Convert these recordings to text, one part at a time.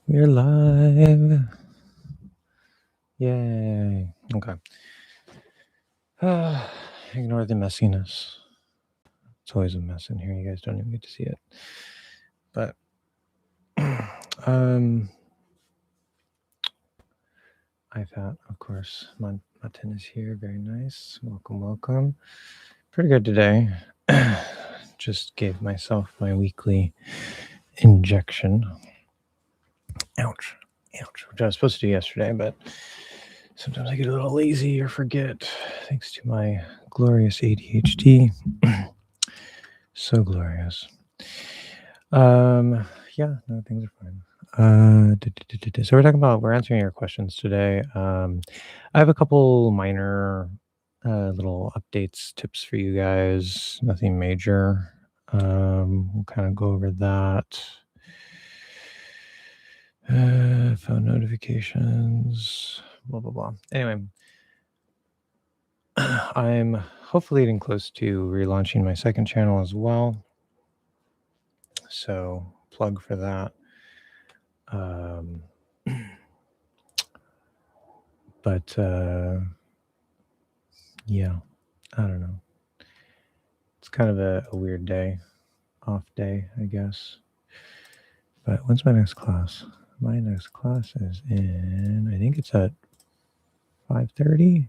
We're live. Yay. Okay. Ignore the messiness. It's always a mess in here. You guys don't even get to see it. But IFAT, of course. Martin is here. Very nice. Welcome, welcome. Pretty good today. Just gave myself my weekly injection. Ouch. Ouch. Which I was supposed to do yesterday, but sometimes I get a little lazy or forget, thanks to my glorious ADHD. So glorious. Yeah, no, things are fine. So we're answering your questions today. I have a couple minor little updates, tips for you guys. Nothing major. We'll kind of go over that. Phone notifications, blah, blah, blah. Anyway, I'm hopefully getting close to relaunching my second channel as well. So plug for that. But yeah, I don't know. It's kind of a weird day, off day, I guess. But when's my next class? My next class is in, I think it's at 5:30.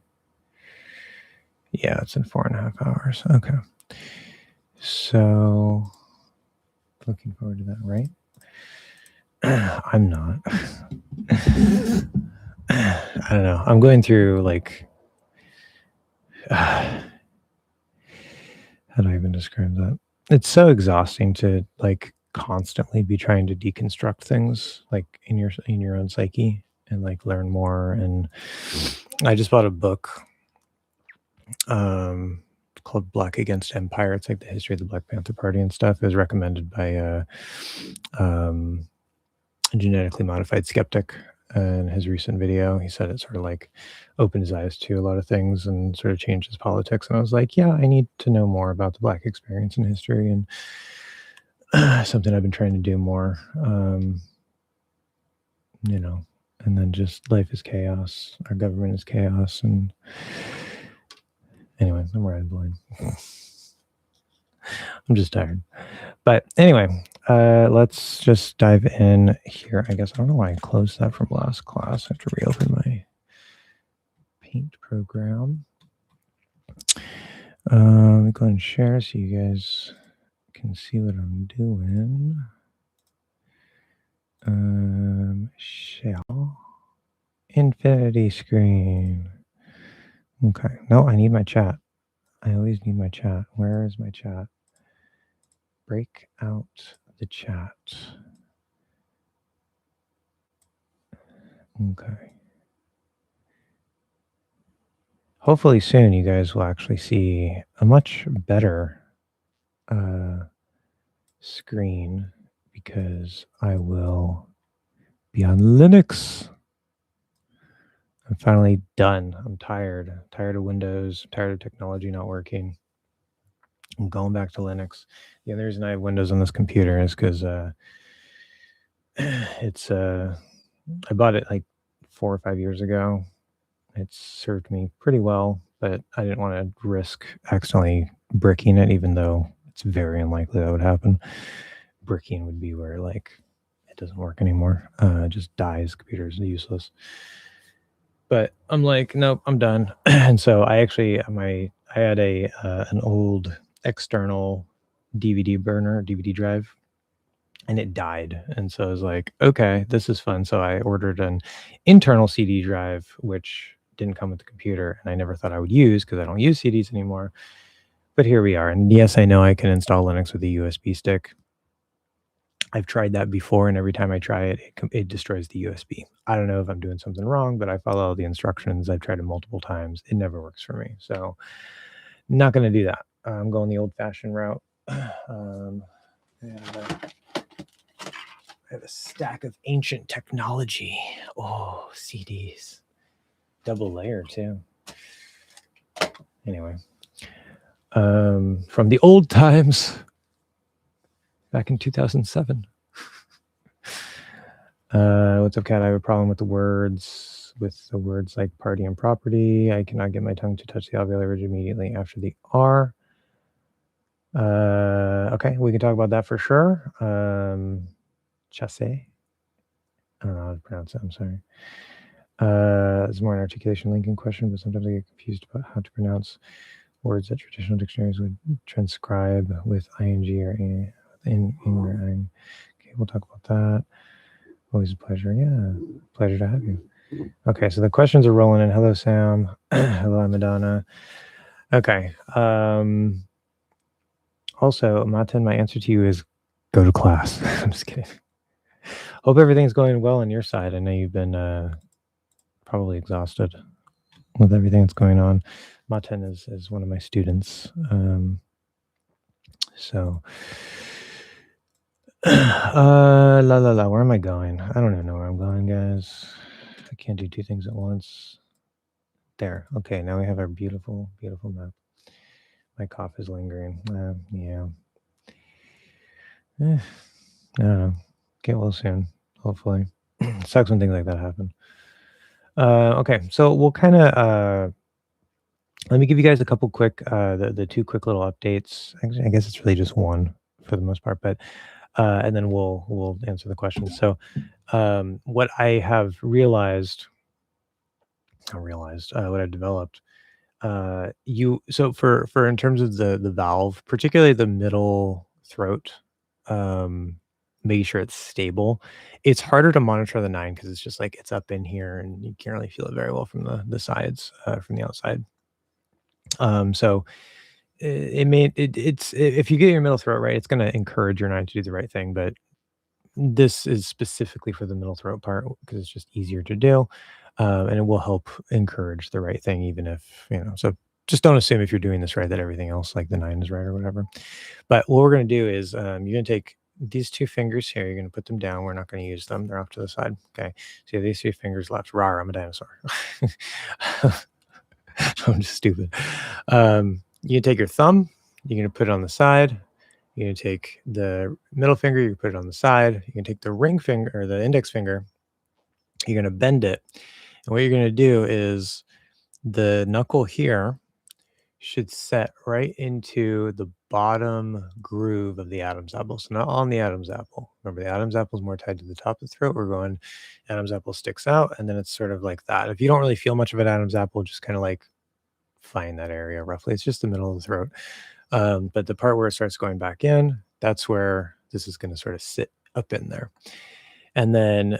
Yeah, it's in 4.5 hours. Okay. So looking forward to that, right? I'm not. I don't know. I'm going through like, how do I even describe that? It's so exhausting to like constantly be trying to deconstruct things like in your own psyche and like learn more. And I just bought a book called Black Against Empire. It's like the history of the Black Panther Party and stuff. It was recommended by a genetically modified skeptic in his recent video. He said it sort of like opened his eyes to a lot of things and sort of changed his politics. And I was like, yeah, I need to know more about the Black experience in history, and something I've been trying to do more. You know, and then just life is chaos. Our government is chaos. And anyway, I'm rambling. I'm just tired. But anyway, let's just dive in here. I guess I don't know why I closed that from last class. I have to reopen my Paint program. Let me go and share so you guys can see what I'm doing. Shell. Infinity screen. Okay. No, I need my chat. I always need my chat. Where is my chat? Break out the chat. Okay. Hopefully soon you guys will actually see a much better screen, because I will be on Linux. I'm finally done. I'm tired of Windows, tired of technology not working. I'm going back to Linux. The other reason I have Windows on this computer is because it's I bought it like 4 or 5 years ago. It's served me pretty well, but I didn't want to risk accidentally bricking it, even though it's very unlikely that would happen. Bricking would be where like it doesn't work anymore. It just dies. Computers are useless. But I'm like, nope, I'm done. And so I actually I had an old external DVD burner, DVD drive, and it died. And so I was like, okay, this is fun. So I ordered an internal CD drive, which didn't come with the computer, and I never thought I would use because I don't use CDs anymore. But here we are. And yes, I know I can install Linux with a USB stick. I've tried that before, and every time I try it, it destroys the USB. I don't know if I'm doing something wrong, but I follow all the instructions. I've tried it multiple times. It never works for me. So not going to do that. I'm going the old-fashioned route. I have a stack of ancient technology. Oh, CDs. Double layer, too. Anyway. From the old times, back in 2007. What's up, Cat? I have a problem with the words like party and property. I cannot get my tongue to touch the alveolar ridge immediately after the R. Okay, we can talk about that for sure. Chasse. I don't know how to pronounce it. I'm sorry. It's more an articulation linking question, but sometimes I get confused about how to pronounce words that traditional dictionaries would transcribe with ing or in or ing. Okay, we'll talk about that. Always a pleasure. Yeah, pleasure to have you. Okay, so the questions are rolling in. Hello, Sam. Hello, Madonna. Okay. Also, Martin, my answer to you is go to class. I'm just kidding. Hope everything's going well on your side. I know you've been probably exhausted with everything that's going on. Martin is one of my students. So, where am I going? I don't even know where I'm going, guys. I can't do two things at once. There. Okay, now we have our beautiful, beautiful map. My cough is lingering. Yeah. I don't know. Get well soon, hopefully. Sucks when things like that happen. Okay, so we'll kind of let me give you guys a couple quick the two quick little updates. Actually, I guess it's really just one for the most part, but and then we'll answer the questions. So what I have realized, what I've developed, so for in terms of the valve, particularly the middle throat, making sure it's stable. It's harder to monitor the 9 because it's just like it's up in here and you can't really feel it very well from the sides, from the outside. So it's if you get your middle throat right, it's going to encourage your 9 to do the right thing. But this is specifically for the middle throat part because it's just easier to do, and it will help encourage the right thing, even if So just don't assume if you're doing this right that everything else, like the 9, is right or whatever. But what we're going to do is you're going to take these 2 fingers here. You're going to put them down. We're not going to use them. They're off to the side. Okay. So you have these 2 fingers left. Rawr, I'm a dinosaur. I'm just stupid. You can take your thumb. You're going to put it on the side. You're going to take the middle finger. You put it on the side. You can take the ring finger or the index finger. You're going to bend it. And what you're going to do is the knuckle here should set right into the bottom groove of the Adam's apple. So not on the Adam's apple. Remember, the Adam's apple is more tied to the top of the throat. We're going Adam's apple sticks out, and then it's sort of like that. If you don't really feel much of an Adam's apple, just kind of like find that area roughly. It's just the middle of the throat. But the part where it starts going back in, that's where this is going to sort of sit up in there. And then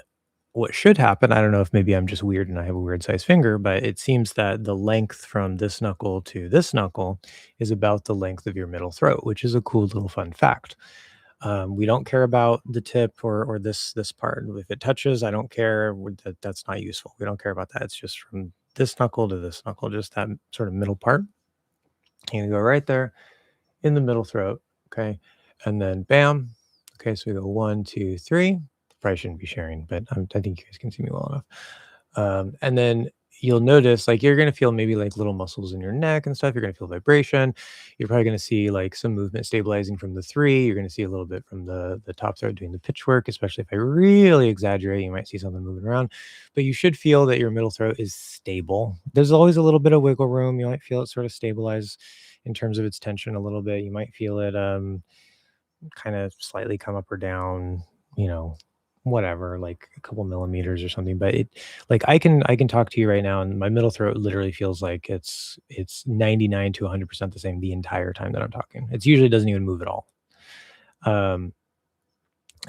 what should happen, I don't know if maybe I'm just weird and I have a weird size finger, but it seems that the length from this knuckle to this knuckle is about the length of your middle throat, which is a cool little fun fact. We don't care about the tip or this part. If it touches, I don't care. That's not useful. We don't care about that. It's just from this knuckle to this knuckle, just that sort of middle part. You're gonna go right there in the middle throat, okay? And then bam. Okay, so we go 1, 2, 3. Probably shouldn't be sharing, but I think you guys can see me well enough. And then you'll notice like you're going to feel maybe like little muscles in your neck and stuff. You're going to feel vibration. You're probably going to see like some movement stabilizing from the 3. You're going to see a little bit from the top throat doing the pitch work, especially if I really exaggerate, you might see something moving around. But you should feel that your middle throat is stable. There's always a little bit of wiggle room. You might feel it sort of stabilize in terms of its tension a little bit. You might feel it kind of slightly come up or down, whatever, like a couple millimeters or something. But it, like, I can talk to you right now and my middle throat literally feels like it's 99 to 100% the same the entire time that I'm talking. It usually doesn't even move at all.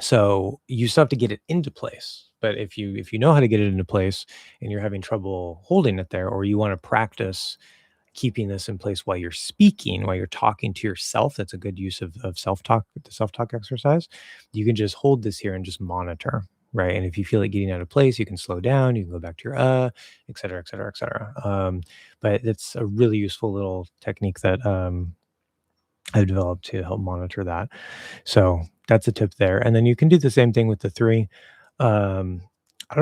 So you still have to get it into place. But if you know how to get it into place and you're having trouble holding it there, or you want to practice keeping this in place while you're speaking, while you're talking to yourself, that's a good use of self-talk, the self-talk exercise. You can just hold this here and just monitor, right? And if you feel it getting out of place, you can slow down, you can go back to your et cetera, et cetera, et cetera. But it's a really useful little technique that I've developed to help monitor that. So that's a tip there. And then you can do the same thing with the 3. I don't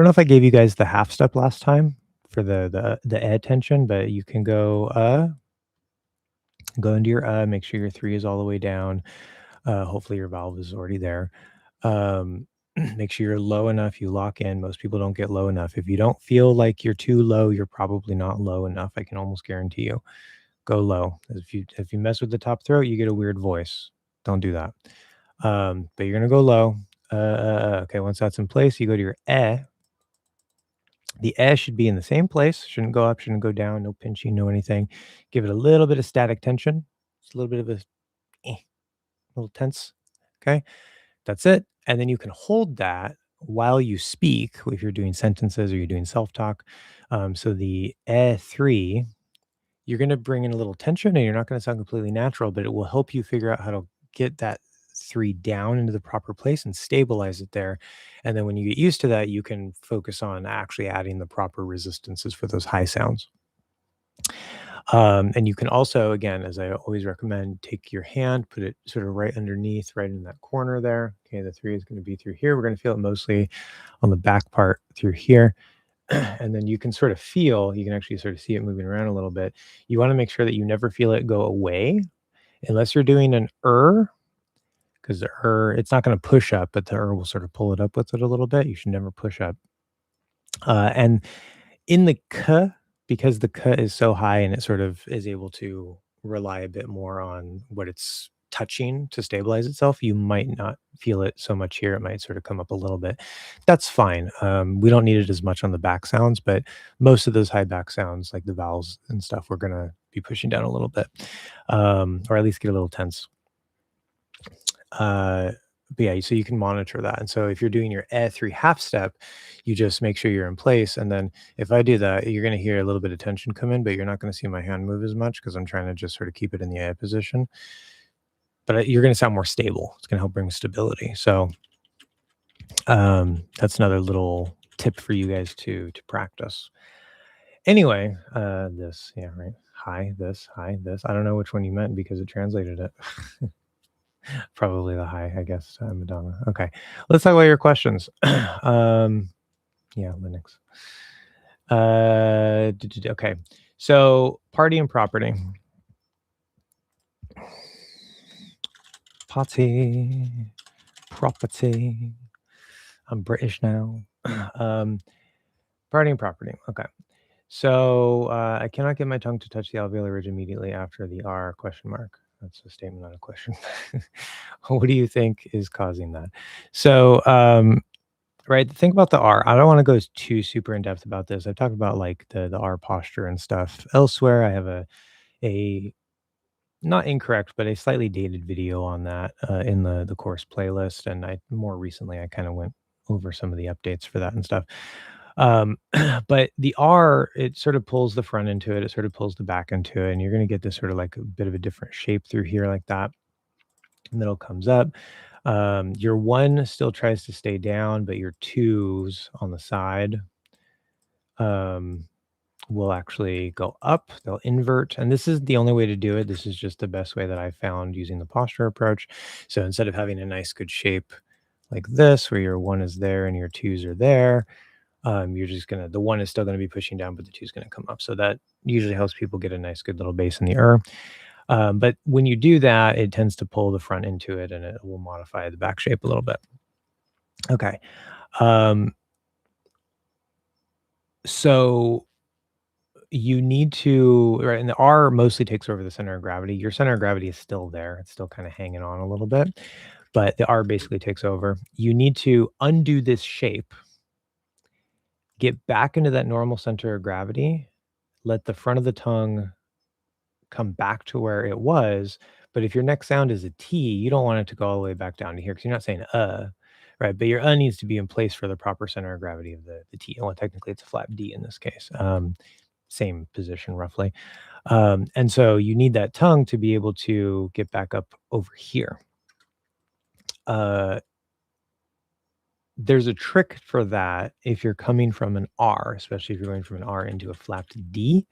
know if I gave you guys the half step last time for the ed tension, but you can go into your make sure your 3 is all the way down. Hopefully your valve is already there. Make sure you're low enough, you lock in. Most people don't get low enough. If you don't feel like you're too low, you're probably not low enough. I can almost guarantee you. Go low. If you mess with the top throat, you get a weird voice. Don't do that. But you're gonna go low. Okay, once that's in place, you go to your eh. The eh should be in the same place. Shouldn't go up, shouldn't go down. No pinching, no anything. Give it a little bit of static tension. Just a little bit of a little tense. Okay, that's it. And then you can hold that while you speak, if you're doing sentences or you're doing self talk. So the eh 3, you're going to bring in a little tension and you're not going to sound completely natural, but it will help you figure out how to get that 3 down into the proper place and stabilize it there. And then when you get used to that, you can focus on actually adding the proper resistances for those high sounds. And you can also, again, as I always recommend, take your hand, put it sort of right underneath, right in that corner there. Okay, the 3 is going to be through here. We're going to feel it mostly on the back part through here. And then you can sort of feel, you can actually sort of see it moving around a little bit. You want to make sure that you never feel it go away unless you're doing an because the it's not going to push up, but the will sort of pull it up with it a little bit. You should never push up. And in the k, because the k is so high and it sort of is able to rely a bit more on what it's touching to stabilize itself, you might not feel it so much here. It might sort of come up a little bit. That's fine. We don't need it as much on the back sounds, but most of those high back sounds, like the vowels and stuff, we're going to be pushing down a little bit, or at least get a little tense. But yeah, so you can monitor that. And so if you're doing your E3 half step, you just make sure you're in place. And then if I do that, you're going to hear a little bit of tension come in, but you're not going to see my hand move as much because I'm trying to just sort of keep it in the E position. But you're going to sound more stable. It's going to help bring stability. So that's another little tip for you guys to practice. Anyway, this, yeah, right. High, this, high, this. I don't know which one you meant because it translated it. Probably the high, I guess, Madonna. Okay, let's talk about your questions. Yeah, Linux. Okay, so party and property. Property. I'm British now. Party and property. Okay. So I cannot get my tongue to touch the alveolar ridge immediately after the R question mark. That's a statement, not a question. What do you think is causing that? So, right, think about the R. I don't want to go too super in depth about this. I've talked about like the R posture and stuff elsewhere. I have a not incorrect, but a slightly dated video on that in the course playlist. And I more recently I kind of went over some of the updates for that and stuff. But the R, it sort of pulls the front into it. It sort of pulls the back into it. And you're going to get this sort of like a bit of a different shape through here like that. Middle comes up. Your 1 still tries to stay down, but your 2s on the side will actually go up. They'll invert. And this is the only way to do it. This is just the best way that I found using the posture approach. So instead of having a nice good shape like this, where your 1 is there and your 2s are there, you're just gonna, the 1 is still gonna be pushing down, but the 2 is gonna come up. So that usually helps people get a nice good little bass in the but when you do that, it tends to pull the front into it and it will modify the back shape a little bit. Okay. So you need to, right, and the R mostly takes over the center of gravity. Your center of gravity is still there. It's still kind of hanging on a little bit, but the R basically takes over. You need to undo this shape, get back into that normal center of gravity, let the front of the tongue come back to where it was. But if your next sound is a T, you don't want it to go all the way back down to here because you're not saying right? But your needs to be in place for the proper center of gravity of the T. Well, technically it's a flat D in this case. Same position roughly. And so you need that tongue to be able to get back up over here. There's a trick for that if you're coming from an R, especially if you're going from an R into a flat D.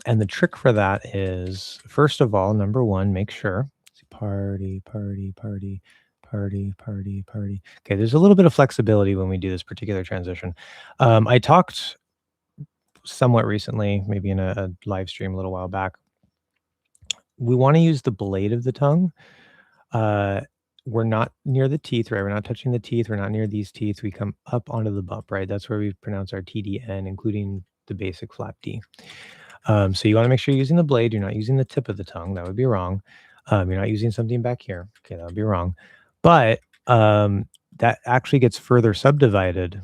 And the trick for that is, first of all, number 1, make sure, party, party, party, party, party, party. Okay, there's a little bit of flexibility when we do this particular transition. I talked somewhat recently, maybe in a live stream a little while back. We want to use the blade of the tongue we're not near the teeth, right? We're not touching the teeth. We're not near these teeth. We come up onto the bump, right? That's where we pronounce our TDN, including the basic flap D. So you want to make sure you're using the blade. You're not using the tip of the tongue. That would be wrong. You're not using something back here. Okay, that would be wrong. But that actually gets further subdivided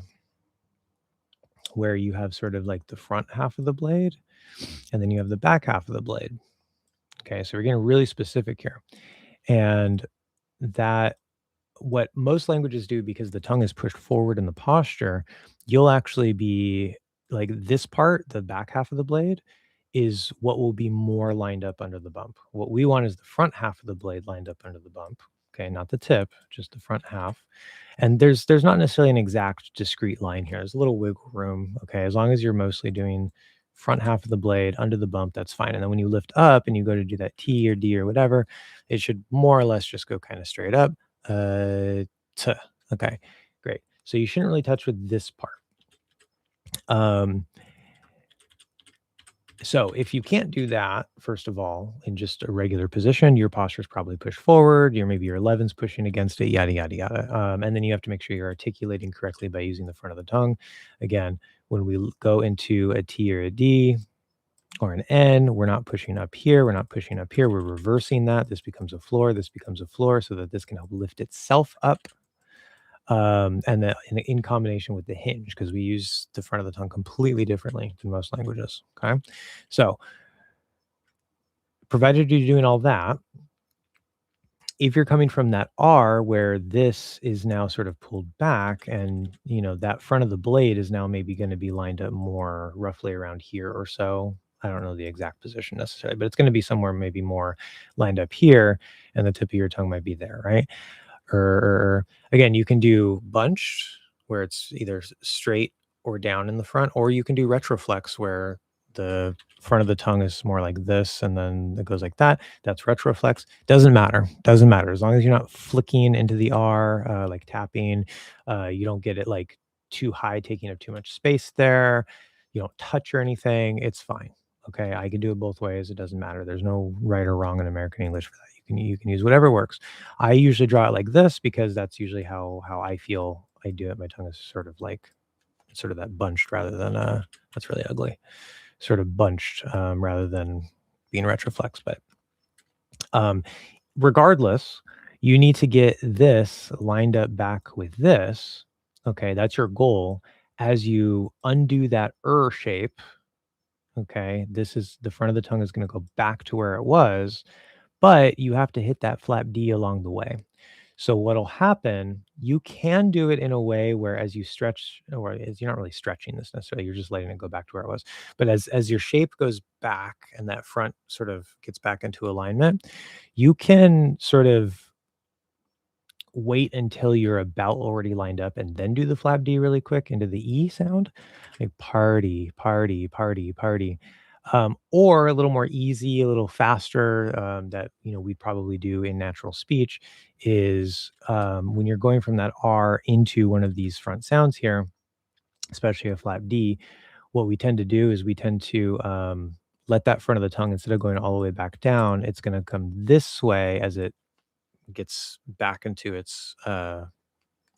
where you have sort of like the front half of the blade and then you have the back half of the blade. Okay, so we're getting really specific here. And that what most languages do, because the tongue is pushed forward in the posture, you'll actually be like this part, the back half of the blade, is what will be more lined up under the bump. What we want is the front half of the blade lined up under the bump. Okay, not the tip, just the front half. And there's not necessarily an exact discrete line here. There's a little wiggle room. Okay, as long as you're mostly doing front half of the blade under the bump, that's fine. And then when you lift up and you go to do that T or D or whatever, it should more or less just go kind of straight up. T. Okay, great. So you shouldn't really touch with this part. So if you can't do that, first of all, in just a regular position, your posture is probably pushed forward. Maybe your 11's pushing against it, yada, yada, yada. And then you have to make sure you're articulating correctly by using the front of the tongue. Again, when we go into a T or a D or an N, we're not pushing up here. We're not pushing up here. We're reversing that. This becomes a floor. This becomes a floor so that this can help lift itself up. And that in combination with the hinge, because we use the front of the tongue completely differently than most languages. Okay, so provided you're doing all that, if you're coming from that R where this is now sort of pulled back, and that front of the blade is now maybe going to be lined up more roughly around here or so. I don't know the exact position necessarily, but it's going to be somewhere maybe more lined up here, and the tip of your tongue might be there, right? Or again, you can do bunched where it's either straight or down in the front, or you can do retroflex where the front of the tongue is more like this and then it goes like that. That's retroflex. Doesn't matter. As long as you're not flicking into the R, like tapping, you don't get it like too high, taking up too much space there. You don't touch or anything. It's fine. Okay, I can do it both ways. It doesn't matter. There's no right or wrong in American English for that. You can use whatever works. I usually draw it like this because that's usually how I feel I do it. My tongue is sort of that bunched rather than that's really ugly. Sort of bunched rather than being retroflex. But regardless, you need to get this lined up back with this. Okay, that's your goal. As you undo that shape, okay, this is the front of the tongue is going to go back to where it was, but you have to hit that flap D along the way. So what'll happen, you can do it in a way where as you stretch, or as you're not really stretching this necessarily, you're just letting it go back to where it was. But as your shape goes back and that front sort of gets back into alignment, you can sort of wait until you're about already lined up and then do the flap D really quick into the E sound, like party, party, party, party. Or a little more easy, a little faster, that we'd probably do in natural speech is when you're going from that R into one of these front sounds here, especially a flap D. What we tend to do is we tend to let that front of the tongue, instead of going all the way back down, it's going to come this way as it gets back into its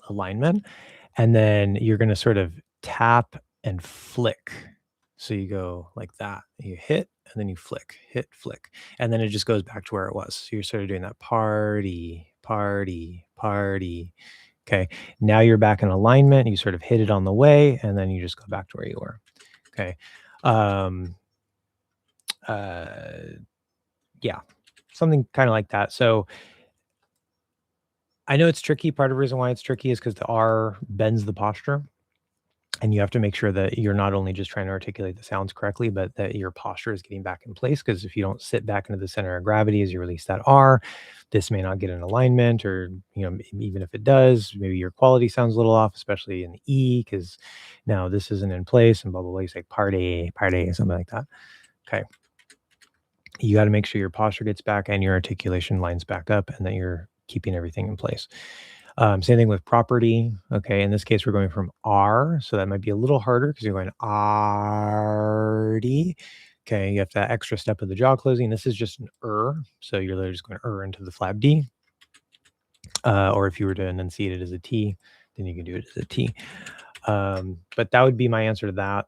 alignment, and then you're going to sort of tap and flick. So you go like that, you hit, and then you flick, hit, flick, and then it just goes back to where it was. So you're sort of doing that party, party, party. Okay, now you're back in alignment. You sort of hit it on the way, and then you just go back to where you were. Okay, yeah, something kind of like that. So I know it's tricky. Part of the reason why it's tricky is because the R bends the posture. And you have to make sure that you're not only just trying to articulate the sounds correctly, but that your posture is getting back in place. Because if you don't sit back into the center of gravity as you release that R, this may not get in alignment, or even if it does, maybe your quality sounds a little off, especially in the E, because now this isn't in place and blah blah blah. You say party, party, something like that. Okay, you got to make sure your posture gets back and your articulation lines back up, and that you're keeping everything in place. Same thing with property. Okay, in this case, we're going from R, so that might be a little harder because you're going R-D. Okay, you have that extra step of the jaw closing. This is just an so you're literally just going into the flap D. Or if you were to enunciate it as a T, then you can do it as a T. But that would be my answer to that.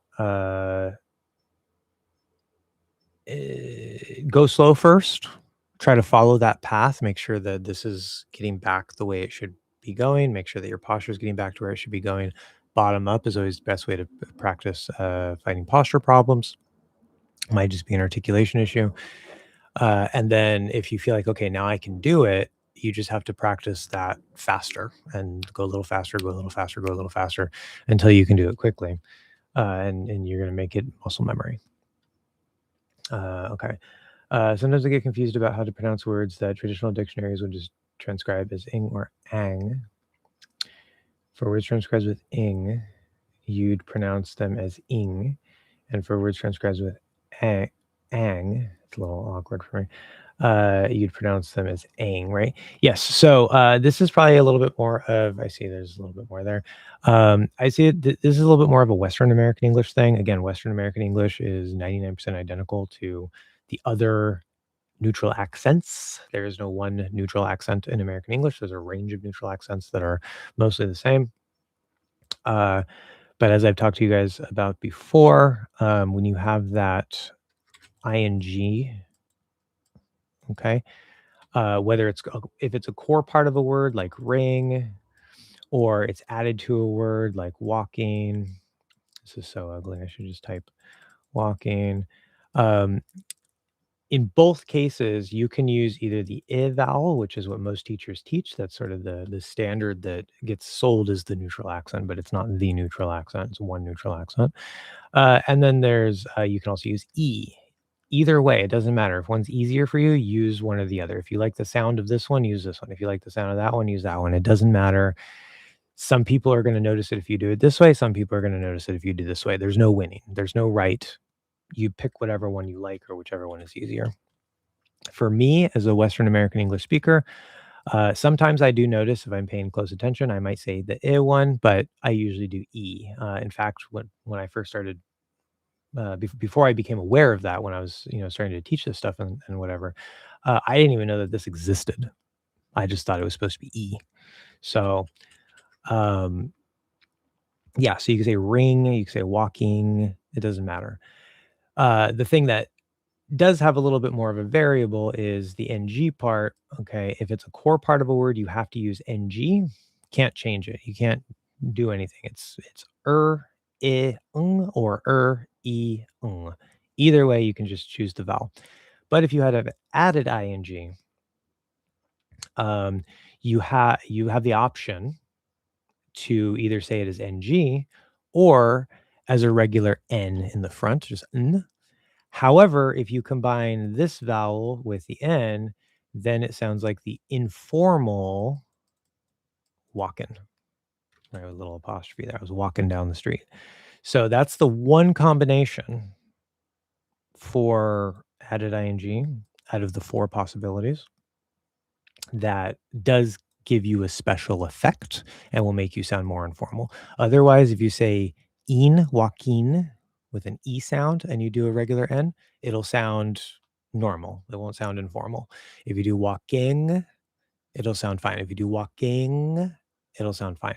Go slow first. Try to follow that path. Make sure that this is getting back the way it should be going. Make sure that your posture is getting back to where it should be going. Bottom up is always the best way to practice fighting posture problems. Might just be an articulation issue. And then if you feel like, okay, now I can do it, you just have to practice that faster and go a little faster, go a little faster, go a little faster until you can do it quickly. And you're going to make it muscle memory. Okay. Sometimes I get confused about how to pronounce words that traditional dictionaries would just transcribe as ing or ang. For words transcribed with ing, you'd pronounce them as ing. And for words transcribed with ang, it's a little awkward for me, you'd pronounce them as ang, right? Yes. So this is probably a little bit more of, I see there's a little bit more there. I see it, this is a little bit more of a Western American English thing. Again, Western American English is 99% identical to the other neutral accents. There is no one neutral accent in American English. There's a range of neutral accents that are mostly the same. But as I've talked to you guys about before, when you have that ing, okay, whether if it's a core part of a word like ring, or it's added to a word like walking. This is so ugly. I should just type walking. In both cases, you can use either the I vowel, which is what most teachers teach. That's sort of the standard that gets sold as the neutral accent, but it's not the neutral accent. It's one neutral accent. And then there's, you can also use E. Either way, it doesn't matter. If one's easier for you, use one or the other. If you like the sound of this one, use this one. If you like the sound of that one, use that one. It doesn't matter. Some people are going to notice it if you do it this way. Some people are going to notice it if you do this way. There's no winning. There's no right. You pick whatever one you like or whichever one is easier. For me, as a Western American English speaker, sometimes I do notice if I'm paying close attention, I might say the I one, but I usually do E. In fact, when I first started, before I became aware of that, when I was starting to teach this stuff and whatever, I didn't even know that this existed. I just thought it was supposed to be E. So, yeah, so you can say ring, you can say walking, it doesn't matter. The thing that does have a little bit more of a variable is the ng part. Okay, if it's a core part of a word, you have to use ng. Can't change it. You can't do anything. It's I, ng, or I, ng. Either way, you can just choose the vowel. But if you had an added ing, you have the option to either say it as ng or as a regular n in the front, just n. However, if you combine this vowel with the N, then it sounds like the informal walking. Right, with a little apostrophe there. I was walking down the street. So that's the one combination for added ing out of the four possibilities that does give you a special effect and will make you sound more informal. Otherwise, if you say walking with an E sound and you do a regular N, it'll sound normal. It won't sound informal. If you do walking, it'll sound fine. If you do walking, it'll sound fine.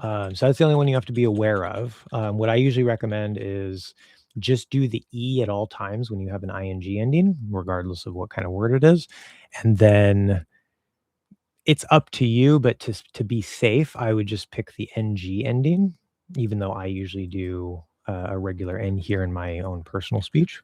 So that's the only one you have to be aware of. What I usually recommend is just do the E at all times when you have an ing ending, regardless of what kind of word it is. And then it's up to you, but to be safe, I would just pick the ng ending, even though I usually do a regular N here in my own personal speech,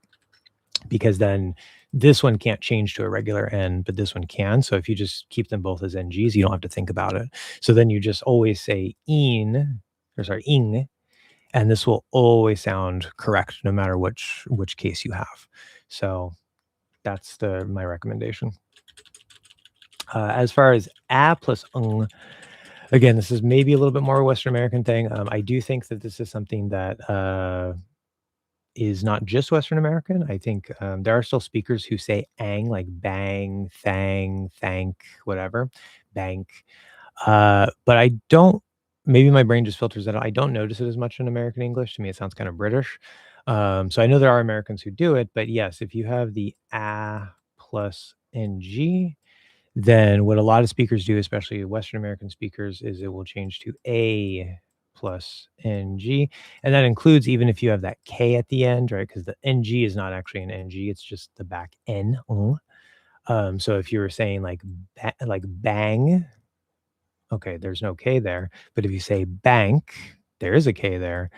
because then this one can't change to a regular N, but this one can. So if you just keep them both as NGs, you don't have to think about it. So then you just always say ing, and this will always sound correct no matter which case you have. So that's my recommendation. As far as a plus ung, again, this is maybe a little bit more Western American thing. I do think that this is something that is not just Western American. I think there are still speakers who say ang, like bang, thang, thank, whatever, bank. But I don't, maybe my brain just filters that out. I don't notice it as much in American English. To me, it sounds kind of British. So I know there are Americans who do it, but yes, if you have the a plus ng, then what a lot of speakers do, especially Western American speakers, is it will change to a plus ng, and that includes even if you have that k at the end, right? Because the ng is not actually an ng; it's just the back n. So if you were saying like like bang, okay, there's no k there, but if you say bank, there is a k there.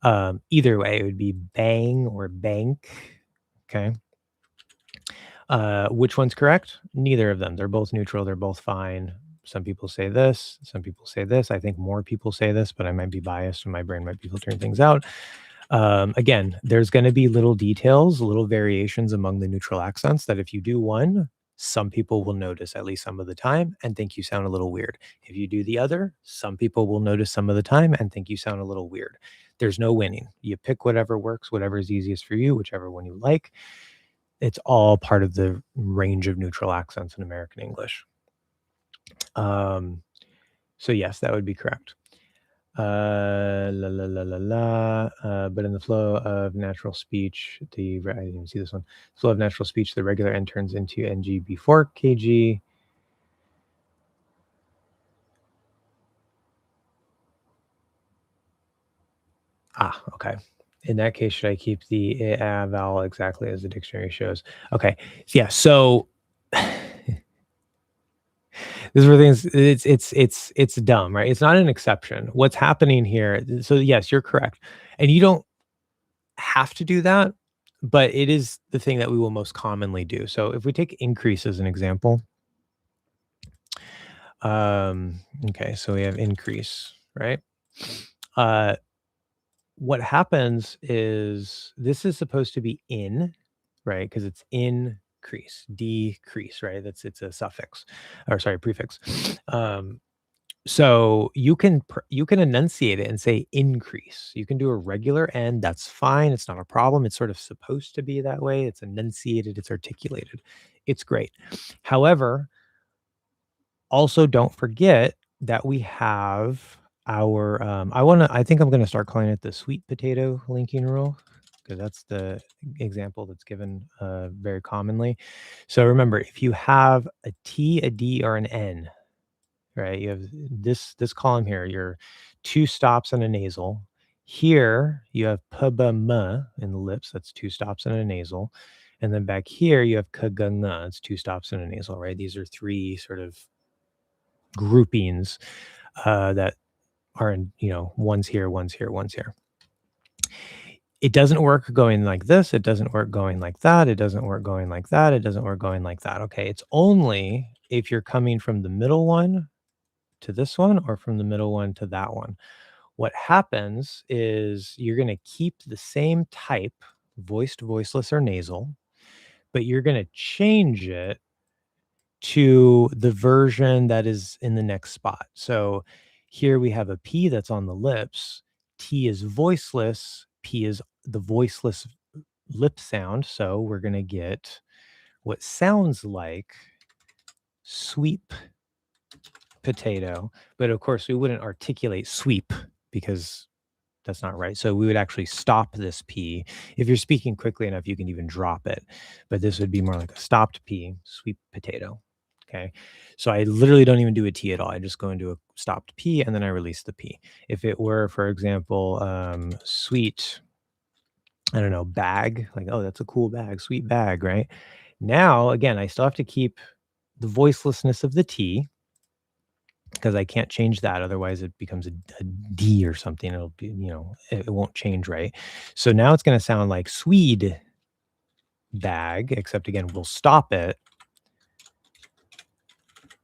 Either way, it would be bang or bank. Okay. Which one's correct? Neither of them. They're both neutral. They're both fine. Some people say this. Some people say this. I think more people say this, but I might be biased and my brain might be filtering things out. Again, there's going to be little details, little variations among the neutral accents that if you do one, some people will notice at least some of the time and think you sound a little weird. If you do the other, some people will notice some of the time and think you sound a little weird. There's no winning. You pick whatever works, whatever is easiest for you, whichever one you like. It's all part of the range of neutral accents in American English. So yes, that would be correct. But in the flow of natural speech, I didn't even see this one. Flow of natural speech, the regular n turns into ng before kg. Okay. In that case, should I keep the vowel exactly as the dictionary shows? Okay. Yeah. So this is where things it's dumb, right? It's not an exception. What's happening here? So yes, you're correct, and you don't have to do that, but it is the thing that we will most commonly do. So if we take increase as an example, okay, so we have increase, right? What happens is this is supposed to be in, right? Because it's increase, decrease, right? It's a suffix, or sorry, prefix. So you can enunciate it and say increase. You can do a regular N. That's fine. It's not a problem. It's sort of supposed to be that way. It's enunciated. It's articulated. It's great. However, also don't forget that we have our. I think I'm going to start calling it the sweet potato linking rule, because that's the example that's given very commonly. So remember, if you have a T, a D, or an N, right? You have this column here, your two stops and a nasal. Here you have p-b-m in the lips, that's two stops and a nasal. And then back here you have k-g-ng, it's two stops and a nasal, right? These are three sort of groupings that are in, one's here, one's here, one's here. It doesn't work going like this. It doesn't work going like that. It doesn't work going like that. It doesn't work going like that. Okay. It's only if you're coming from the middle one to this one or from the middle one to that one. What happens is you're going to keep the same type, voiced, voiceless, or nasal, but you're going to change it to the version that is in the next spot. So here we have a P that's on the lips. T is voiceless. P is the voiceless lip sound. So we're going to get what sounds like sweep potato, but of course we wouldn't articulate sweep because that's not right. So we would actually stop this P. If you're speaking quickly enough, you can even drop it, but this would be more like a stopped P, sweep potato. Okay. So I literally don't even do a T at all. I just go into a stopped P and then I release the P. If it were, for example, sweet, I don't know, bag, like, oh, that's a cool bag, sweet bag, right? Now, again, I still have to keep the voicelessness of the T, because I can't change that. Otherwise it becomes a D or something. It'll be, it won't change, right? So now it's going to sound like Swede bag, except again, we'll stop it.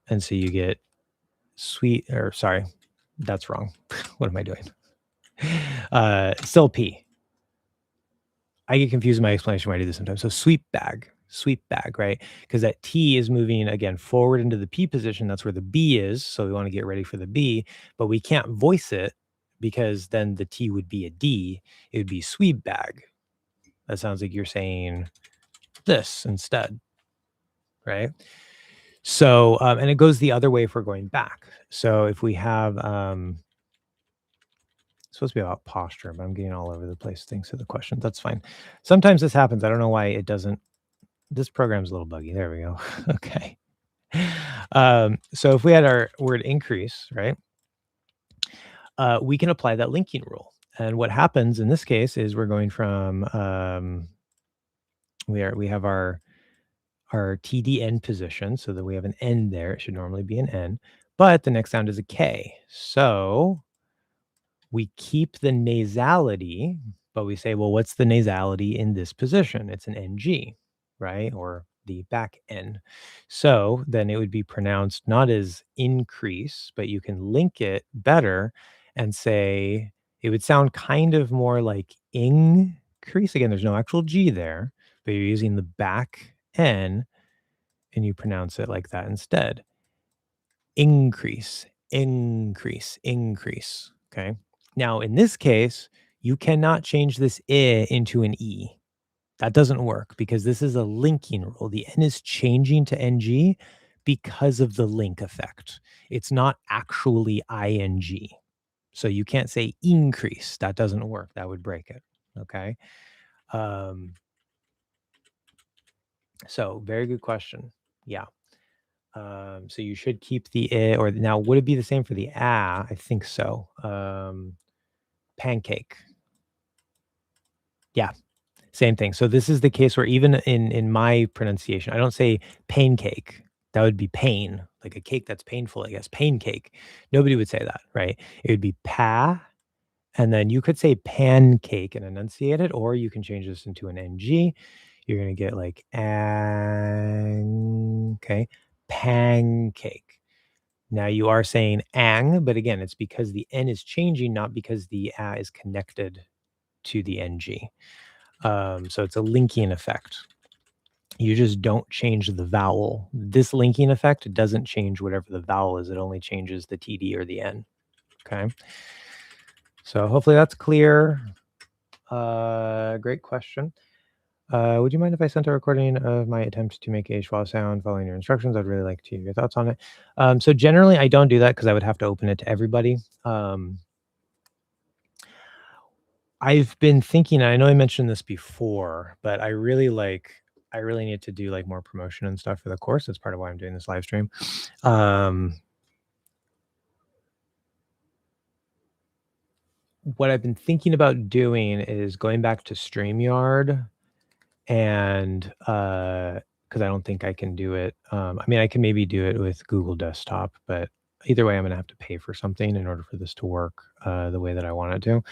And so you get sweet, or sorry, that's wrong. What am I doing? Still P. I get confused in my explanation when I do this sometimes. So sweep bag, right? Because that T is moving again forward into the P position. That's where the B is. So we want to get ready for the B, but we can't voice it because then the T would be a D. It would be sweep bag. That sounds like you're saying this instead, right? So, and it goes the other way if we're going back. So if we have, it's supposed to be about posture, but I'm getting all over the place. Thanks for the question. That's fine. Sometimes this happens. I don't know why it doesn't. This program's a little buggy. There we go. Okay. So if we had our word increase, right, we can apply that linking rule. And what happens in this case is we're going from we have our TDN position so that we have an N there. It should normally be an N, but the next sound is a K. So we keep the nasality, but we say, well, what's the nasality in this position? It's an NG, right? Or the back N. So then it would be pronounced not as increase, but you can link it better and say it would sound kind of more like increase. Again, there's no actual G there, but you're using the back N and you pronounce it like that instead. Increase, increase, increase. Okay. Now, in this case, you cannot change this I into an E. That doesn't work because this is a linking rule. The N is changing to NG because of the link effect. It's not actually ING. So you can't say increase. That doesn't work. That would break it. Okay. So very good question. Yeah. So you should keep the I, or now would it be the same for the I think so. Pancake. Yeah, same thing. So this is the case where even in my pronunciation, I don't say pancake. That would be pain, like a cake that's painful, I guess. Pain cake. Nobody would say that, right? It would be pa, and then you could say pancake and enunciate it, or you can change this into an NG. You're gonna get like okay, pancake. Now you are saying ang, but again, it's because the N is changing, not because the A is connected to the NG. So it's a linking effect. You just don't change the vowel. This linking effect doesn't change whatever the vowel is. It only changes the TD or the N. Okay. So hopefully that's clear. Great question. Would you mind if I sent a recording of my attempt to make a schwa sound following your instructions? I'd really like to hear your thoughts on it. So generally, I don't do that because I would have to open it to everybody. I've been thinking, I know I mentioned this before, but I really need to do like more promotion and stuff for the course. That's part of why I'm doing this live stream. What I've been thinking about doing is going back to StreamYard, and because I don't think I can do it. I mean, I can maybe do it with Google Desktop, but either way, I'm gonna have to pay for something in order for this to work the way that I want it to.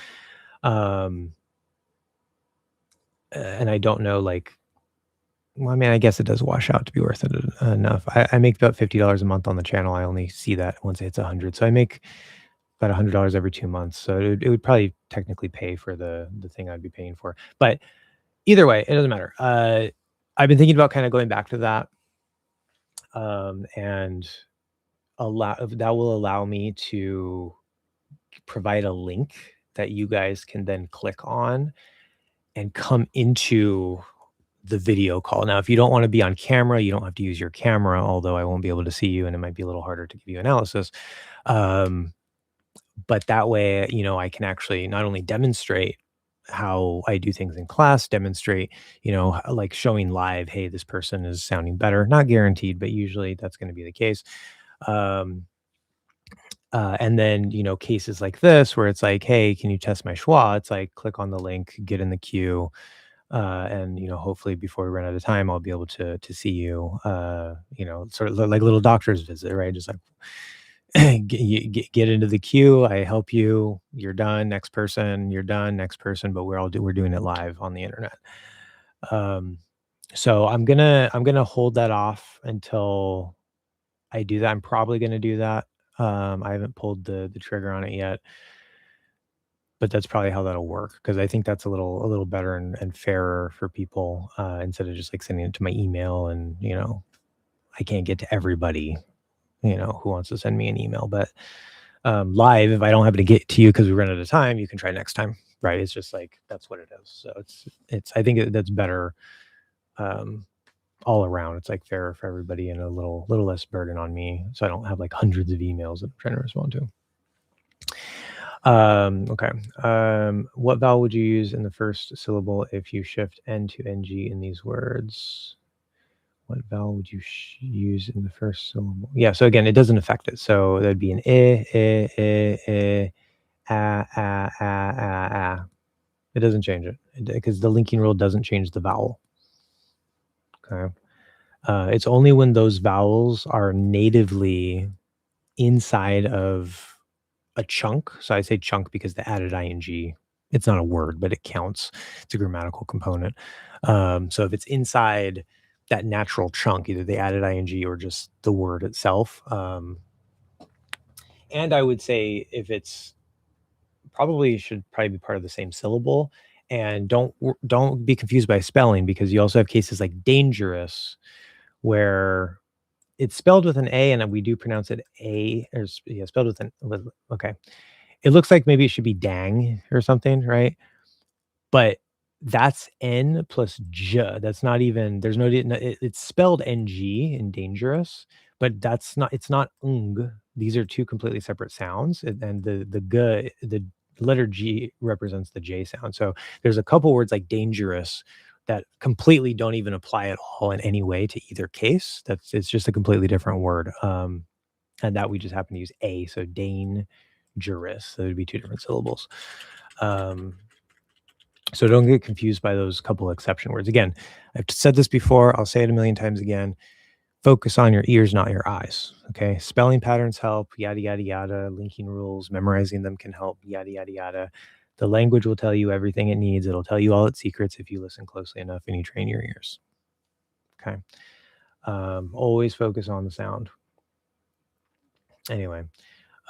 And I don't know, like, well, I mean, I guess it does wash out to be worth it enough. I make about $50 a month on the channel. I only see that once it's 100, so I make about $100 every 2 months. So it would probably technically pay for the thing I'd be paying for. But either way, it doesn't matter. I've been thinking about kind of going back to that, and that will allow me to provide a link that you guys can then click on and come into the video call. Now, if you don't want to be on camera, you don't have to use your camera, although I won't be able to see you and it might be a little harder to give you analysis. But that way, you know, I can actually not only demonstrate how I do things in class, demonstrate, you know, like showing live, hey, this person is sounding better. Not guaranteed, but usually that's going to be the case. And then, you know, cases like this where it's like, hey, can you test my schwa? It's like, click on the link, get in the queue. And, you know, hopefully before we run out of time, I'll be able to see you, you know, sort of like little doctor's visit, right? Just like get into the queue. I help you. You're done. Next person. You're done. Next person. But we're doing it live on the internet. So I'm gonna hold that off until I do that. I'm probably gonna do that. I haven't pulled the trigger on it yet, but that's probably how that'll work because I think that's a little better and fairer for people instead of just like sending it to my email and, you know, I can't get to everybody, you know, who wants to send me an email. But live, if I don't happen to get to you because we run out of time, you can try next time, right? It's just like that's what it is. So it's I think that's better all around. It's like fairer for everybody and a little less burden on me, so I don't have like hundreds of emails that I'm trying to respond to. Okay. What vowel would you use in the first syllable if you shift N to NG in these words? What vowel would you use in the first syllable? Yeah, so again, it doesn't affect it. So that'd be an a. It doesn't change it because the linking rule doesn't change the vowel. Okay. It's only when those vowels are natively inside of a chunk. So I say chunk because the added ing, it's not a word, but it counts. It's a grammatical component. So if it's inside that natural chunk, either the added ing or just the word itself. And I would say if it's should probably be part of the same syllable. And don't be confused by spelling, because you also have cases like dangerous where it's spelled with an A, and we do pronounce it A, or yeah, spelled with okay. It looks like maybe it should be dang or something, right? But that's N plus J. That's not even, there's no, it's spelled NG in dangerous, but that's not, it's not ung. These are two completely separate sounds. And the G, the letter G represents the J sound. So there's a couple words like dangerous that completely don't even apply at all in any way to either case. It's just a completely different word. And that we just happen to use A. So dangerous. So it'd be two different syllables. So don't get confused by those couple exception words. Again, I've said this before, I'll say it a million times again. Focus on your ears, not your eyes. Okay. Spelling patterns help, yada, yada, yada. Linking rules, memorizing them can help, yada, yada, yada. The language will tell you everything it needs. It'll tell you all its secrets if you listen closely enough and you train your ears. Okay. Always focus on the sound. Anyway.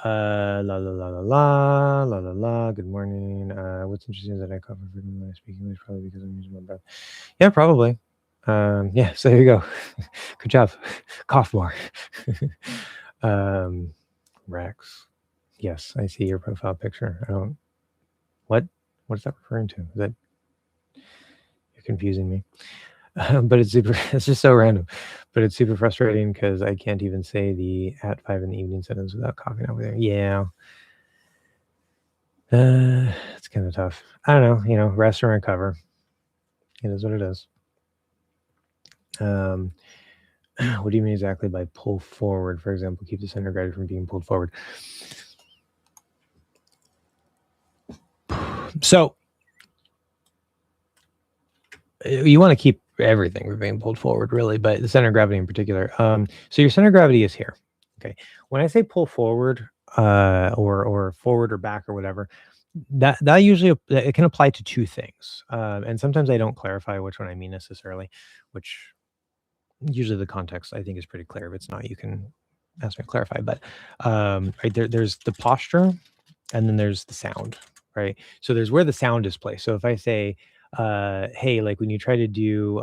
La la la la la la la la. Good morning. What's interesting is that I cough frequently when I speak English, probably because I'm using my breath. Yeah, probably. Yeah, so there you go. Good job. Cough more. Rex. Yes, I see your profile picture. I don't. What is that referring to? Is that, you're confusing me? But it's super. It's just so random. But it's super frustrating because I can't even say the at 5 in the evening sentence without coughing over there. Yeah. It's kind of tough. I don't know. Rest and recover. It is what it is. What do you mean exactly by pull forward? For example, keep the center gravity from being pulled forward. So you want to keep everything from being pulled forward, really, but the center of gravity in particular. So your center of gravity is here. Okay. When I say pull forward, or forward or back or whatever, that usually it can apply to two things. And sometimes I don't clarify which one I mean necessarily, which usually the context I think is pretty clear. If it's not, you can ask me to clarify. But right there's the posture, and then there's the sound, right? So there's where the sound is placed. So if I say, hey, like when you try to do,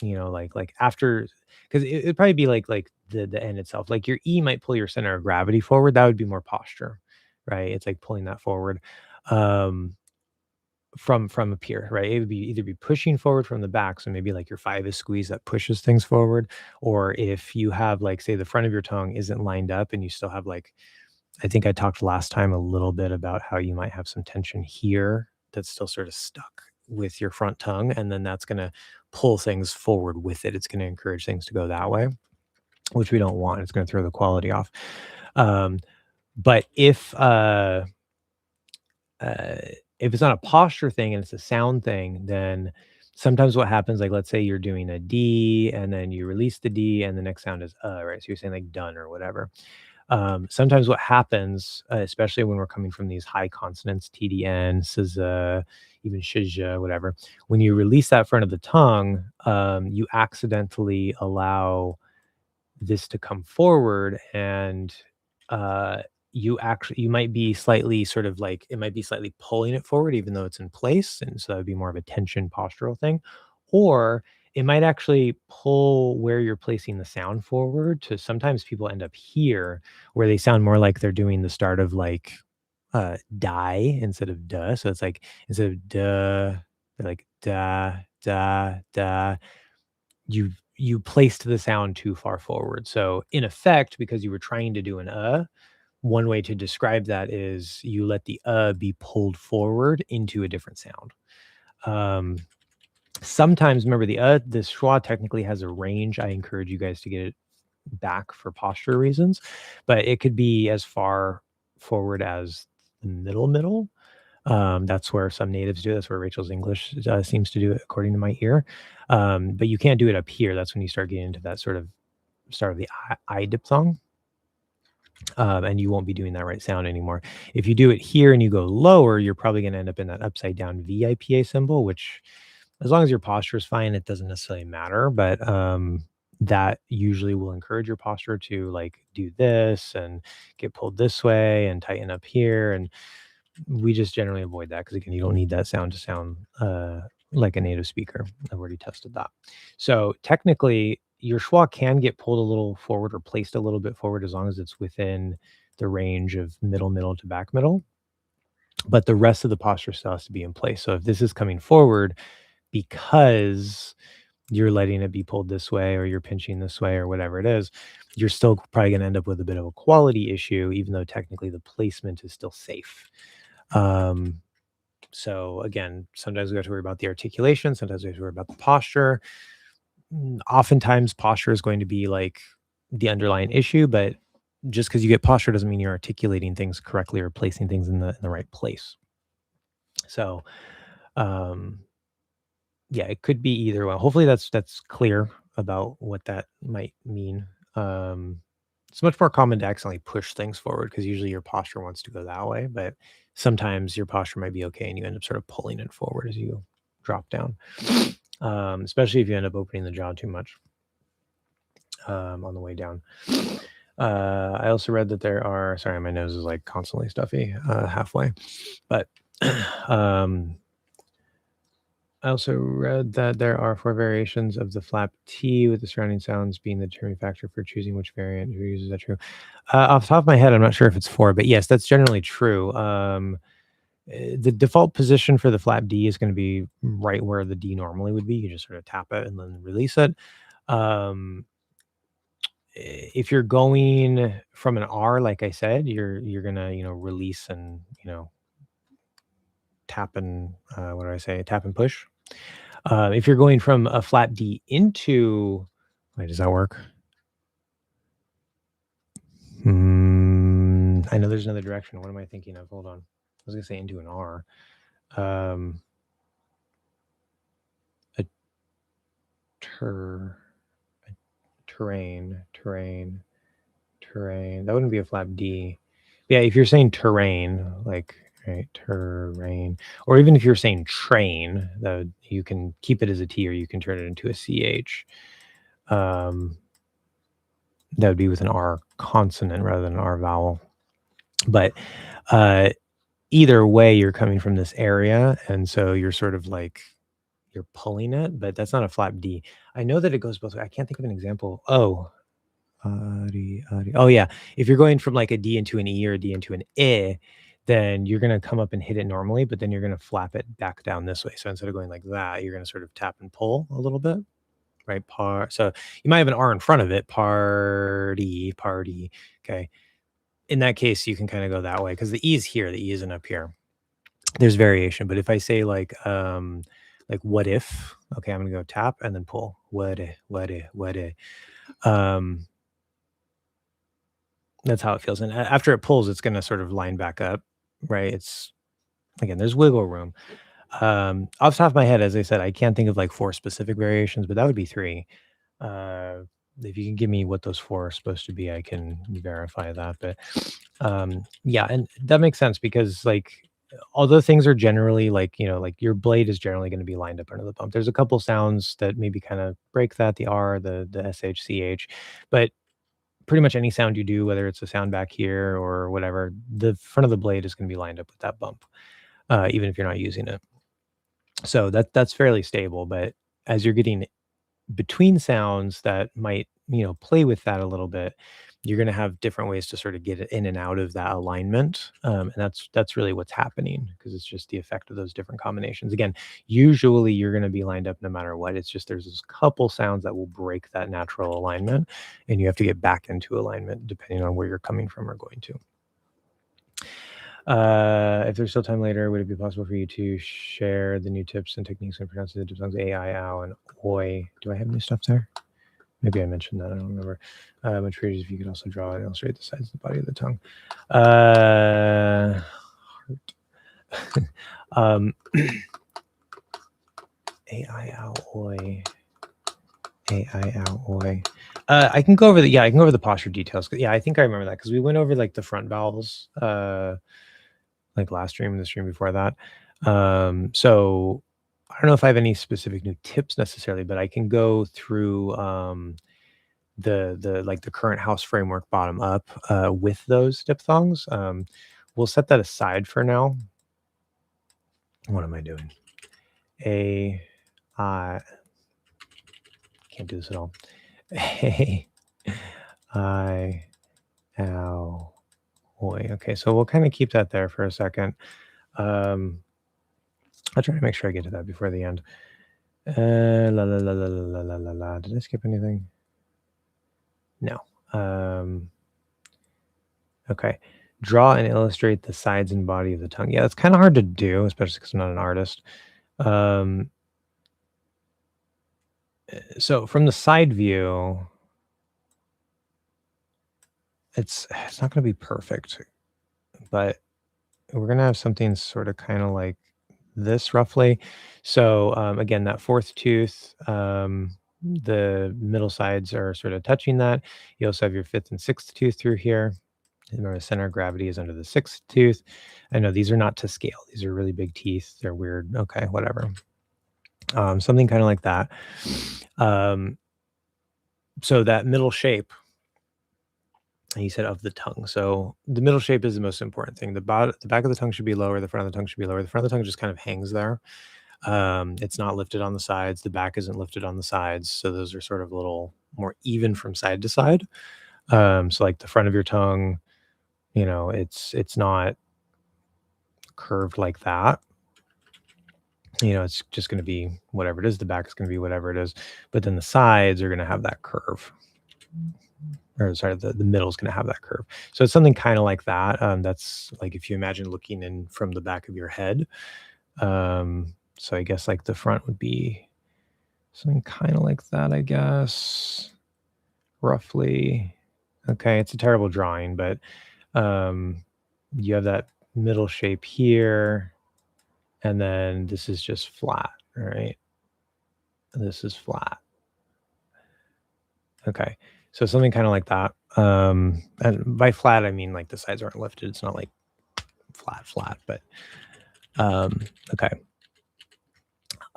like after, because it'd probably be like the end itself. Like your E might pull your center of gravity forward. That would be more posture, right? It's like pulling that forward. From up here, right? It would be either be pushing forward from the back, so maybe like your 5 is squeezed that pushes things forward, or if you have, like, say the front of your tongue isn't lined up and you still have, like, I think I talked last time a little bit about how you might have some tension here that's still sort of stuck with your front tongue, and then that's gonna pull things forward with it. It's gonna encourage things to go that way, which we don't want. It's gonna throw the quality off. But if it's not a posture thing and it's a sound thing, then sometimes what happens, like let's say you're doing a D and then you release the D and the next sound is right? So you're saying like done or whatever. Sometimes what happens, especially when we're coming from these high consonants, TDN, SZ, even SHIZ, whatever, when you release that front of the tongue, you accidentally allow this to come forward, and you might be slightly sort of like, it might be slightly pulling it forward even though it's in place, and so that would be more of a tension postural thing. Or it might actually pull where you're placing the sound forward to, sometimes people end up here where they sound more like they're doing the start of like die instead of duh. So it's like instead of duh, they're like da da da. You placed the sound too far forward. So in effect, because you were trying to do an one way to describe that is you let the be pulled forward into a different sound. Sometimes, remember, the schwa technically has a range. I encourage you guys to get it back for posture reasons, but it could be as far forward as the middle. That's where some natives do it. That's where Rachel's English seems to do it, according to my ear. But you can't do it up here. That's when you start getting into that sort of start of the I diphthong. And you won't be doing that right sound anymore. If you do it here and you go lower, you're probably going to end up in that upside down VIPA symbol, which, as long as your posture is fine, it doesn't necessarily matter. But that usually will encourage your posture to like do this and get pulled this way and tighten up here. And we just generally avoid that because, again, you don't need that sound to sound like a native speaker. I've already tested that. So technically, your schwa can get pulled a little forward or placed a little bit forward as long as it's within the range of middle to back middle. But the rest of the posture still has to be in place. So if this is coming forward because you're letting it be pulled this way or you're pinching this way or whatever it is, you're still probably going to end up with a bit of a quality issue, even though technically the placement is still safe. So again, sometimes we have to worry about the articulation. Sometimes we have to worry about the posture. Oftentimes posture is going to be like the underlying issue, but just because you get posture doesn't mean you're articulating things correctly or placing things in the right place. So, yeah, it could be either one. Hopefully that's clear about what that might mean. It's much more common to accidentally push things forward because usually your posture wants to go that way, but sometimes your posture might be okay and you end up sort of pulling it forward as you drop down, especially if you end up opening the jaw too much on the way down. I also read that there are, sorry, my nose is like constantly stuffy halfway, but I also read that there are 4 variations of the flap T, with the surrounding sounds being the determining factor for choosing which variant to use. Is that true? Off the top of my head, I'm not sure if it's 4, but yes, that's generally true. The default position for the flap D is going to be right where the D normally would be. You just sort of tap it and then release it. If you're going from an R, like I said, you're gonna release and tap and what do I say? Tap and push. If you're going from a flat D into, wait, does that work? I know there's another direction. What am I thinking of? Hold on. I was gonna say into an R. A terrain. That wouldn't be a flap D. Yeah, if you're saying terrain, like right, terrain, or even if you're saying train, that you can keep it as a T or you can turn it into a CH. That would be with an R consonant rather than an R vowel. But either way, you're coming from this area, and so you're sort of like you're pulling it, but that's not a flap D. I know that it goes both ways. I can't think of an example. Oh, yeah. If you're going from like a D into an E or a D into an I, then you're going to come up and hit it normally, but then you're going to flap it back down this way. So instead of going like that, you're going to sort of tap and pull a little bit, right? So you might have an R in front of it, party. Okay. In that case, you can kind of go that way because the E is here, the E isn't up here. There's variation, but if I say like what if, okay, I'm gonna go tap and then pull. What if. That's how it feels. And after it pulls, it's gonna sort of line back up, right? It's again, there's wiggle room. Off the top of my head, as I said, I can't think of like 4 specific variations, but that would be 3. If you can give me what those 4 are supposed to be, I can verify that. But yeah, and that makes sense because like although things are generally like like your blade is generally going to be lined up under the bump, there's a couple sounds that maybe kind of break that, the R, the SH, CH, but pretty much any sound you do, whether it's a sound back here or whatever, the front of the blade is going to be lined up with that bump, even if you're not using it. So that's fairly stable. But as you're getting between sounds that might play with that a little bit, you're going to have different ways to sort of get it in and out of that alignment, and that's really what's happening because it's just the effect of those different combinations. Again, usually you're going to be lined up no matter what. It's just there's this couple sounds that will break that natural alignment, and you have to get back into alignment depending on where you're coming from or going to. If there's still time later, would it be possible for you to share the new tips and techniques in pronouncing the diphthongs A, I, ow, and oi? Do I have new stuff there? Maybe I mentioned that. I don't remember. Much appreciated if you could also draw and illustrate the sides of the body of the tongue. Heart. A, I, ow, oi. A, I, ow, oi. I can go over the posture details. Yeah, I think I remember that because we went over like the front vowels, like last stream and the stream before that. So I don't know if I have any specific new tips necessarily, but I can go through the current house framework bottom up with those diphthongs. We'll set that aside for now. What am I doing? I can't do this at all. A, I, ow, oi. Okay, so we'll kind of keep that there for a second. I'll try to make sure I get to that before the end. La la la la la la la la. Did I skip anything? No. Okay. Draw and illustrate the sides and body of the tongue. Yeah, that's kind of hard to do, especially because I'm not an artist. So from the side view, it's not going to be perfect, but we're going to have something sort of kind of like this roughly. So again, that fourth tooth, the middle sides are sort of touching that. You also have your fifth and sixth tooth through here. Remember, the center of gravity is under the sixth tooth. I know these are not to scale. These are really big teeth. They're weird. Okay, whatever. Something kind of like that. So that middle shape, he said, of the tongue. So the middle shape is the most important thing. The back of the tongue should be lower. The front of the tongue should be lower. The front of the tongue just kind of hangs there. It's not lifted on the sides. The back isn't lifted on the sides. So those are sort of a little more even from side to side. So like the front of your tongue, it's not curved like that. It's just going to be whatever it is. The back is going to be whatever it is. But then the sides are going to have that curve. Or sorry, the middle is going to have that curve. So it's something kind of like that. That's like if you imagine looking in from the back of your head. So I guess like the front would be something kind of like that, I guess, roughly. Okay, it's a terrible drawing, but you have that middle shape here, and then this is just flat, right? This is flat. Okay, so something kind of like that. And by flat, I mean like the sides aren't lifted. It's not like flat, but okay.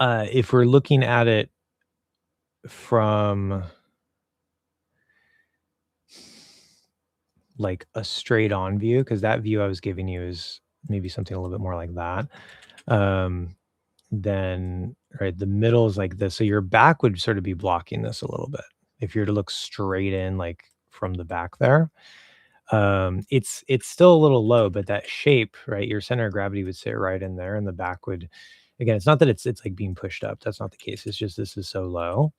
If we're looking at it from like a straight on view, because that view I was giving you is maybe something a little bit more like that. Then right, the middle is like this. So your back would sort of be blocking this a little bit. If you're to look straight in, like from the back there, it's still a little low, but that shape, right? Your center of gravity would sit right in there, and the back would, again, it's not that it's like being pushed up. That's not the case. It's just this is so low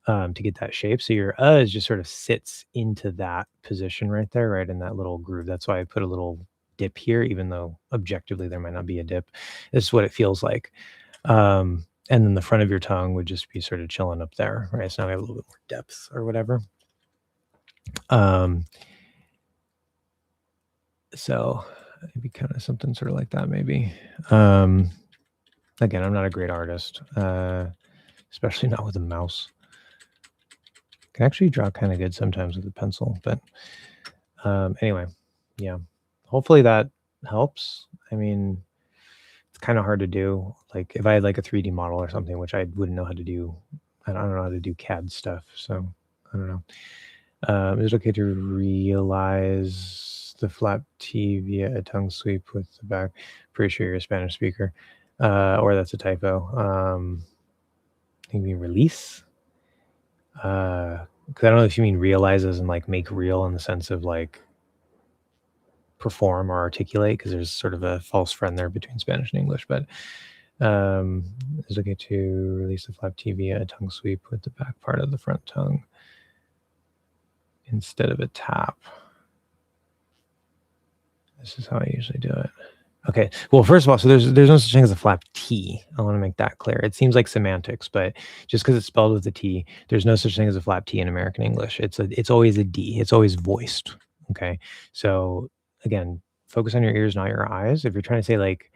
to get that shape. So your just sort of sits into that position right there, right in that little groove. That's why I put a little dip here, even though objectively there might not be a dip. This is what it feels like. And then the front of your tongue would just be sort of chilling up there, right? So now we have a little bit more depth or whatever. So it'd be kind of something sort of like that, maybe. Again, I'm not a great artist, especially not with a mouse. I can actually draw kind of good sometimes with a pencil, but anyway, yeah. Hopefully that helps. I mean, it's kind of hard to do. Like if I had like a 3D model or something, which I wouldn't know how to do. I don't know how to do CAD stuff, so I don't know. Is it okay to realize the flap T via a tongue sweep with the back? Pretty sure you're a Spanish speaker, or that's a typo. I think you mean release. Because I don't know if you mean realize as in like make real in the sense of like perform or articulate, because there's sort of a false friend there between Spanish and English. But is it okay to release the flap T via a tongue sweep with the back part of the front tongue instead of a tap? This is how I usually do it. Okay. Well, first of all, so there's no such thing as a flap T. I want to make that clear. It seems like semantics, but just because it's spelled with a T, there's no such thing as a flap T in American English. It's always a D. It's always voiced. Okay. So again, focus on your ears, not your eyes. If you're trying to say like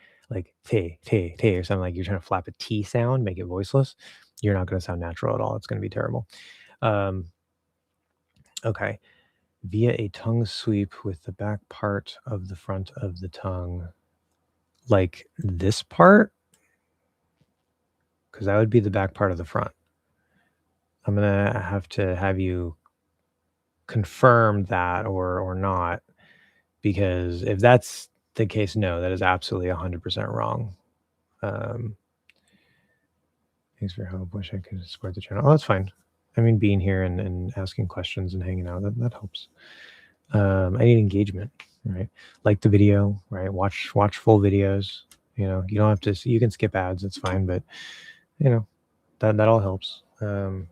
te or something, like you're trying to flap a T sound, make it voiceless, you're not going to sound natural at all. It's going to be terrible. Okay. Via a tongue sweep with the back part of the front of the tongue. Like this part, because that would be the back part of the front. I'm gonna have to have you confirm that or not, because if that's the case, no, that is absolutely 100% wrong. Thanks for your help. Wish I could support the channel. Oh, that's fine. I mean, being here and asking questions and hanging out, that helps. I need engagement, right? Like the video, right? Watch full videos. You know, you don't have to. You can skip ads. It's fine, but you know, that all helps. What's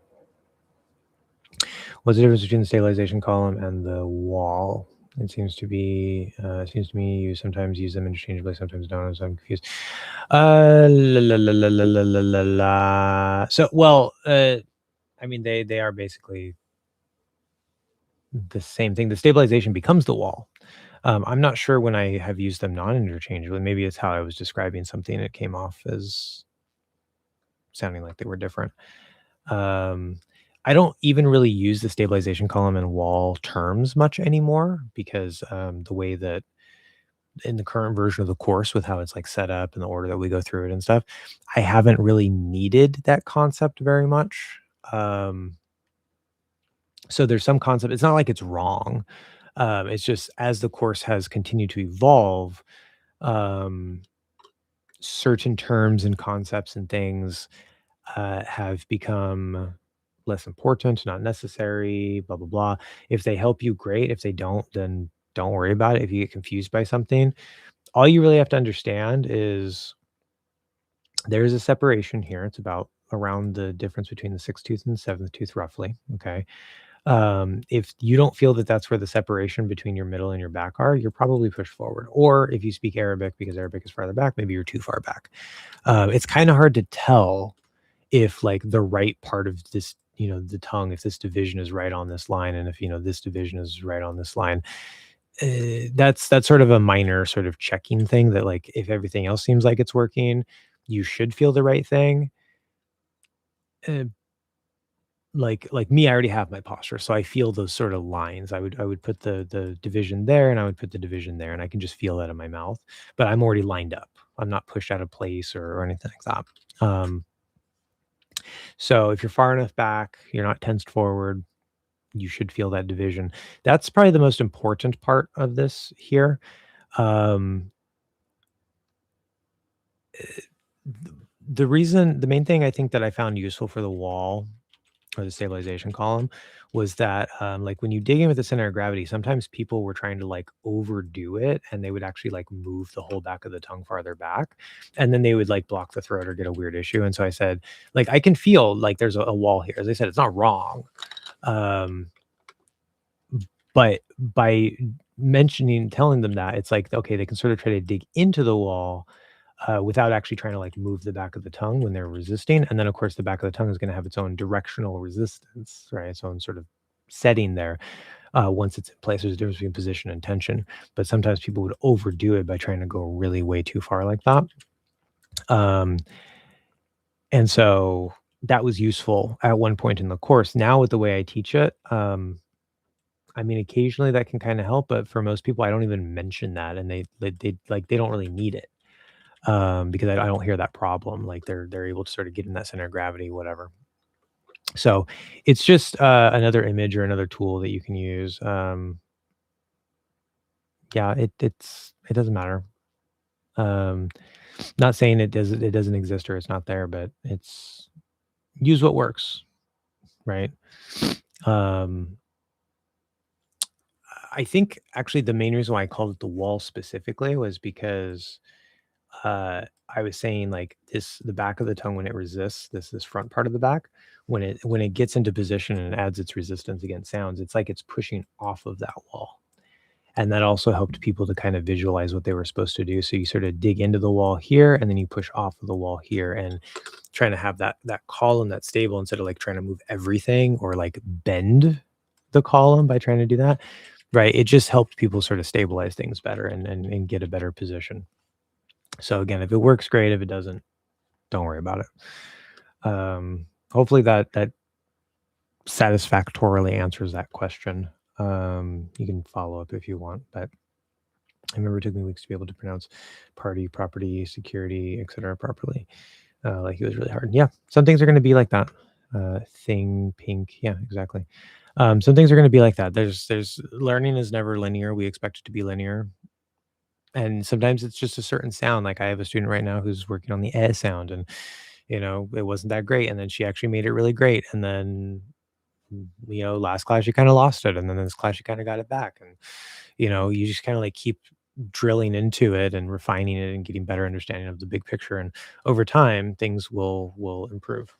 the difference between the stabilization column and the wall? It seems to be. Seems to me you sometimes use them interchangeably, sometimes don't. So I'm confused. So, well, I mean, they are basically the same thing. The stabilization becomes the wall. I'm not sure when I have used them non-interchangeably. Maybe it's how I was describing something. It came off as sounding like they were different. I don't even really use the stabilization column and wall terms much anymore, because the way that in the current version of the course, with how it's like set up and the order that we go through it and stuff, I haven't really needed that concept very much. So there's some concept. It's not like it's wrong. It's just as the course has continued to evolve, certain terms and concepts and things have become less important, not necessary, blah, blah, blah. If they help you, great. If they don't, then don't worry about it. If you get confused by something, all you really have to understand is there's a separation here. It's about around the difference between the sixth tooth and the seventh tooth, roughly. Okay. If you don't feel that that's where the separation between your middle and your back are, you're probably pushed forward. Or if you speak Arabic, because Arabic is farther back, maybe you're too far back. It's kind of hard to tell if like the right part of this, you know, the tongue, if this division is right on this line, and if, you know, this division is right on this line. That's sort of a minor sort of checking thing, that like if everything else seems like it's working, you should feel the right thing. Uh, like me, I already have my posture, so I feel those sort of lines. I would put the division there, and I would put the division there, and I can just feel that in my mouth. But I'm already lined up. I'm not pushed out of place or anything like that. So if you're far enough back, you're not tensed forward, you should feel that division. That's probably the most important part of this here. Um, the main thing I think that I found useful for the wall or the stabilization column was that like when you dig in with the center of gravity, sometimes people were trying to like overdo it, and they would actually like move the whole back of the tongue farther back, and then they would like block the throat or get a weird issue. And so I said, like, I can feel like there's a wall here. As I said, it's not wrong. But by telling them that, it's like, okay, they can sort of try to dig into the wall without actually trying to like move the back of the tongue when they're resisting. And then of course the back of the tongue is going to have its own directional resistance, right? Its own sort of setting there. Once it's in place, there's a difference between position and tension. But sometimes people would overdo it by trying to go really way too far like that. And so that was useful at one point in the course. Now with the way I teach it, I mean, occasionally that can kind of help, but for most people, I don't even mention that, and they don't really need it, because I don't hear that problem. Like they're able to sort of get in that center of gravity, whatever. So it's just another image or another tool that you can use. Yeah, it doesn't matter. Not saying it doesn't exist or it's not there, but it's use what works, right? I think actually the main reason why I called it the wall specifically was because I was saying like the back of the tongue, when it resists this front part of the back, when it gets into position and adds its resistance against sounds, it's like it's pushing off of that wall. And that also helped people to kind of visualize what they were supposed to do. So you sort of dig into the wall here, and then you push off of the wall here, and trying to have that column that's stable instead of like trying to move everything or like bend the column by trying to do that. Right. It just helped people sort of stabilize things better and get a better position. So again, if it works, great. If it doesn't, don't worry about it. Hopefully that satisfactorily answers that question. You can follow up if you want, but I remember it took me weeks to be able to pronounce party, property, security, etc. properly. Like it was really hard. Yeah, some things are going to be like that. Thing, pink. Yeah, exactly. Some things are going to be like that. There's learning is never linear. We expect it to be linear, and sometimes it's just a certain sound. Like I have a student right now who's working on the sound, and it wasn't that great, and then she actually made it really great, and then last class you kind of lost it, and then this class you kind of got it back, and you just kind of like keep drilling into it and refining it and getting better understanding of the big picture, and over time things will improve.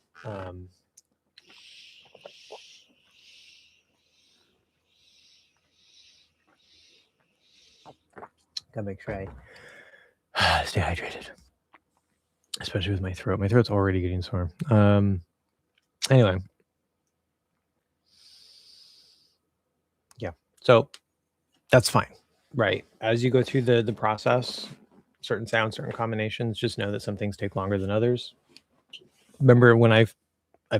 Gotta make sure I stay hydrated, especially with my throat. My throat's already getting sore. Anyway, yeah, so that's fine, right? As you go through the process, certain sounds, certain combinations, just know that some things take longer than others. Remember when I've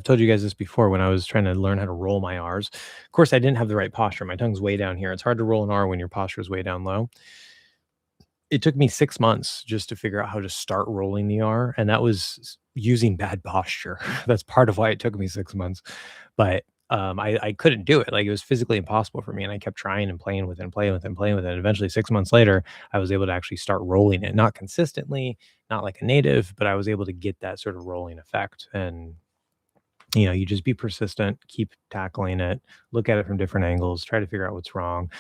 told you guys this before, when I was trying to learn how to roll my R's. Of course, I didn't have the right posture. My tongue's way down here. It's hard to roll an R when your posture is way down low. It took me 6 months just to figure out how to start rolling the R, and that was using bad posture. That's part of why it took me 6 months. But I couldn't do it. Like, it was physically impossible for me, and I kept trying and playing with it and playing with it and playing with it. And eventually, 6 months later, I was able to actually start rolling it, not consistently, not like a native, but I was able to get that sort of rolling effect. And you just be persistent, keep tackling it, look at it from different angles, try to figure out what's wrong.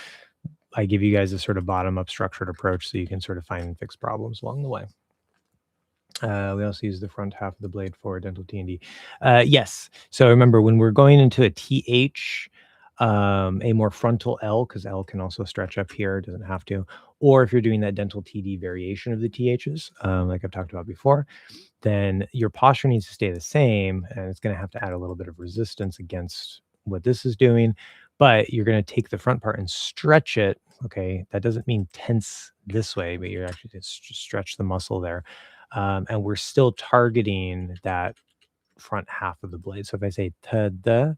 I give you guys a sort of bottom-up structured approach so you can sort of find and fix problems along the way. We also use the front half of the blade for dental T&D. Yes. So remember, when we're going into a TH, a more frontal L, because L can also stretch up here, it doesn't have to. Or if you're doing that dental TD variation of the THs, like I've talked about before, then your posture needs to stay the same, and it's going to have to add a little bit of resistance against what this is doing. But you're going to take the front part and stretch it. Okay, that doesn't mean tense this way, but you're actually just stretch the muscle there. And we're still targeting that front half of the blade. So if I say ta da,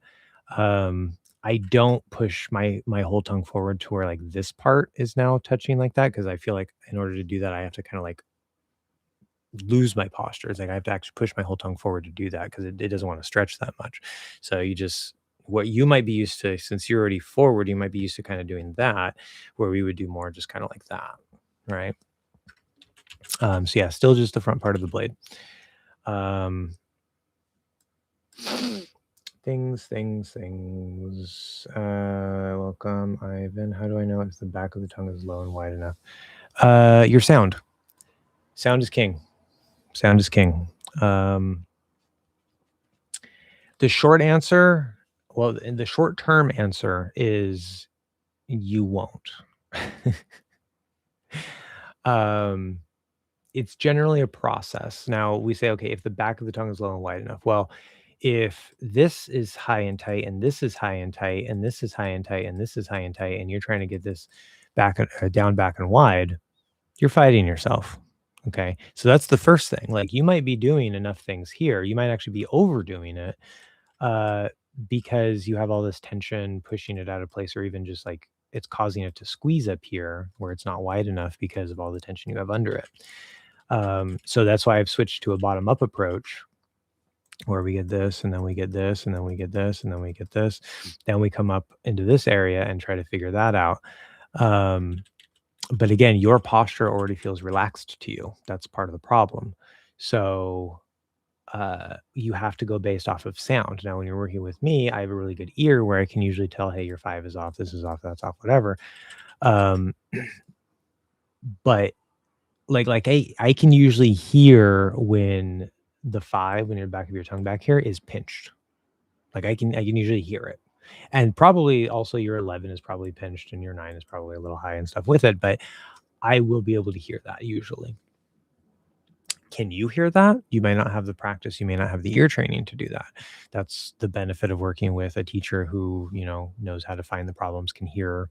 I don't push my whole tongue forward to where like this part is now touching like that, because I feel like in order to do that, I have to kind of like lose my posture. It's like I have to actually push my whole tongue forward to do that, because it doesn't want to stretch that much. So what you might be used to, since you're already forward, you might be used to kind of doing that, where we would do more just kind of like that, right? So yeah, still just the front part of the blade. Things. Welcome, Ivan. How do I know if the back of the tongue is low and wide enough? Your sound. Sound is king. Sound is king. The short answer, well, in the short-term answer is you won't. It's generally a process. Now we say, okay, if the back of the tongue is low and wide enough, well, if this is high and tight, and this is high and tight, and this is high and tight, and this is high and tight, and you're trying to get this back down, back and wide, you're fighting yourself. Okay, so that's the first thing. Like, you might be doing enough things here, you might actually be overdoing it, because you have all this tension pushing it out of place, or even just like it's causing it to squeeze up here where it's not wide enough because of all the tension you have under it. So that's why I've switched to a bottom-up approach, where we get this, and then we get this, and then we get this, and then we get this. Then we come up into this area and try to figure that out. But again, your posture already feels relaxed to you. That's part of the problem. So you have to go based off of sound. Now, when you're working with me, I have a really good ear where I can usually tell, hey, your 5 is off, this is off, that's off, whatever. But like I can usually hear when the 5, when your back of your tongue back here is pinched. Like I can usually hear it. And probably also your 11 is probably pinched and your 9 is probably a little high and stuff with it, but I will be able to hear that usually. Can you hear that? You may not have the practice, you may not have the ear training to do that. That's the benefit of working with a teacher who, knows how to find the problems, can hear,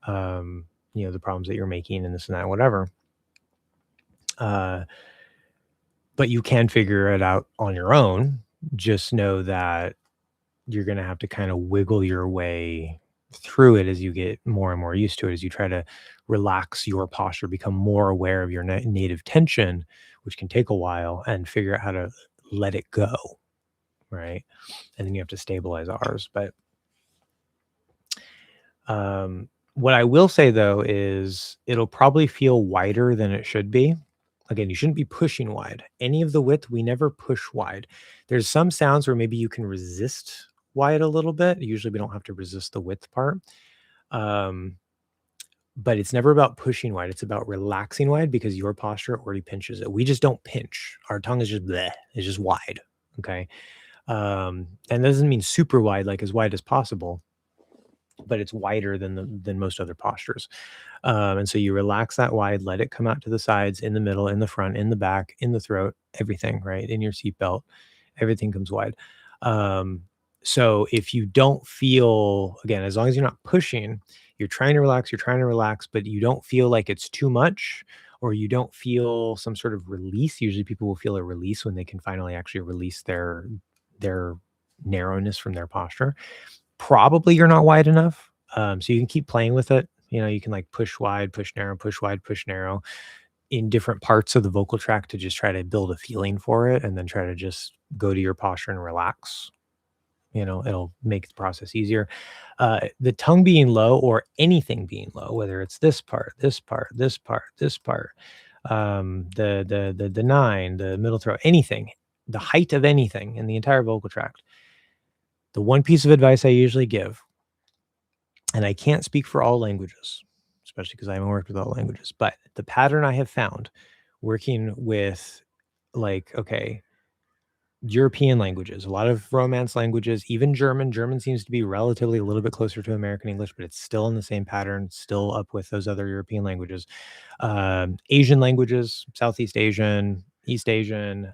um, the problems that you're making and this and that, whatever. But you can figure it out on your own. Just know that you're going to have to kind of wiggle your way through it as you get more and more used to it, as you try to relax your posture, become more aware of your native tension, which can take a while, and figure out how to let it go. Right. And then you have to stabilize ours. But what I will say though is it'll probably feel wider than it should be. Again, you shouldn't be pushing wide. Any of the width, we never push wide. There's some sounds where maybe you can resist wide a little bit. Usually we don't have to resist the width part. But it's never about pushing wide. It's about relaxing wide because your posture already pinches it. We just don't pinch. Our tongue is just bleh. It's just wide. Okay. And that doesn't mean super wide, like as wide as possible, but it's wider than most other postures. And so you relax that wide, let it come out to the sides, in the middle, in the front, in the back, in the throat, everything, right? In your seatbelt, everything comes wide. So if you don't feel, again, as long as you're not pushing, you're trying to relax, but you don't feel like it's too much, or you don't feel some sort of release. Usually people will feel a release when they can finally actually release their narrowness from their posture. Probably you're not wide enough. So you can keep playing with it. You can like push wide, push narrow, push wide, push narrow in different parts of the vocal tract to just try to build a feeling for it, and then try to just go to your posture and relax. It'll make the process easier. The tongue being low, or anything being low, whether it's this part, this part, this part, this part, the nine, the middle throat, anything, the height of anything in the entire vocal tract. The one piece of advice I usually give, and I can't speak for all languages, especially because I haven't worked with all languages, but the pattern I have found working with, European languages, a lot of Romance languages, even German. German seems to be relatively a little bit closer to American English, but it's still in the same pattern, still up with those other European languages. Asian languages, Southeast Asian, East Asian,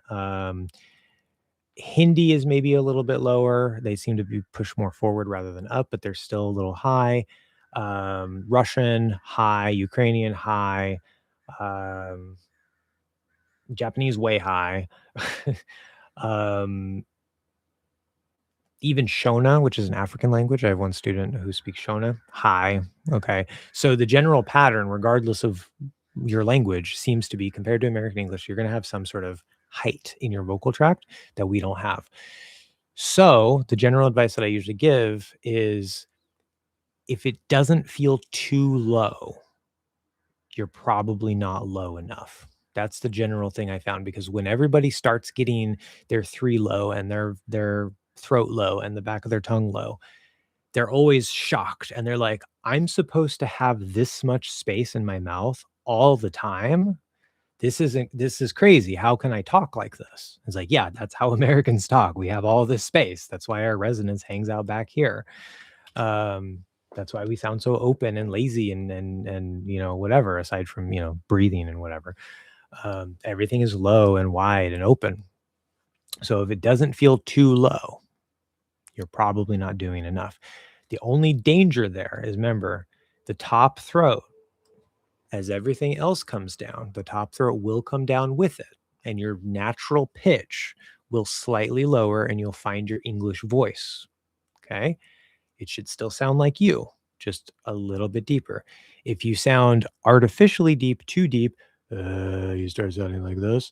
Hindi is maybe a little bit lower. They seem to be pushed more forward rather than up, but they're still a little high. Russian, high. Ukrainian, high. Japanese, way high. Even Shona, which is an African language. I have one student who speaks Shona, high. Okay. So the general pattern, regardless of your language, seems to be, compared to American English, you're going to have some sort of height in your vocal tract that we don't have. So the general advice that I usually give is, if it doesn't feel too low, you're probably not low enough. That's the general thing I found, because when everybody starts getting their 3 low and their throat low and the back of their tongue low, they're always shocked and they're like, I'm supposed to have this much space in my mouth all the time. This is crazy. How can I talk like this? It's like, yeah, that's how Americans talk. We have all this space. That's why our resonance hangs out back here. That's why we sound so open and lazy and whatever, aside from breathing and whatever. Everything is low and wide and open. So if it doesn't feel too low, you're probably not doing enough. The only danger there is, remember, the top throat, as everything else comes down, the top throat will come down with it, and your natural pitch will slightly lower, and you'll find your English voice. Okay. It should still sound like you, just a little bit deeper. If you sound artificially deep, too deep, you start sounding like this,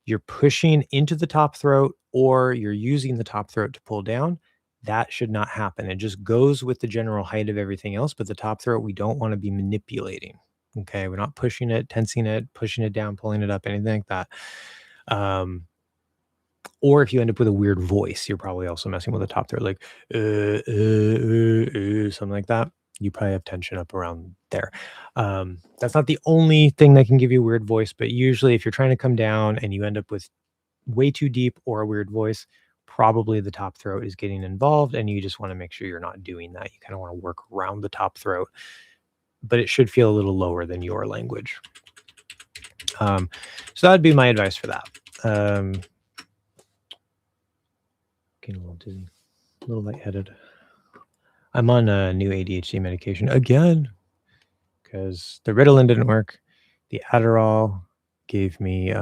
you're pushing into the top throat, or you're using the top throat to pull down. That should not happen. It just goes with the general height of everything else, but the top throat, we don't want to be manipulating. Okay. We're not pushing it, tensing it, pushing it down, pulling it up, anything like that. Or if you end up with a weird voice, you're probably also messing with the top throat, like something like that. You probably have tension up around there. That's not the only thing that can give you a weird voice, but usually if you're trying to come down and you end up with way too deep or a weird voice, probably the top throat is getting involved, and you just want to make sure you're not doing that. You kind of want to work around the top throat, but it should feel a little lower than your language. So that'd be my advice for that. Getting a little dizzy, a little lightheaded. I'm on a new ADHD medication again because the Ritalin didn't work. The Adderall gave me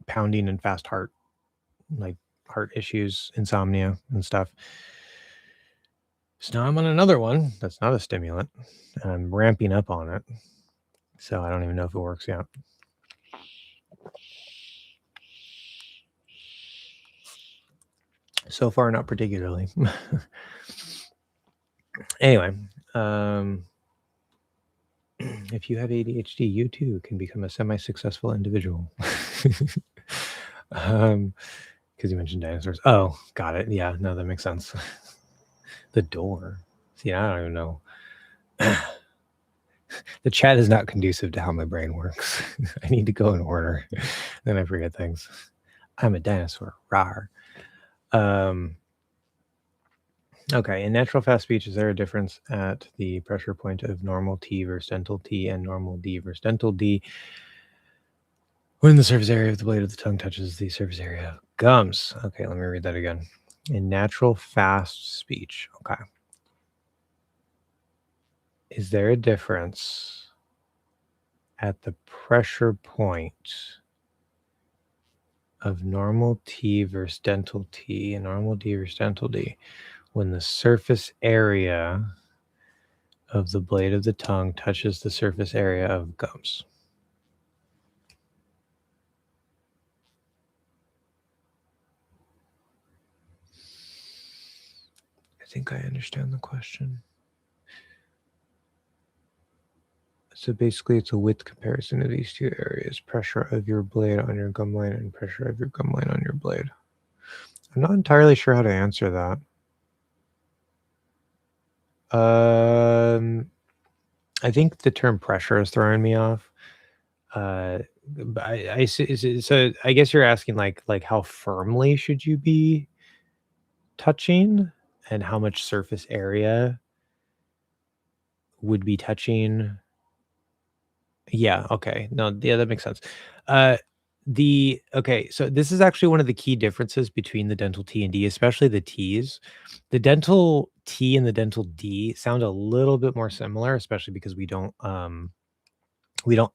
pounding and fast heart, like heart issues, insomnia and stuff. So now I'm on another one that's not a stimulant, and I'm ramping up on it. So I don't even know if it works yet. So far, not particularly. Anyway, if you have ADHD, you too can become a semi-successful individual. Because you mentioned dinosaurs. Oh, got it. Yeah, no, that makes sense. The door. See, I don't even know. The chat is not conducive to how my brain works. I need to go in order. Then I forget things. I'm a dinosaur. Rawr. Okay, in natural fast speech, is there a difference at the pressure point of normal T versus dental T and normal D versus dental D when the surface area of the blade of the tongue touches the surface area of gums? Okay, let me read that again. In natural fast speech, okay. Is there a difference at the pressure point of normal T versus dental T and normal D versus dental D when the surface area of the blade of the tongue touches the surface area of gums? I think I understand the question. So basically, it's a width comparison of these two areas: pressure of your blade on your gum line and pressure of your gum line on your blade. I'm not entirely sure how to answer that. I think the term pressure is throwing me off. But so I guess you're asking like how firmly should you be touching and how much surface area would be touching. Yeah, okay. No, yeah, that makes sense. Okay, so this is actually one of the key differences between the dental T and D, especially the T's. The dental T and the dental D sound a little bit more similar, especially because we don't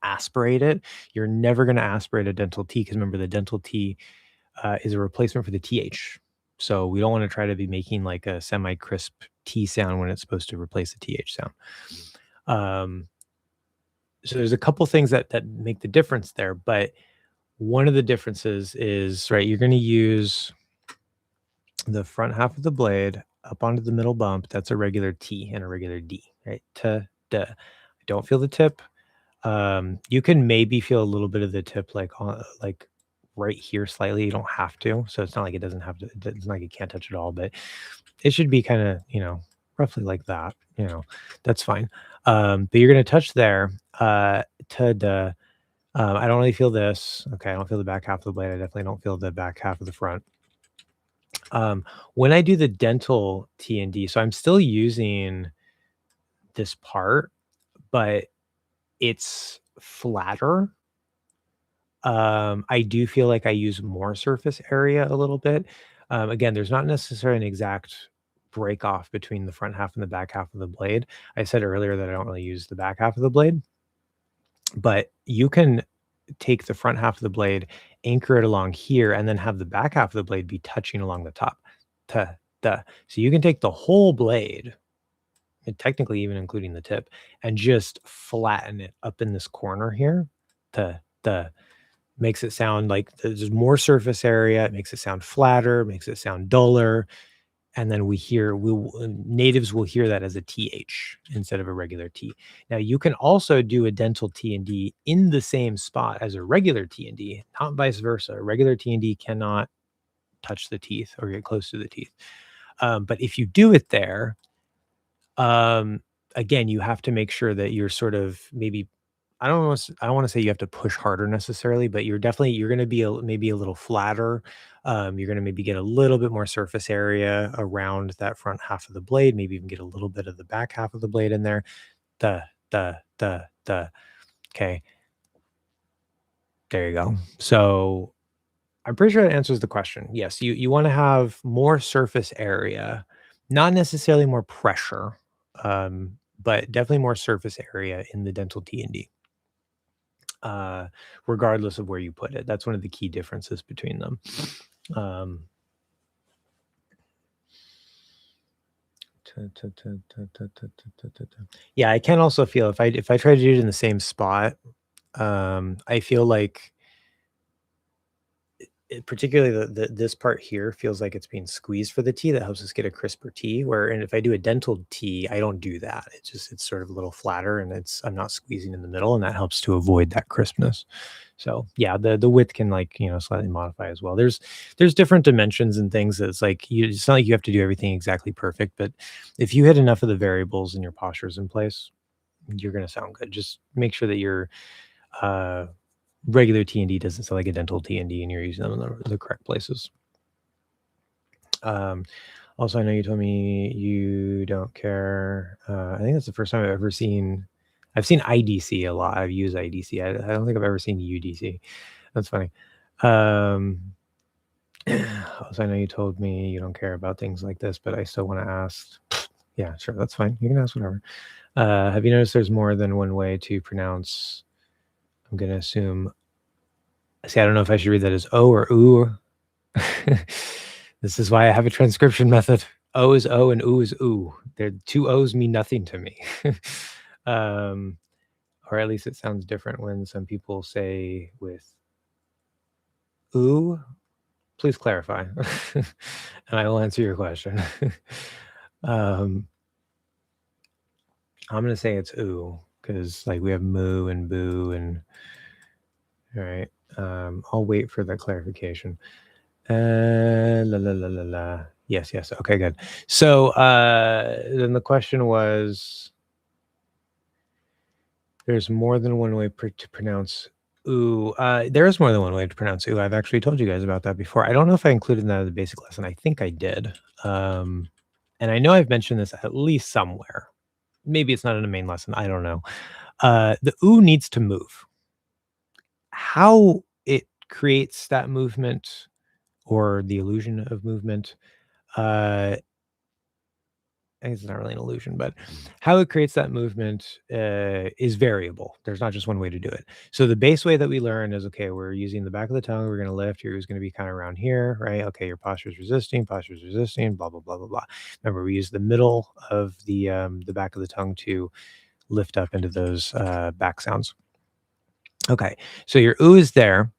aspirate it. You're never going to aspirate a dental T because remember the dental T is a replacement for the TH. So we don't want to try to be making like a semi-crisp T sound when it's supposed to replace the TH sound. So there's a couple things that make the difference there, but one of the differences is, right, you're going to use the front half of the blade up onto the middle bump. That's a regular T and a regular D, right? Duh. Don't feel the tip. You can maybe feel a little bit of the tip like right here slightly. You don't have to. So it's not like it doesn't have to, it's not like you can't touch it all, but it should be kind of, roughly like that, that's fine. But you're going to touch there, I don't really feel this. Okay. I don't feel the back half of the blade. I definitely don't feel the back half of the front. When I do the dental T and D, so I'm still using this part, but it's flatter. I do feel like I use more surface area a little bit. Again, there's not necessarily an exact break off between the front half and the back half of the blade. I said earlier that I don't really use the back half of the blade, but you can take the front half of the blade, anchor it along here, and then have the back half of the blade be touching along the top. So you can take the whole blade, and technically even including the tip, and just flatten it up in this corner here. Makes it sound like there's more surface area. It makes it sound flatter, makes it sound duller. And then natives will hear that as a TH instead of a regular T. Now you can also do a dental T and D in the same spot as a regular T and D, not vice versa. A regular T and D cannot touch the teeth or get close to the teeth. But if you do it there, again, you have to make sure that you're sort of maybe, I don't want to say you have to push harder necessarily, but you're going to be maybe a little flatter. You're going to maybe get a little bit more surface area around that front half of the blade, maybe even get a little bit of the back half of the blade in there. The. Okay, there you go. So I'm pretty sure that answers the question. Yes, you want to have more surface area, not necessarily more pressure, but definitely more surface area in the dental T&D, regardless of where you put it. That's one of the key differences between them. Yeah, I can also feel if I try to do it in the same spot, I feel like particularly this part here feels like it's being squeezed for the tea. That helps us get a crisper tea. And if I do a dental tea, I don't do that. It's sort of a little flatter, and I'm not squeezing in the middle, and that helps to avoid that crispness. So yeah, the width can slightly modify as well. There's different dimensions and things that's like it's not like you have to do everything exactly perfect, but if you hit enough of the variables and your postures in place, you're gonna sound good. Just make sure that your regular T&D doesn't sound like a dental T&D and you're using them in the correct places. Also, I know you told me you don't care. I think that's the first time I've seen IDC a lot. I've used IDC. I don't think I've ever seen UDC. That's funny. Also, I know you told me you don't care about things like this, but I still want to ask. Yeah, sure, that's fine. You can ask whatever. Have you noticed there's more than one way to pronounce? I'm going to assume. See, I don't know if I should read that as O or ooh. This is why I have a transcription method. O is O and oo is oo. Two O's mean nothing to me. Or at least it sounds different when some people say with ooh. Please clarify, and I will answer your question. I'm going to say it's ooh because like we have moo and boo and all right. I'll wait for the clarification. Yes. Okay, good. So then the question was, there's more than one way to pronounce ooh. There is more than one way to pronounce ooh. I've actually told you guys about that before. I don't know if I included that in the basic lesson. I think I did. And I know I've mentioned this at least somewhere. Maybe it's not in a main lesson. I don't know. The ooh needs to move. How it creates that movement or the illusion of movement, I guess it's not really an illusion, but how it creates that movement is variable. There's not just one way to do it. So the base way that we learn is, okay, we're using the back of the tongue. We're going to lift. Your is going to be kind of around here, right? Okay, your posture is resisting, blah, blah, blah, blah, blah. Remember, we use the middle of the back of the tongue to lift up into those back sounds. Okay, so your ooh is there.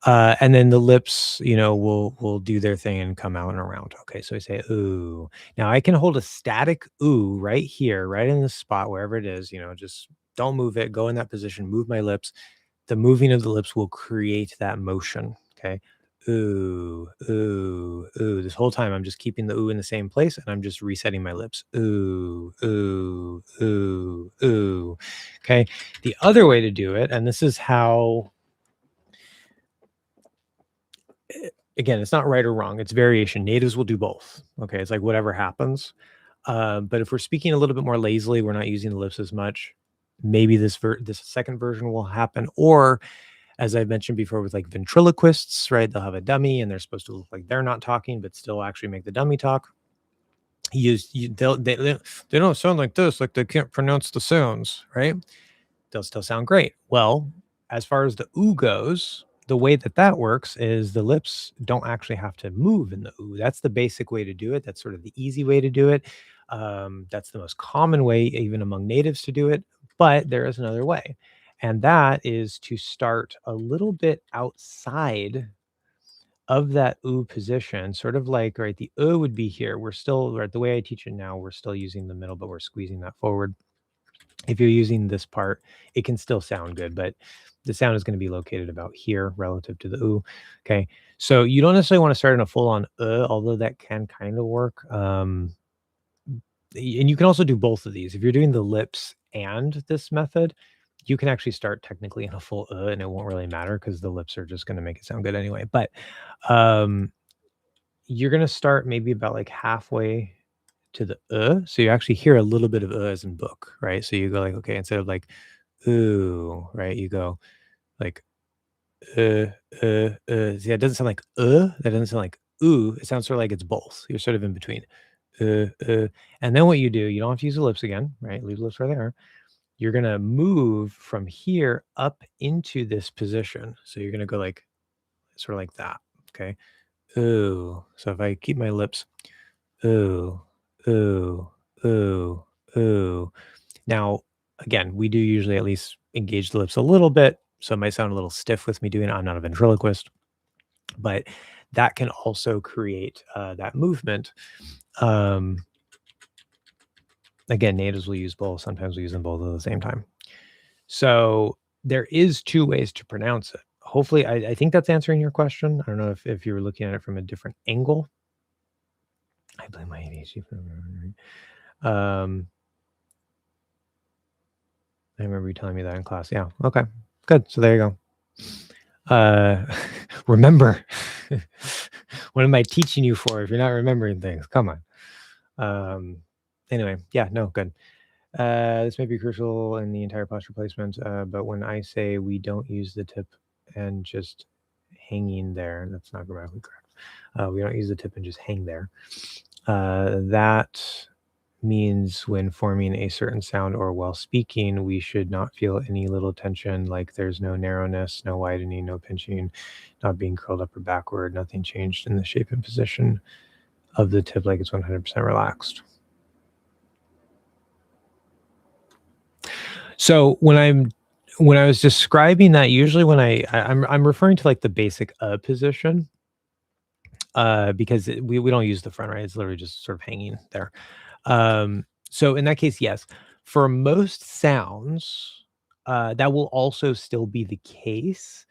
And then the lips, will do their thing and come out and around. Okay, so I say ooh. Now I can hold a static ooh right here, right in the spot, wherever it is. Just don't move it. Go in that position. Move my lips. The moving of the lips will create that motion. Okay, ooh, ooh, ooh. This whole time I'm just keeping the ooh in the same place, and I'm just resetting my lips. Ooh, ooh, ooh, ooh. Okay. The other way to do it, and this is how. Again, it's not right or wrong. It's variation. Natives will do both. Okay, it's like whatever happens. But if we're speaking a little bit more lazily, we're not using the lips as much. Maybe this second version will happen. Or, as I mentioned before, with like ventriloquists, right? They'll have a dummy, and they're supposed to look like they're not talking, but still actually make the dummy talk. They don't sound like this, like they can't pronounce the sounds, right? They'll still sound great. Well, as far as the ooh goes, the way that works is the lips don't actually have to move in the ooh. That's the basic way to do it. That's sort of the easy way to do it. That's the most common way, even among natives, to do it. But there is another way, and that is to start a little bit outside of that ooh position, sort of like, right, the ooh would be here. We're still, right, the way I teach it now, we're still using the middle, but we're squeezing that forward. If you're using this part, it can still sound good, but the sound is going to be located about here relative to the ooh. Okay. So you don't necessarily want to start in a full on although that can kind of work. And you can also do both of these. If you're doing the lips and this method, you can actually start technically in a full and it won't really matter because the lips are just going to make it sound good anyway. But um, you're going to start maybe about like halfway to the so you actually hear a little bit of as in book, right? So you go like, okay, instead of like ooh, right? You go like yeah, it doesn't sound like that doesn't sound like ooh. It sounds sort of like it's both. You're sort of in between. Uh, uh. And then what you do, you don't have to use the lips again, right? Leave the lips where they are. You're gonna move from here up into this position. So you're gonna go like sort of like that. Okay. Ooh. So if I keep my lips, ooh, ooh, ooh, ooh. Now, again, we do usually at least engage the lips a little bit. So it might sound a little stiff with me doing it. I'm not a ventriloquist, but that can also create that movement. Um, again, natives will use both. Sometimes we use them both at the same time. So there is two ways to pronounce it. Hopefully, I think that's answering your question. I don't know if you were looking at it from a different angle. I blame my ADHD for remembering. I remember you telling me that in class. Yeah. Okay. Good. So there you go. Remember. What am I teaching you for if you're not remembering things? Come on. Anyway, yeah, no, good. This may be crucial in the entire posture placement, but when I say we don't use the tip and just hanging there, that's not grammatically correct. We don't use the tip and just hang there. That means when forming a certain sound or while speaking, we should not feel any little tension, like there's no narrowness, no widening, no pinching, not being curled up or backward, nothing changed in the shape and position of the tip, like it's 100% relaxed. So when I was describing that, usually when I'm referring to like the basic position, because we don't use the front, right? It's literally just sort of hanging there. So in that case, yes, for most sounds, that will also still be the case,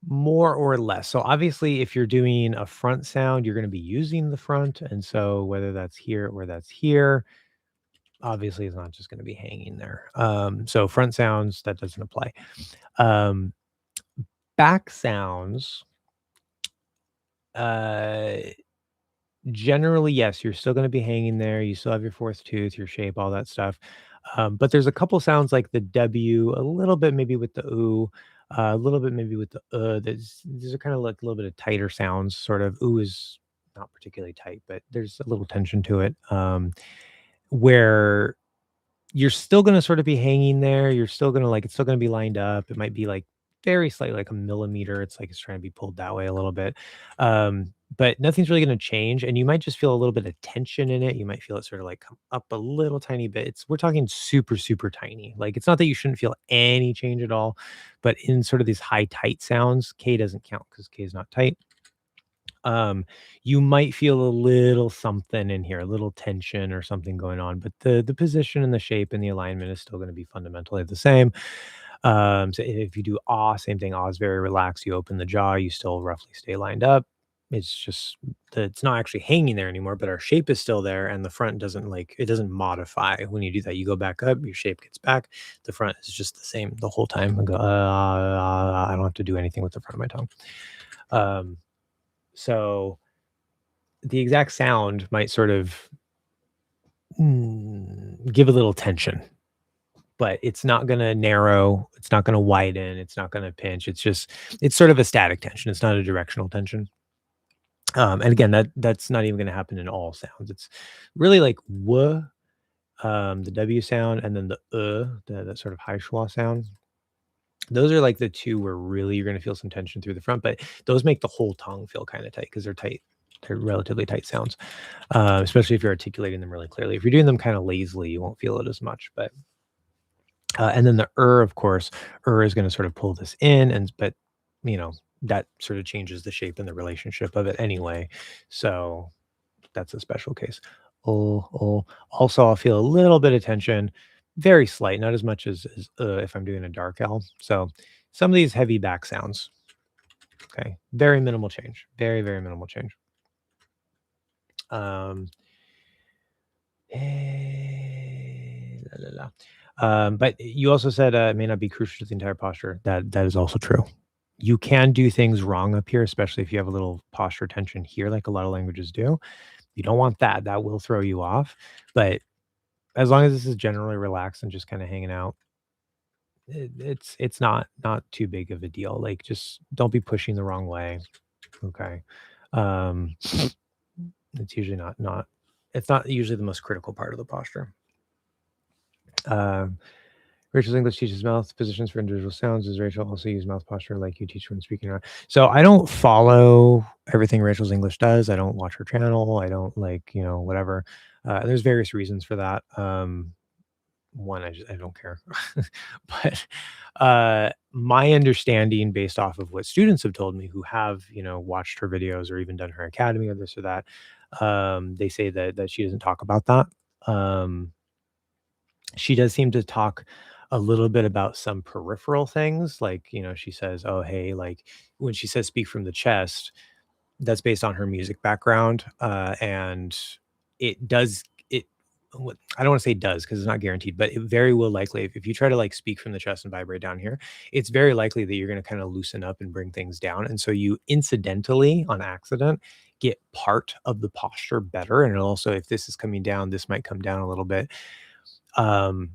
more or less. So obviously, if you're doing a front sound, you're going to be using the front, and so whether that's here or that's here, obviously, it's not just going to be hanging there. So front sounds that doesn't apply. Um, back sounds. Uh, Generally, yes, you're still gonna be hanging there, you still have your 4th tooth, your shape, all that stuff, but there's a couple sounds like the W, a little bit maybe with the ooh, a little bit maybe with the these are kinda like a little bit of tighter sounds, sort of. Ooh is not particularly tight, but there's a little tension to it, where you're still gonna sort of be hanging there, you're still gonna like it's still gonna be lined up, it might be, like, very slightly, like a millimeter, it's like it's trying to be pulled that way a little bit, but nothing's really gonna change, and you might just feel a little bit of tension in it, you might feel it sort of, like, come up a little tiny bit, we're talking super, super tiny, like, it's not that you shouldn't feel any change at all, but in sort of these high tight sounds, K doesn't count because K is not tight. You might feel a little something in here, a little tension or something going on, but the position and the shape and the alignment is still going to be fundamentally the same. So if you do ah, same thing. Ah is very relaxed. You open the jaw, you still roughly stay lined up. It's just that it's not actually hanging there anymore, but our shape is still there, and the front doesn't like it doesn't modify when you do that. You go back up, your shape gets back. The front is just the same the whole time. I go, I don't have to do anything with the front of my tongue. So the exact sound might sort of give a little tension, but it's not going to narrow. It's not going to widen. It's not going to pinch. It's sort of a static tension. It's not a directional tension. And again, that's not even going to happen in all sounds. It's really like w, the W sound, and then the that sort of high schwa sound. Those are like the two where really you're going to feel some tension through the front, but those make the whole tongue feel kind of tight because they're tight. They're relatively tight sounds, especially if you're articulating them really clearly. If you're doing them kind of lazily, you won't feel it as much. But and then the of course, is going to sort of pull this in, and but you know that sort of changes the shape and the relationship of it anyway. So that's a special case. Oh. Also, I'll feel a little bit of tension, very slight, not as much as if I'm doing a dark L. So some of these heavy back sounds. Okay, very minimal change. Very, very minimal change. Um, la, la, la. But you also said, it may not be crucial to the entire posture. That is also true. You can do things wrong up here, especially if you have a little posture tension here, like a lot of languages do. You don't want that. That will throw you off. But as long as this is generally relaxed and just kinda hanging out, it's not too big of a deal. Like, just don't be pushing the wrong way, okay? Um, it's usually not it's not usually the most critical part of the posture. Um, Rachel's English teaches mouth positions for individual sounds. Does Rachel also use mouth posture like you teach when speaking around? So I don't follow everything Rachel's English does. I don't watch her channel. I don't like, whatever. There's various reasons for that. One, I don't care. But my understanding based off of what students have told me who have, watched her videos or even done her academy or this or that, they say that she doesn't talk about that. Um, she does seem to talk a little bit about some peripheral things. Like, she says, oh, hey, like when she says speak from the chest, that's based on her music background. And it does it I don't want to say does because it's not guaranteed, but it very will likely, if you try to like speak from the chest and vibrate down here, it's very likely that you're going to kind of loosen up and bring things down. And so you incidentally, on accident, get part of the posture better. And it'll also, if this is coming down, this might come down a little bit. Um,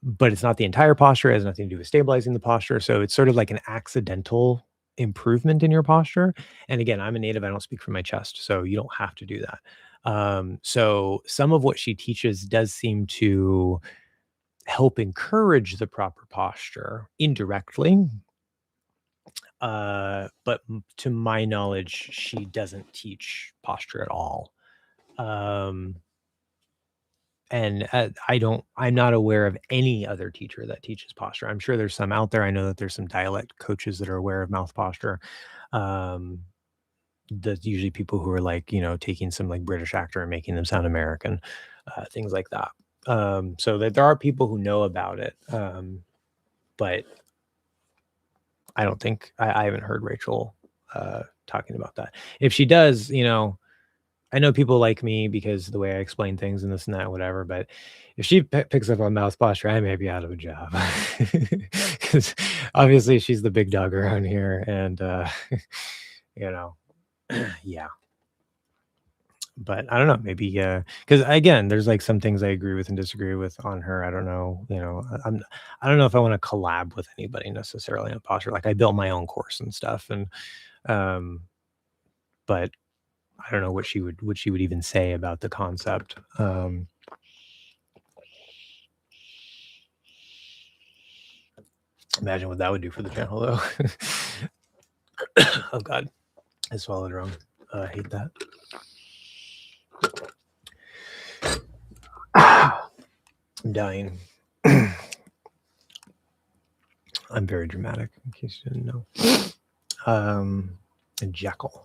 but it's not the entire posture. It has nothing to do with stabilizing the posture. So it's sort of like an accidental improvement in your posture. And again, I'm a native. I don't speak from my chest, so you don't have to do that. So some of what she teaches does seem to help encourage the proper posture indirectly. But to my knowledge, she doesn't teach posture at all. Um, and I'm not aware of any other teacher that teaches posture. I'm sure there's some out there. I know that there's some dialect coaches that are aware of mouth posture. Um, that's usually people who are like, taking some like British actor and making them sound American, things like that. So that there are people who know about it. But I don't think I haven't heard Rachel talking about that. If she does, I know people like me because the way I explain things and this and that, whatever. But if she picks up on mouth posture, I may be out of a job because obviously she's the big dog around here, and you know, yeah. But I don't know, maybe because again, there's like some things I agree with and disagree with on her. I don't know, I don't know if I want to collab with anybody necessarily on posture. Like I built my own course and stuff, and um, but I don't know what she would even say about the concept. Imagine what that would do for the channel, though. Oh God, I swallowed wrong. I hate that. I'm dying. I'm very dramatic, in case you didn't know. A jackal.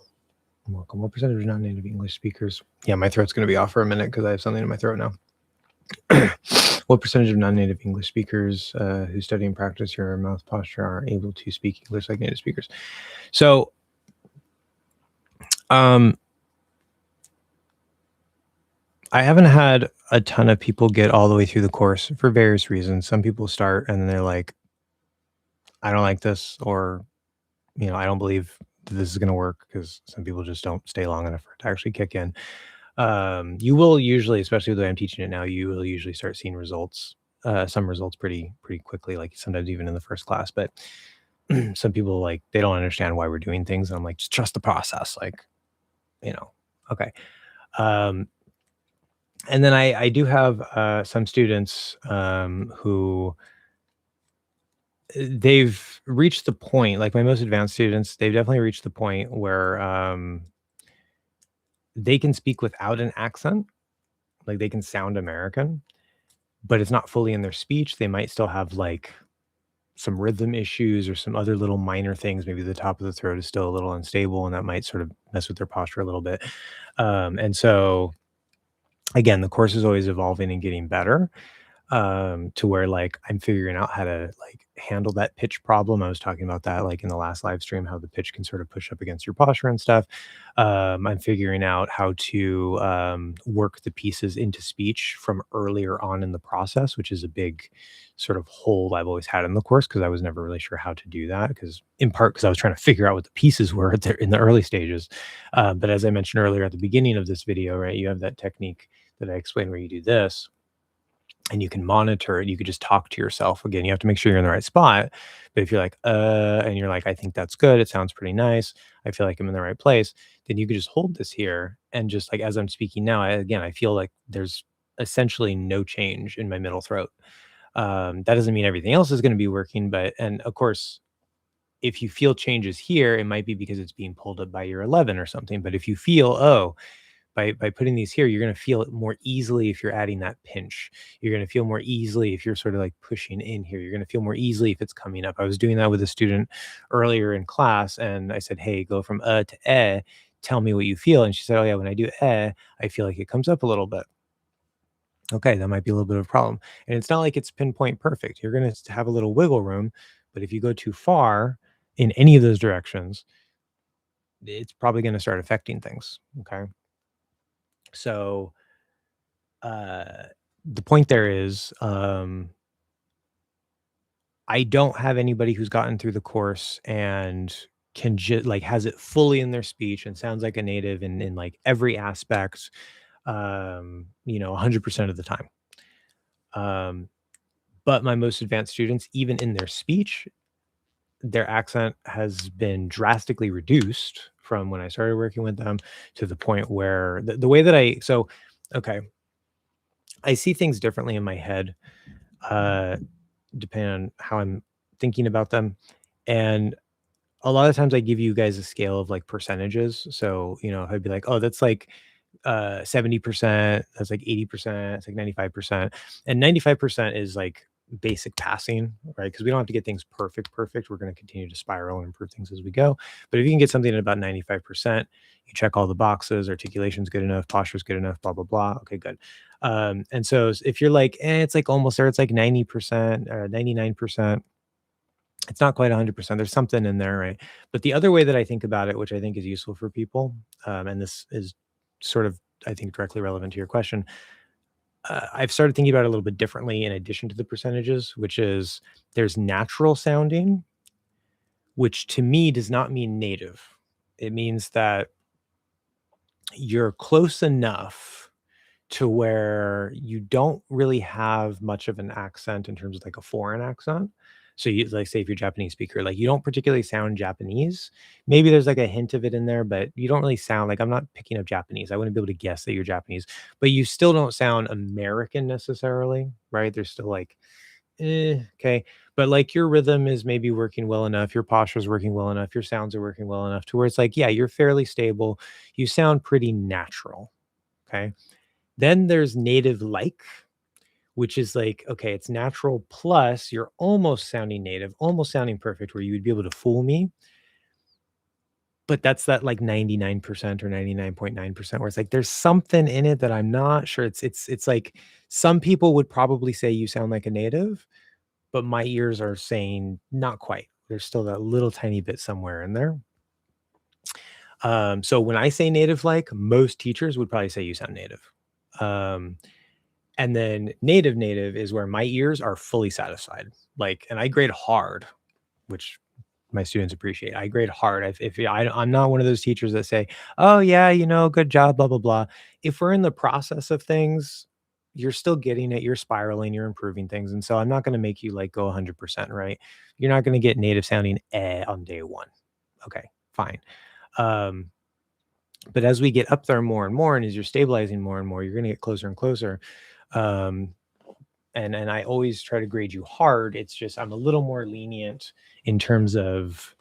Welcome. What percentage of non-native English speakers? Yeah, my throat's going to be off for a minute because I have something in my throat now. What percentage of non-native English speakers who study and practice your mouth posture are able to speak English like native speakers? So, I haven't had a ton of people get all the way through the course for various reasons. Some people start and they're like, I don't like this, or, I don't believe this is going to work, because some people just don't stay long enough for it to actually kick in. You will usually, especially the way I'm teaching it now, you will usually start seeing results, some results pretty quickly, like sometimes even in the first class. But some people, like, they don't understand why we're doing things. And I'm like, just trust the process. Like, okay. And then I do have some students who they've reached the point, like my most advanced students, they've definitely reached the point where they can speak without an accent. Like they can sound American, but it's not fully in their speech. They might still have like some rhythm issues or some other little minor things. Maybe the top of the throat is still a little unstable, and that might sort of mess with their posture a little bit. And so, again, the course is always evolving and getting better. to where like I'm figuring out how to like handle that pitch problem. I was talking about that like in the last live stream, how the pitch can sort of push up against your posture and stuff. I'm figuring out how to work the pieces into speech from earlier on in the process, which is a big sort of hole I've always had in the course because I was never really sure how to do that. Because in part because I was trying to figure out what the pieces were in the early stages. But as I mentioned earlier at the beginning of this video, right, you have that technique that I explained where you do this and you can monitor it. You could just talk to yourself. Again, you have to make sure you're in the right spot. But if you're like, and you're like, I think that's good. It sounds pretty nice. I feel like I'm in the right place. Then you could just hold this here. And just like as I'm speaking now, I feel like there's essentially no change in my middle throat. That doesn't mean everything else is going to be working. And of course, if you feel changes here, it might be because it's being pulled up by your 11 or something. But if you feel, oh, by putting these here, you're going to feel it more easily if you're adding that pinch. You're going to feel more easily if you're sort of like pushing in here. You're going to feel more easily if it's coming up. I was doing that with a student earlier in class, and I said, "Hey, go from to Tell me what you feel." And she said, "Oh yeah, when I do I feel like it comes up a little bit." Okay, that might be a little bit of a problem. And it's not like it's pinpoint perfect. You're going to have a little wiggle room, but if you go too far in any of those directions, it's probably going to start affecting things. Okay. So uh the point there is I don't have anybody who's gotten through the course and can just like has it fully in their speech and sounds like a native in like every aspect 100% of the time. um but my most advanced students, even in their speech, their accent has been drastically reduced from when I started working with them to the point where the way that okay, I see things differently in my head, uh, depending on how I'm thinking about them. And a lot of times I give you guys a scale of like percentages. So, I'd be like, oh, that's like 70%, that's like 80%, it's like 95%. And 95% is like basic passing, right? Because we don't have to get things perfect. We're going to continue to spiral and improve things as we go. But if you can get something at about 95%, you check all the boxes, articulation's good enough, posture's good enough, blah, blah, blah. Okay, good. And so if you're like, it's like almost there, it's like 90% or 99%, it's not quite 100%. There's something in there, right? But the other way that I think about it, which I think is useful for people, and this is sort of, I think, directly relevant to your question. I've started thinking about it a little bit differently in addition to the percentages, which is there's natural sounding, which to me does not mean native. It means that you're close enough to where you don't really have much of an accent in terms of like a foreign accent. So you like say if you're a Japanese speaker, like you don't particularly sound Japanese. Maybe there's like a hint of it in there, but you don't really sound like I'm not picking up Japanese. I wouldn't be able to guess that you're Japanese, but you still don't sound American necessarily, right? There's still like, okay. But like your rhythm is maybe working well enough, your posture is working well enough, your sounds are working well enough to where it's like, yeah, you're fairly stable. You sound pretty natural. Okay. Then there's native like, which is like, okay, it's natural plus you're almost sounding native, almost sounding perfect, where you would be able to fool me. But that's that like 99% or 99.9% where it's like there's something in it that I'm not sure. It's like some people would probably say you sound like a native, but my ears are saying not quite. There's still that little tiny bit somewhere in there. So when I say native like, most teachers would probably say you sound native. Um, And then native is where my ears are fully satisfied. Like, and I grade hard, which my students appreciate. I grade hard. I'm not one of those teachers that say, "Oh yeah, good job," blah blah blah. If we're in the process of things, you're still getting it. You're spiraling. You're improving things, and so I'm not going to make you like go 100%. Right? You're not going to get native sounding on day one. Okay, fine. Um, but as we get up there more and more, and as you're stabilizing more and more, you're going to get closer and closer. Um, and I always try to grade you hard. It's just I'm a little more lenient in terms of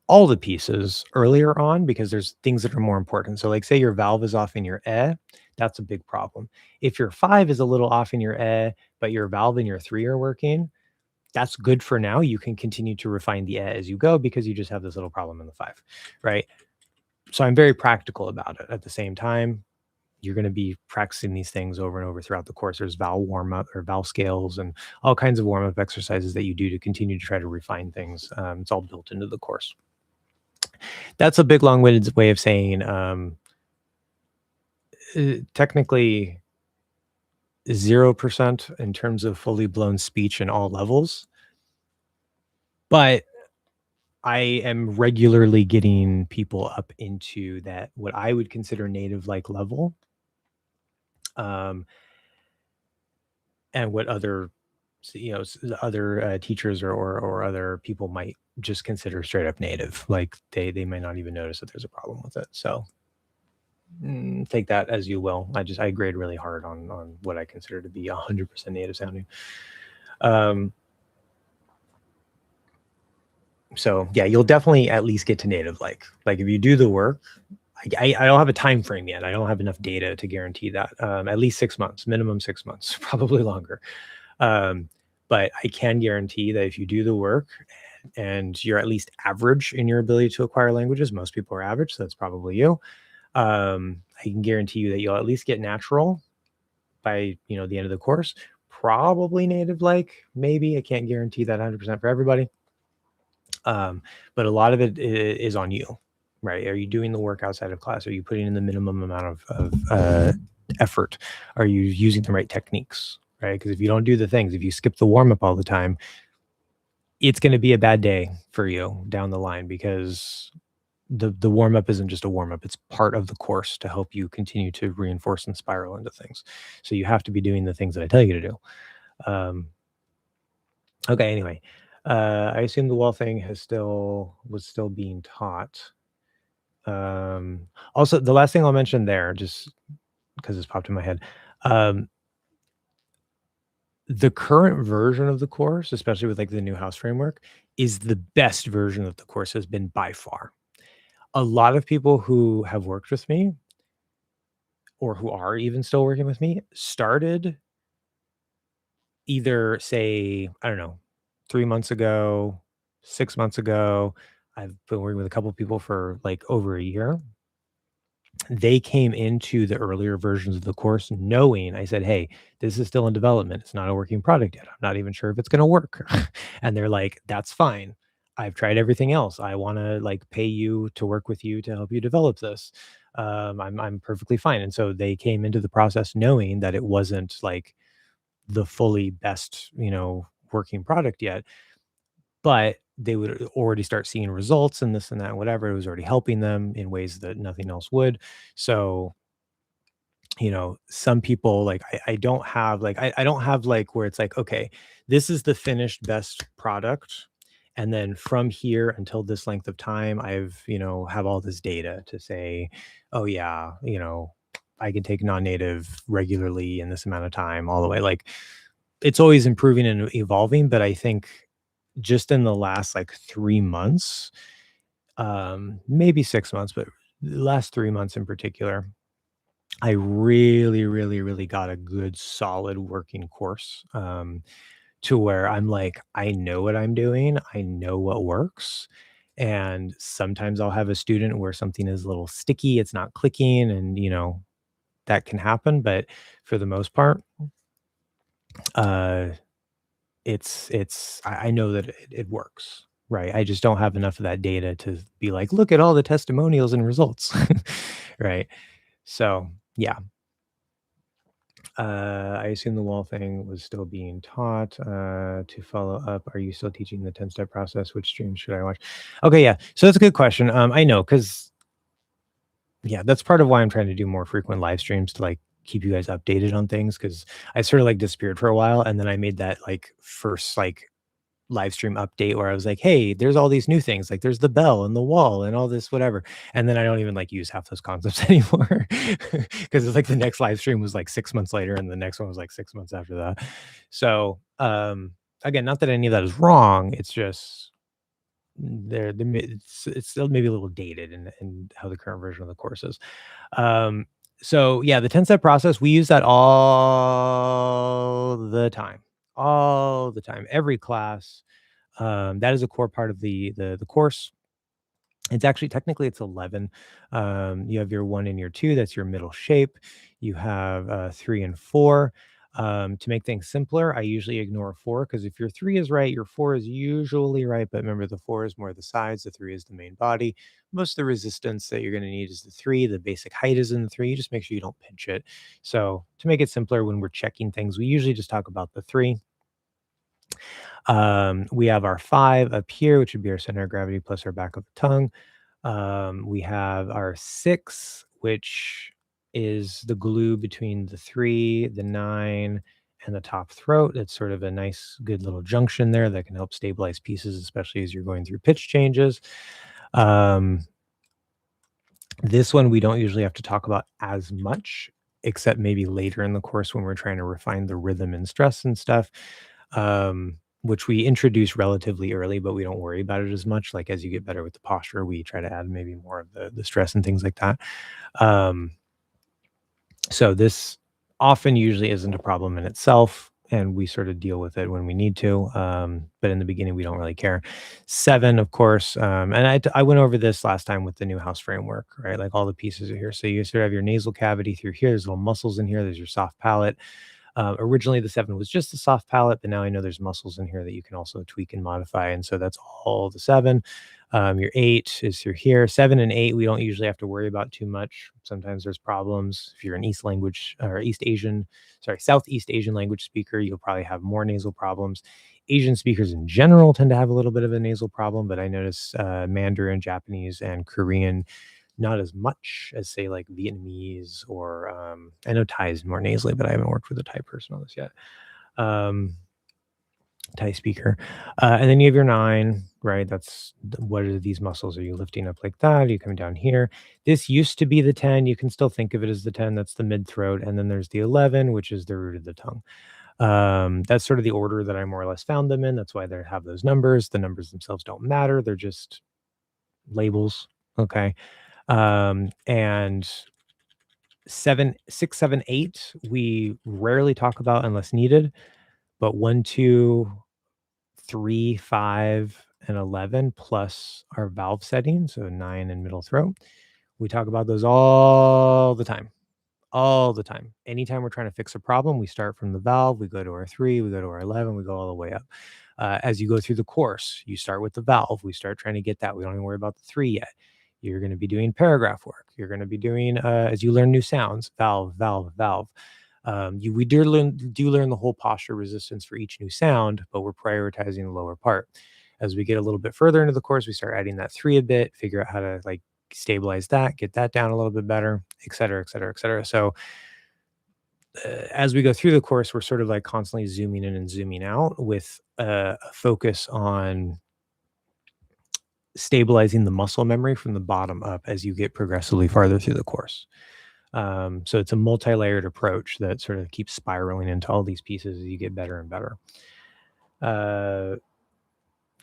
all the pieces earlier on because there's things that are more important. So like say your valve is off in your that's a big problem. If your 5 is a little off in your but your valve and your 3 are working, that's good for now. You can continue to refine the as you go because you just have this little problem in the 5, right? So I'm very practical about it. At the same time, you're going to be practicing these things over and over throughout the course. There's vowel warm up or vowel scales and all kinds of warm up exercises that you do to continue to try to refine things. It's all built into the course. That's a big long-winded way of saying technically 0% in terms of fully blown speech in all levels, but I am regularly getting people up into that what I would consider native like level, and what other other teachers or other people might just consider straight up native. Like they might not even notice that there's a problem with it. So take that as you will. I grade really hard on what I consider to be 100% native sounding. So yeah, you'll definitely at least get to native like if you do the work. I don't have a time frame yet. I don't have enough data to guarantee that. At least 6 months, minimum 6 months, probably longer. But I can guarantee that if you do the work and you're at least average in your ability to acquire languages, most people are average, so that's probably you. I can guarantee you that you'll at least get natural by the end of the course. Probably native like, maybe. I can't guarantee that 100% for everybody. But a lot of it is on you, right? Are you doing the work outside of class? Are you putting in the minimum amount of effort? Are you using the right techniques, right? Because if you don't do the things, if you skip the warm up all the time, it's going to be a bad day for you down the line, because the warm up isn't just a warm up. It's part of the course to help you continue to reinforce and spiral into things. So you have to be doing the things that I tell you to do. Okay. Anyway, I assume the wall thing was still being taught. Also, the last thing I'll mention there, just because it's popped in my head, the current version of the course, especially with like the new house framework, is the best version of the course has been by far. A lot of people who have worked with me or who are even still working with me started either, say, I don't know, 3 months ago, 6 months ago. I've been working with a couple of people for like over a year. They came into the earlier versions of the course knowing, I said, "Hey, this is still in development. It's not a working product yet. I'm not even sure if it's going to work." And they're like, "That's fine. I've tried everything else. I want to like pay you to work with you to help you develop this. I'm perfectly fine." And so they came into the process knowing that it wasn't like the fully best, working product yet, but they would already start seeing results and this and that and whatever. It was already helping them in ways that nothing else would. So, some people like I don't have like I don't have like where it's like, okay, this is the finished best product. And then from here until this length of time, I've, have all this data to say, oh yeah, I can take non-native regularly in this amount of time all the way. Like it's always improving and evolving, but I think just in the last like 3 months, maybe 6 months, but the last 3 months in particular, I really, really, really got a good solid working course, to where I'm like, I know what I'm doing. I know what works. And sometimes I'll have a student where something is a little sticky, it's not clicking, and that can happen. But for the most part, uh I know that it works, right? I just don't have enough of that data to be like, look at all the testimonials and results, right? So yeah, I assume the wall thing was still being taught. To follow up, are you still teaching the 10-step process? Which streams should I watch? Okay, yeah. So that's a good question. I know, because yeah, that's part of why I'm trying to do more frequent live streams to like keep you guys updated on things, because I sort of like disappeared for a while, and then I made that like first like live stream update where I was like, hey, there's all these new things. Like there's the bell and the wall and all this, whatever. And then I don't even like use half those concepts anymore, because it's like the next live stream was like 6 months later and the next one was like 6 months after that. So, again, not that any of that is wrong. It's just it's still maybe a little dated in how the current version of the course is. So yeah, the 10-step process, we use that all the time, every class. That is a core part of the course. It's actually technically it's 11. You have your 1 and your 2, that's your middle shape. You have 3 and 4. To make things simpler, I usually ignore 4 because if your 3 is right, your 4 is usually right. But remember, the 4 is more the sides, the 3 is the main body. Most of the resistance that you're going to need is the 3. The basic height is in the 3. Just make sure you don't pinch it. So, to make it simpler, when we're checking things, we usually just talk about the 3. We have our 5 up here, which would be our center of gravity plus our back of the tongue. We have our 6, which is the glue between the 3, the 9, and the top throat. It's sort of a nice, good little junction there that can help stabilize pieces, especially as you're going through pitch changes. Um, this one we don't usually have to talk about as much, except maybe later in the course when we're trying to refine the rhythm and stress and stuff, which we introduce relatively early, but we don't worry about it as much. Like as you get better with the posture, we try to add maybe more of the stress and things like that. Um, so this often usually isn't a problem in itself, and we sort of deal with it when we need to. But in the beginning, we don't really care. 7, of course, and I went over this last time with the new house framework, right? Like all the pieces are here. So you sort of have your nasal cavity through here. There's little muscles in here. There's your soft palate. Originally, the 7 was just the soft palate, but now I know there's muscles in here that you can also tweak and modify. And so that's all the 7. Your 8 is through here. 7 and 8, we don't usually have to worry about too much. Sometimes there's problems. If you're an East language or Southeast Asian language speaker, you'll probably have more nasal problems. Asian speakers in general tend to have a little bit of a nasal problem, but I notice Mandarin, Japanese, and Korean not as much as say like Vietnamese or I know Thai is more nasally, but I haven't worked with a Thai person on this yet. Thai speaker. And then you have your 9, right? What are these muscles? Are you lifting up like that? Are you coming down here? This used to be the 10. You can still think of it as the 10. That's the mid throat. And then there's the 11, which is the root of the tongue. That's sort of the order that I more or less found them in. That's why they have those numbers. The numbers themselves don't matter. They're just labels. Okay. And 7, 6, 7, 8, we rarely talk about unless needed, but 1, 2, 3, 5, and 11 plus our valve setting, so 9 and middle throat. We talk about those all the time. All the time. Anytime we're trying to fix a problem, we start from the valve, we go to our 3, we go to our 11, we go all the way up. As you go through the course, you start with the valve. We start trying to get that. We don't even worry about the 3 yet. You're going to be doing paragraph work. You're going to be doing, as you learn new sounds, valve, valve, valve. We do learn the whole posture resistance for each new sound, but we're prioritizing the lower part. As we get a little bit further into the course, we start adding that 3 a bit, figure out how to like stabilize that, get that down a little bit better, et cetera, et cetera, et cetera. So as we go through the course, we're sort of like constantly zooming in and zooming out with a focus on stabilizing the muscle memory from the bottom up as you get progressively farther through the course. So it's a multi-layered approach that sort of keeps spiraling into all these pieces as you get better and better.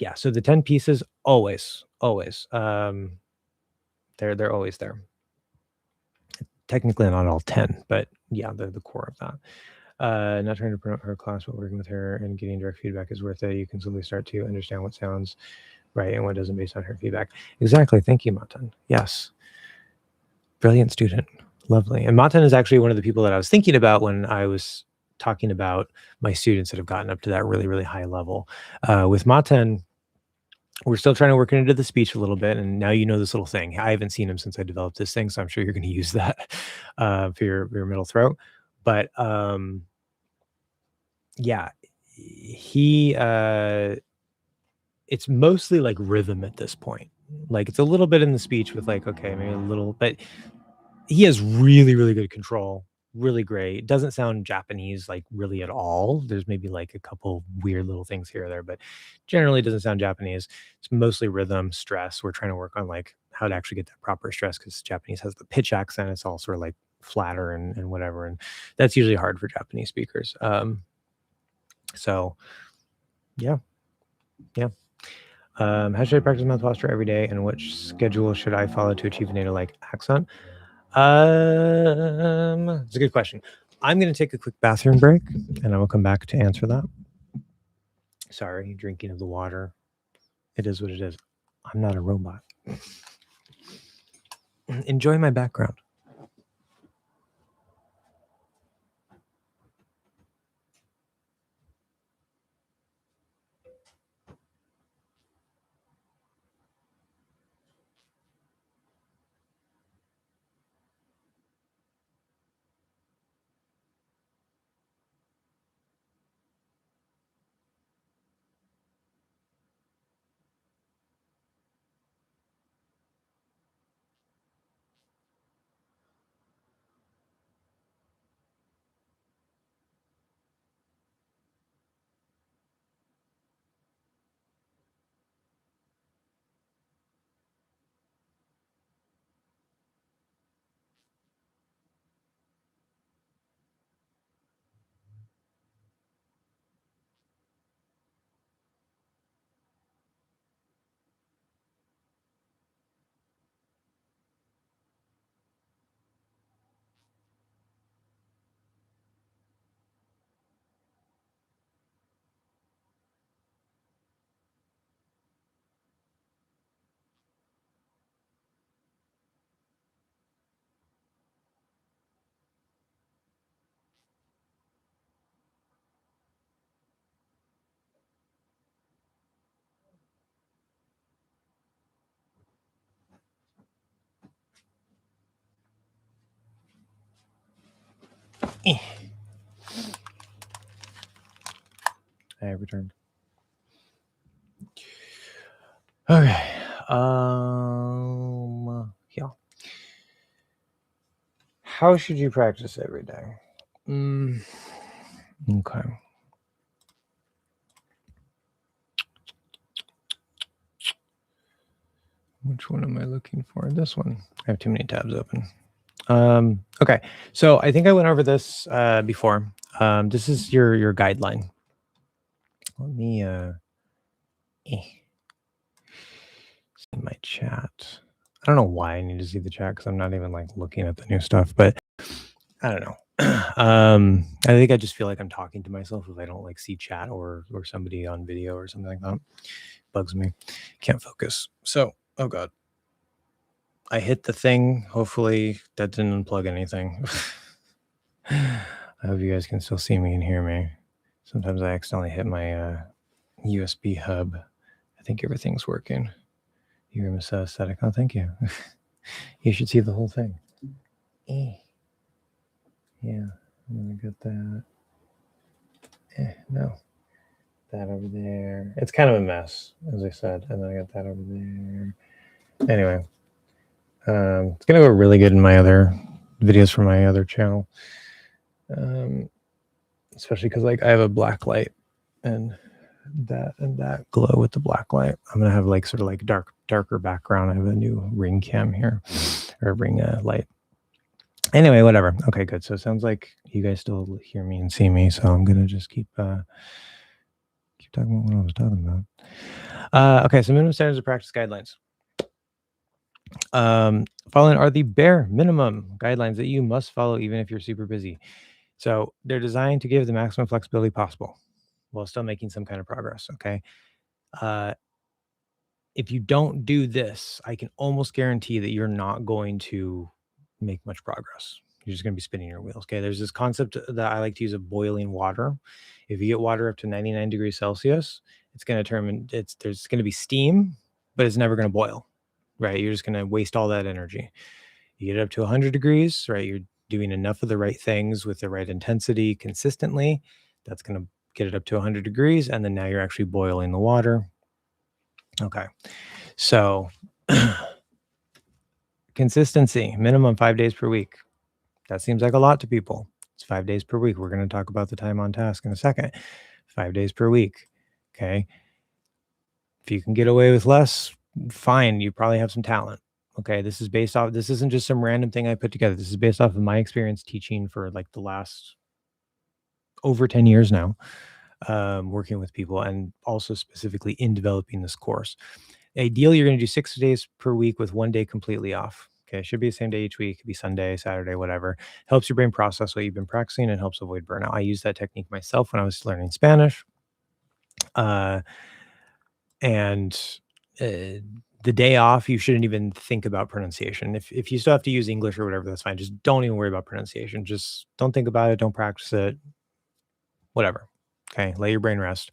Yeah, so the 10 pieces, always. They're always there. Technically not all 10, but yeah, they're the core of that. Not trying to promote her class, but working with her and getting direct feedback is worth it. You can slowly start to understand what sounds right and what doesn't based on her feedback. Exactly. Thank you, Matan. Yes. Brilliant student. Lovely. And Matan is actually one of the people that I was thinking about when I was talking about my students that have gotten up to that really, really high level. With Matan, we're still trying to work into the speech a little bit. And now you know this little thing. I haven't seen him since I developed this thing, so I'm sure you're going to use that for your middle throat. But yeah, it's mostly like rhythm at this point. Like it's a little bit in the speech with like, okay, maybe a little, but he has really, really good control. Really great. It doesn't sound Japanese like really at all. There's maybe like a couple weird little things here or there, but generally it doesn't sound Japanese. It's mostly rhythm, stress. We're trying to work on like how to actually get that proper stress because Japanese has the pitch accent. It's all sort of like flatter and whatever. And that's usually hard for Japanese speakers. So yeah. How should I practice mouth posture every day, and which schedule should I follow to achieve a NATO-like accent? It's a good question. I'm going to take a quick bathroom break, and I will come back to answer that. Sorry, drinking of the water. It is what it is. I'm not a robot. Enjoy my background. Eh, I returned. Okay. Yeah. How should you practice every day? Okay. Which one am I looking for? This one. I have too many tabs open. Okay. So I think I went over this before. This is your guideline. Let me see my chat. I don't know why I need to see the chat because I'm not even like looking at the new stuff, but I don't know. I think I just feel like I'm talking to myself if I don't like see chat or somebody on video or something like that. Bugs me. Can't focus. So, oh god. I hit the thing. Hopefully that didn't unplug anything. I hope you guys can still see me and hear me. Sometimes I accidentally hit my USB hub. I think everything's working. You're aesthetic. Oh, thank you. You should see the whole thing. Yeah, I'm gonna get that. No, that over there. It's kind of a mess, as I said, and then I got that over there. Anyway, it's gonna go really good in my other videos from my other channel, especially because like I have a black light and that glow with the black light. I'm gonna have like sort of like darker background. I have a new ring cam here, or ring light. Anyway, whatever. Okay, good. So it sounds like you guys still hear me and see me. So I'm gonna just keep talking about what I was talking about. Okay, so minimum standards of practice guidelines. Following are the bare minimum guidelines that you must follow even if you're super busy. So they're designed to give the maximum flexibility possible while still making some kind of progress. Okay. If you don't do this, I can almost guarantee that you're not going to make much progress. You're just going to be spinning your wheels. Okay. There's this concept that I like to use of boiling water. If you get water up to 99 degrees Celsius, it's going to there's going to be steam, but it's never going to boil, right? You're just going to waste all that energy. You get it up to 100 degrees, right? You're doing enough of the right things with the right intensity consistently. That's going to get it up to 100 degrees. And then now you're actually boiling the water. Okay. So consistency, minimum 5 days per week. That seems like a lot to people. It's 5 days per week. We're going to talk about the time on task in a second. 5 days per week. Okay. If you can get away with less, fine. You probably have some talent. Okay. This isn't just some random thing I put together. This is based off of my experience teaching for like the last over 10 years now, working with people and also specifically in developing this course. Ideally, you're going to do 6 days per week with 1 day completely off. Okay. It should be the same day each week. It could be Sunday, Saturday, whatever. Helps your brain process what you've been practicing and helps avoid burnout. I used that technique myself when I was learning Spanish. And The day off, you shouldn't even think about pronunciation. If you still have to use English or whatever, that's fine. Just don't even worry about pronunciation. Just don't think about it. Don't practice it. Whatever. Okay. Let your brain rest.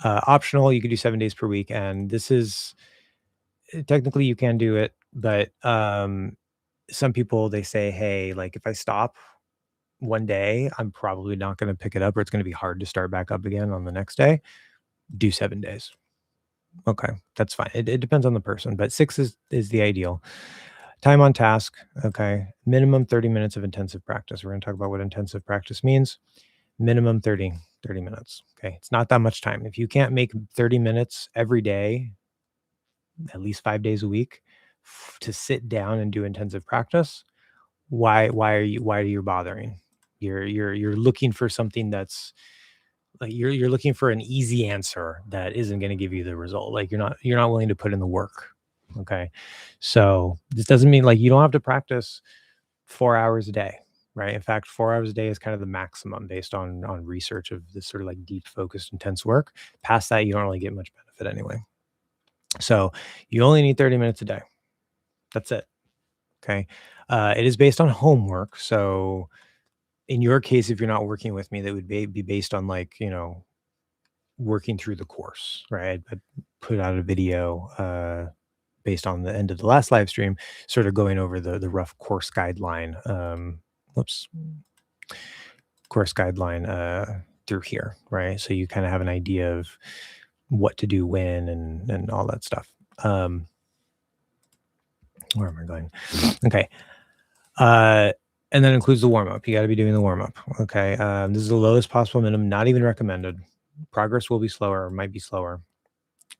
Optional, you could do 7 days per week. And this is technically you can do it, but some people they say, hey, like if I stop one day, I'm probably not going to pick it up or it's going to be hard to start back up again on the next day. Do 7 days. Okay, that's fine. It depends on the person, but six is the ideal. Time on task. Okay, minimum 30 minutes of intensive practice. We're going to talk about what intensive practice means. Minimum 30 minutes. Okay, it's not that much time. If you can't make 30 minutes every day, at least 5 days a week, to sit down and do intensive practice, why are you bothering? You're looking for something that's like you're looking for an easy answer that isn't going to give you the result. Like you're not willing to put in the work. Okay. So this doesn't mean like you don't have to practice 4 hours a day, right? In fact, 4 hours a day is kind of the maximum based on research of this sort of like deep focused intense work. Past that, you don't really get much benefit anyway. So you only need 30 minutes a day. That's it. Okay. It is based on homework. So in your case, if you're not working with me, that would be based on like, working through the course, right? I put out a video based on the end of the last live stream, sort of going over the rough course guideline. Whoops, course guideline through here, right? So you kind of have an idea of what to do when and all that stuff. Where am I going? Okay. And that includes the warm up. You got to be doing the warm up. Okay. This is the lowest possible minimum, not even recommended. Progress will be slower, or might be slower,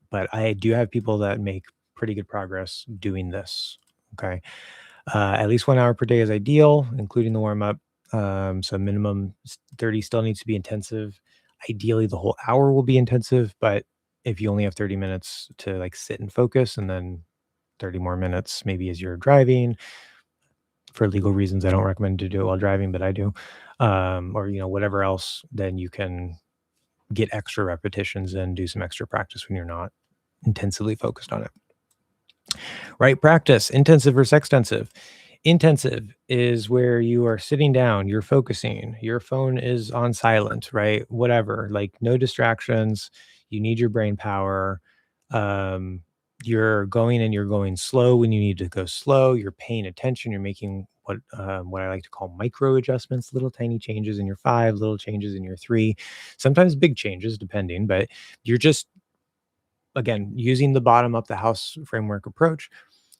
but I do have people that make pretty good progress doing this. Okay. At least 1 hour per day is ideal, including the warm up. So minimum 30 still needs to be intensive. Ideally, the whole hour will be intensive, but if you only have 30 minutes to like sit and focus and then 30 more minutes, maybe as you're driving, for legal reasons, I don't recommend to do it while driving, but I do. Or, whatever else, then you can get extra repetitions and do some extra practice when you're not intensively focused on it. Right practice, intensive versus extensive. Intensive is where you are sitting down, you're focusing, your phone is on silent, right? Whatever, like no distractions. You need your brain power. You're going and you're going slow when you need to go slow. You're paying attention. You're making what I like to call micro adjustments, little tiny changes in your 5, little changes in your 3, sometimes big changes depending, but you're just again using the bottom up the house framework approach.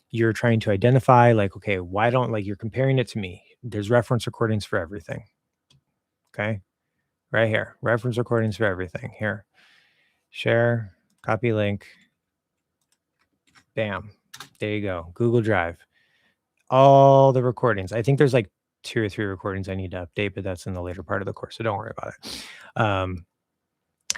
You're trying to identify like, okay, why don't like you're comparing it to me. There's reference recordings for everything. Okay. Right here. Reference recordings for everything. Here. Share, copy link. Bam. There you go. Google Drive. All the recordings. I think there's like 2 or 3 recordings I need to update, but that's in the later part of the course. So don't worry about it.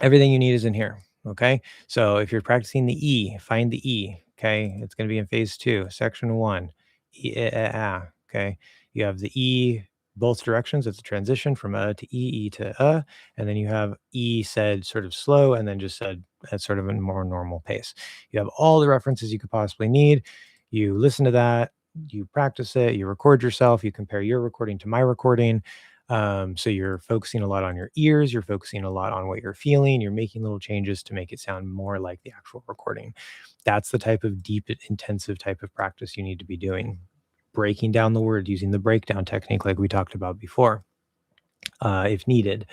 Everything you need is in here. Okay. So if you're practicing the E, find the E. Okay. It's going to be in phase 2, section 1. Okay. You have the E both directions. It's a transition from to E to and then you have E said sort of slow and then just said at sort of a more normal pace. You have all the references you could possibly need. You listen to that, you practice it, you record yourself, you compare your recording to my recording. So you're focusing a lot on your ears, you're focusing a lot on what you're feeling, you're making little changes to make it sound more like the actual recording. That's the type of deep, intensive type of practice you need to be doing. Breaking down the word using the breakdown technique, like we talked about before, if needed.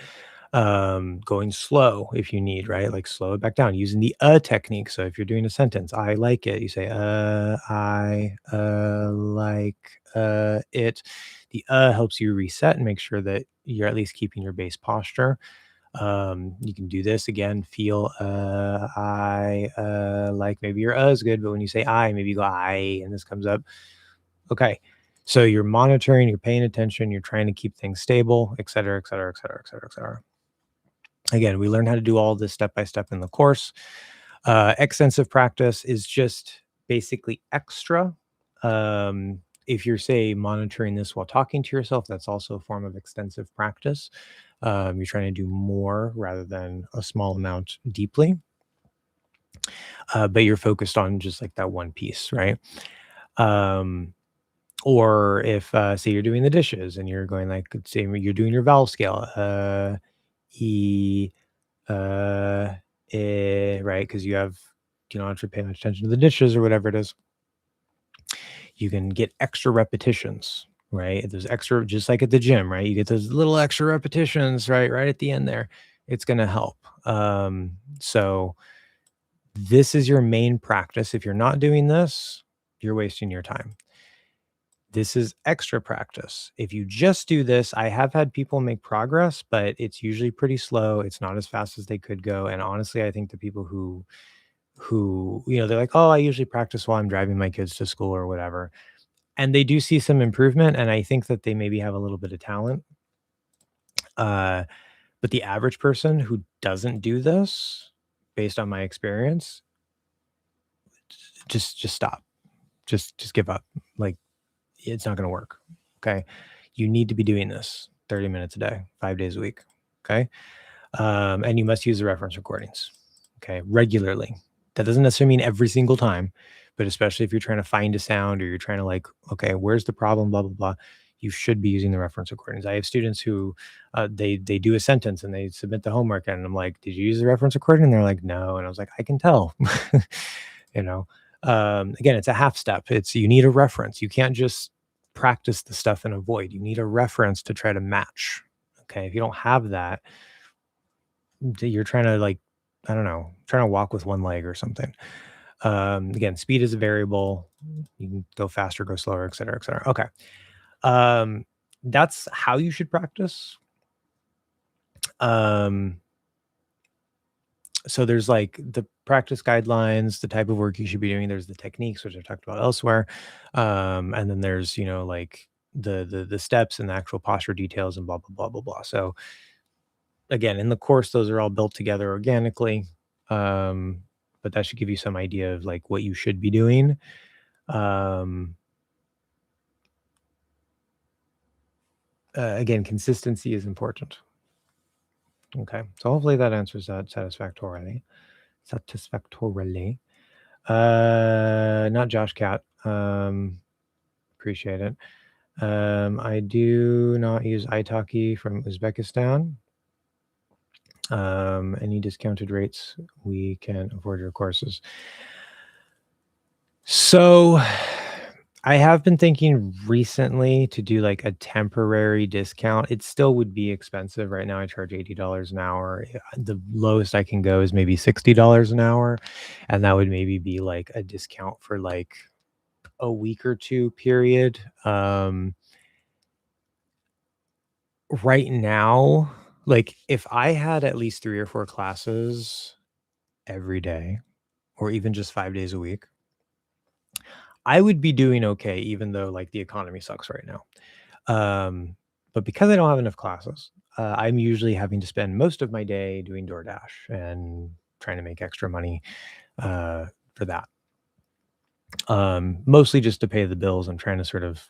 Going slow if you need, right? Like slow it back down using the technique. So if you're doing a sentence, I like it, you say, I like it. The helps you reset and make sure that you're at least keeping your base posture. You can do this again, feel, I like maybe your is good, but when you say I, maybe you go I, and this comes up. Okay. So you're monitoring, you're paying attention, you're trying to keep things stable, et cetera, et cetera, et cetera, et cetera, et cetera. Again, we learn how to do all this step by step in the course. Extensive practice is just basically extra. If you're, say, monitoring this while talking to yourself, that's also a form of extensive practice. You're trying to do more rather than a small amount deeply. but you're focused on just like that one piece, right? Um, or if say you're doing the dishes and you're going like say you're doing your vowel scale, e, uh, right? Because you don't have to pay much attention to the dishes or whatever it is. You can get extra repetitions, right? There's extra, just like at the gym, right? You get those little extra repetitions, right at the end there. It's going to help. So this is your main practice. If you're not doing this, you're wasting your time. This is extra practice. If you just do this, I have had people make progress, but it's usually pretty slow. It's not as fast as they could go. And honestly, I think the people who, they're like, "Oh, I usually practice while I'm driving my kids to school or whatever." And they do see some improvement, and I think that they maybe have a little bit of talent. Uh, but the average person who doesn't do this, based on my experience, just stop. Just give up. Like, it's not gonna work, okay? You need to be doing this 30 minutes a day, 5 days a week, okay? And you must use the reference recordings, okay, regularly. That doesn't necessarily mean every single time, but especially if you're trying to find a sound or you're trying to like, okay, where's the problem, blah blah blah. You should be using the reference recordings. I have students who they do a sentence and they submit the homework, and I'm like, did you use the reference recording? And they're like, no. And I was like, I can tell. you know, again, it's a half step. It's you need a reference. You can't just practice the stuff and avoid. You need a reference to try to match. Okay, if you don't have that, you're trying to like, I don't know, trying to walk with one leg or something. Again, speed is a variable. You can go faster, go slower, et cetera, et cetera. Okay. That's how you should practice. Um, so there's like the practice guidelines, the type of work you should be doing. There's the techniques, which I talked about elsewhere. And then there's, like the steps and the actual posture details and blah, blah, blah, blah, blah. So again, in the course, those are all built together organically. But that should give you some idea of like what you should be doing. Again, consistency is important. Okay, so hopefully that answers that satisfactorily. Satisfactorily. Not Josh Cat. Appreciate it. I do not use italki from Uzbekistan. Any discounted rates, we can afford your courses. So I have been thinking recently to do like a temporary discount. It still would be expensive. Right now I charge $80 an hour. The lowest I can go is maybe $60 an hour. And that would maybe be like a discount for like a week or two period. Right now, like if I had at least 3 or 4 classes every day, or even just 5 days a week, I would be doing okay, even though like the economy sucks right now. But because I don't have enough classes, I'm usually having to spend most of my day doing DoorDash and trying to make extra money for that. Mostly just to pay the bills. I'm trying to sort of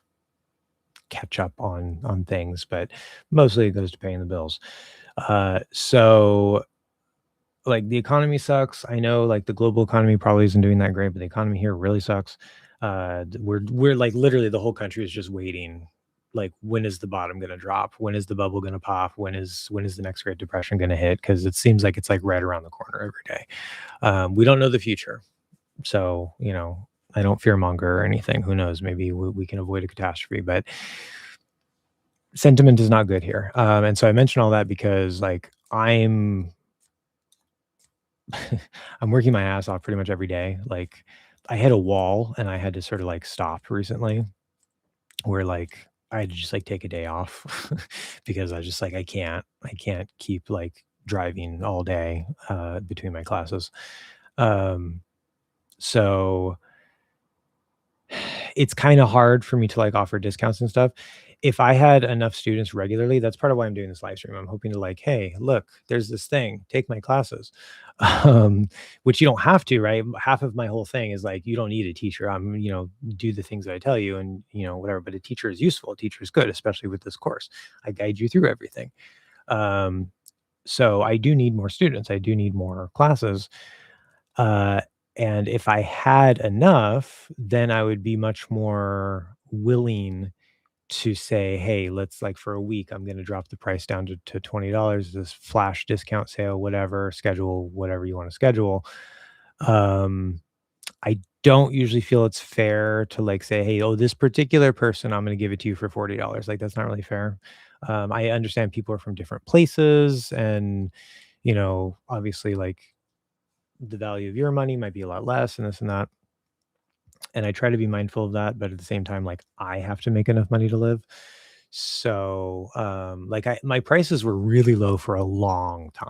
catch up on things, but mostly it goes to paying the bills. So like the economy sucks. I know like the global economy probably isn't doing that great, but the economy here really sucks. We're like literally the whole country is just waiting. Like when is the bottom going to drop? When is the bubble going to pop? When is the next Great Depression going to hit? Because it seems like it's like right around the corner every day. We don't know the future, so I don't fear monger or anything. Who knows? Maybe we can avoid a catastrophe, but sentiment is not good here. And so I mention all that because like I'm working my ass off pretty much every day. Like I hit a wall and I had to sort of like stop recently where like I had to just like take a day off because I was just like I can't keep like driving all day between my classes. Um so it's kind of hard for me to like offer discounts and stuff. If I had enough students regularly, that's part of why I'm doing this live stream. I'm hoping to like, hey, look, there's this thing, take my classes, um, which you don't have to, right? Half of my whole thing is like, you don't need a teacher. Do the things that I tell you and, whatever. But a teacher is useful. A teacher is good, especially with this course. I guide you through everything. So I do need more students. I do need more classes. Uh, and if I had enough, then I would be much more willing to say, hey, let's like for a week, I'm going to drop the price down to $20, this flash discount sale, whatever, schedule, whatever you want to schedule. Um, I don't usually feel it's fair to like say, hey, oh, this particular person, I'm going to give it to you for $40. Like that's not really fair. I understand people are from different places and, obviously like the value of your money might be a lot less and this and that. And I try to be mindful of that, but at the same time, like I have to make enough money to live. So, like my prices were really low for a long time.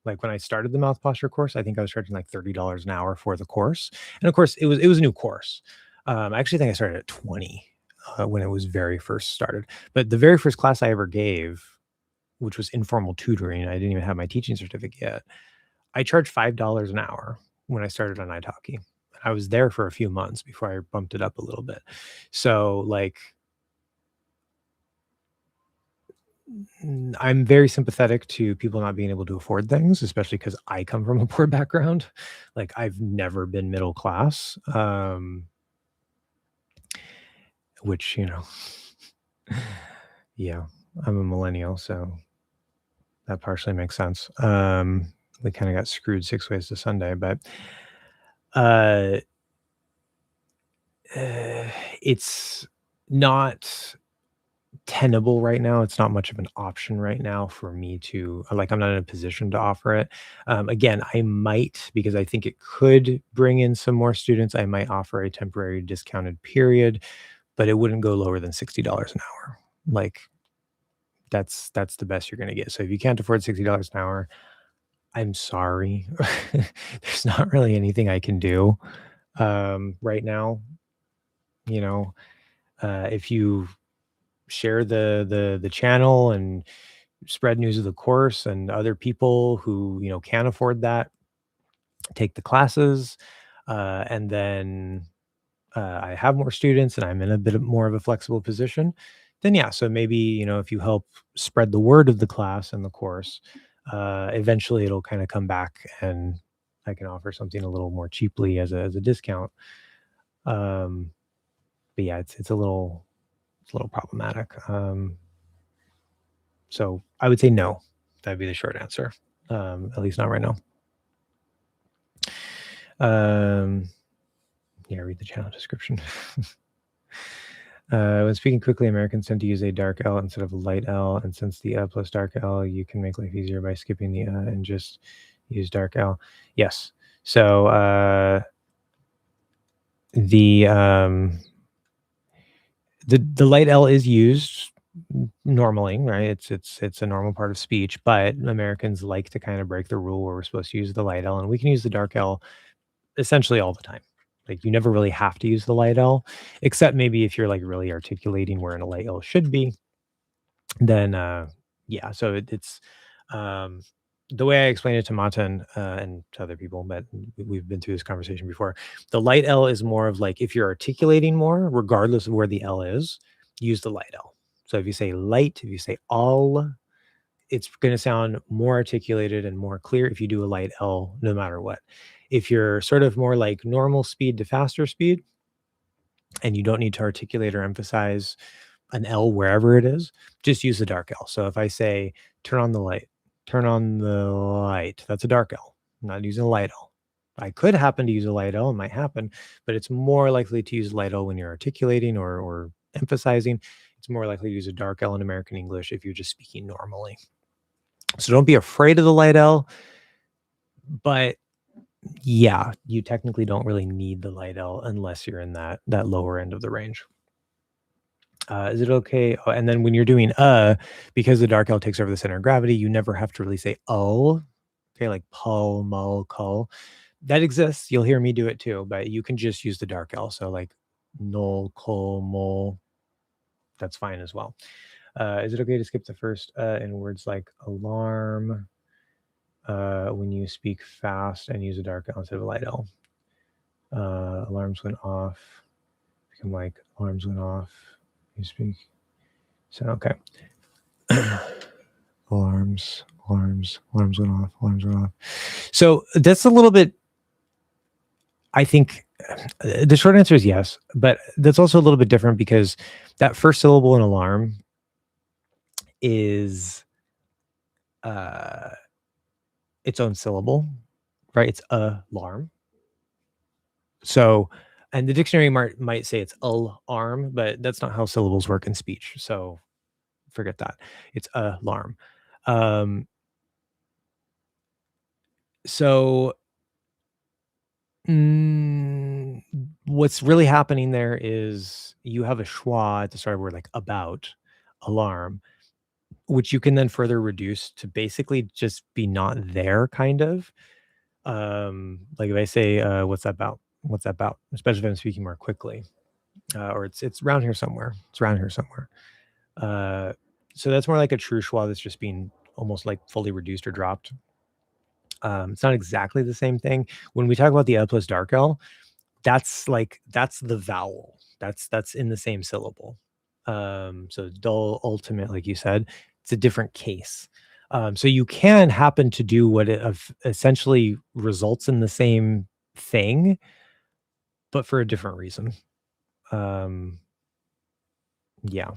Like when I started the mouth posture course, I think I was charging like $30 an hour for the course. And of course, it was a new course. I actually think I started at 20 when it was very first started. But the very first class I ever gave, which was informal tutoring, I didn't even have my teaching certificate yet. I charged $5 an hour when I started on italki. I was there for a few months before I bumped it up a little bit. So, like, I'm very sympathetic to people not being able to afford things, especially because I come from a poor background. Like, I've never been middle class, which, yeah, I'm a millennial, so that partially makes sense. We kind of got screwed 6 ways to Sunday, but uh, it's not tenable right now. It's not much of an option right now for me to like, I'm not in a position to offer it. Again, I might, because I think it could bring in some more students, I might offer a temporary discounted period, but it wouldn't go lower than $60 an hour. Like that's the best you're going to get. So if you can't afford $60 an hour, I'm sorry. There's not really anything I can do right now. You know, if you share the channel and spread news of the course and other people who can afford that take the classes, and then I have more students and I'm in a bit more of a flexible position, then yeah, so maybe if you help spread the word of the class and the course, eventually it'll kind of come back and I can offer something a little more cheaply as a discount. um but yeah, it's a little problematic. So I would say no. That'd be the short answer. At least not right now. Yeah, read the channel description. When speaking quickly, Americans tend to use a dark L instead of a light L, and since the plus dark L, you can make life easier by skipping the and just use dark L. Yes. So the the light L is used normally, right? It's a normal part of speech, but Americans like to kind of break the rule where we're supposed to use the light L, and we can use the dark L essentially all the time. Like you never really have to use the light L, except maybe if you're like really articulating where a light L should be, then yeah. So it's um the way I explain it to Matan and to other people, but we've been through this conversation before. The light L is more of like if you're articulating more, regardless of where the L is, use the light L. So if you say light, if you say all, it's going to sound more articulated and more clear if you do a light L, no matter what. If you're sort of more like normal speed to faster speed, and you don't need to articulate or emphasize an L wherever it is, just use the dark L. So if I say turn on the light, turn on the light, that's a dark L. I'm not using a light L. I could happen to use a light L, it might happen, but it's more likely to use light L when you're articulating or emphasizing. It's more likely to use a dark L in American English if you're just speaking normally. So don't be afraid of the light L, but yeah, you technically don't really need the light L unless you're in that lower end of the range. Is it okay? Oh, and then when you're doing because the dark L takes over the center of gravity, you never have to really say oh. Okay, like pull, mull, cull. That exists. You'll hear me do it too, but you can just use the dark L. So like null, cull, mull. That's fine as well. Is it okay to skip the first in words like alarm when you speak fast and use a dark L instead of a light L? Alarms went off. Become like alarms went off. You speak. So okay. alarms went off. So that's a little bit I think the short answer is yes, but that's also a little bit different because that first syllable in alarm is its own syllable, right? It's alarm. So, and the dictionary might say it's alarm, but that's not how syllables work in speech. So forget that. It's alarm. Um, so mm, what's really happening there is you have a schwa at the start of a word like about alarm, which you can then further reduce to basically just be not there, kind of. Like if I say, "What's that about? What's that about?" Especially if I'm speaking more quickly, or it's around here somewhere. It's around here somewhere. Uh, so that's more like a true schwa that's just being almost like fully reduced or dropped. It's not exactly the same thing. When we talk about the L plus dark L, that's the vowel. That's in the same syllable. So dull ultimate, like you said, it's a different case. So you can happen to do what essentially results in the same thing, but for a different reason. Um, yeah.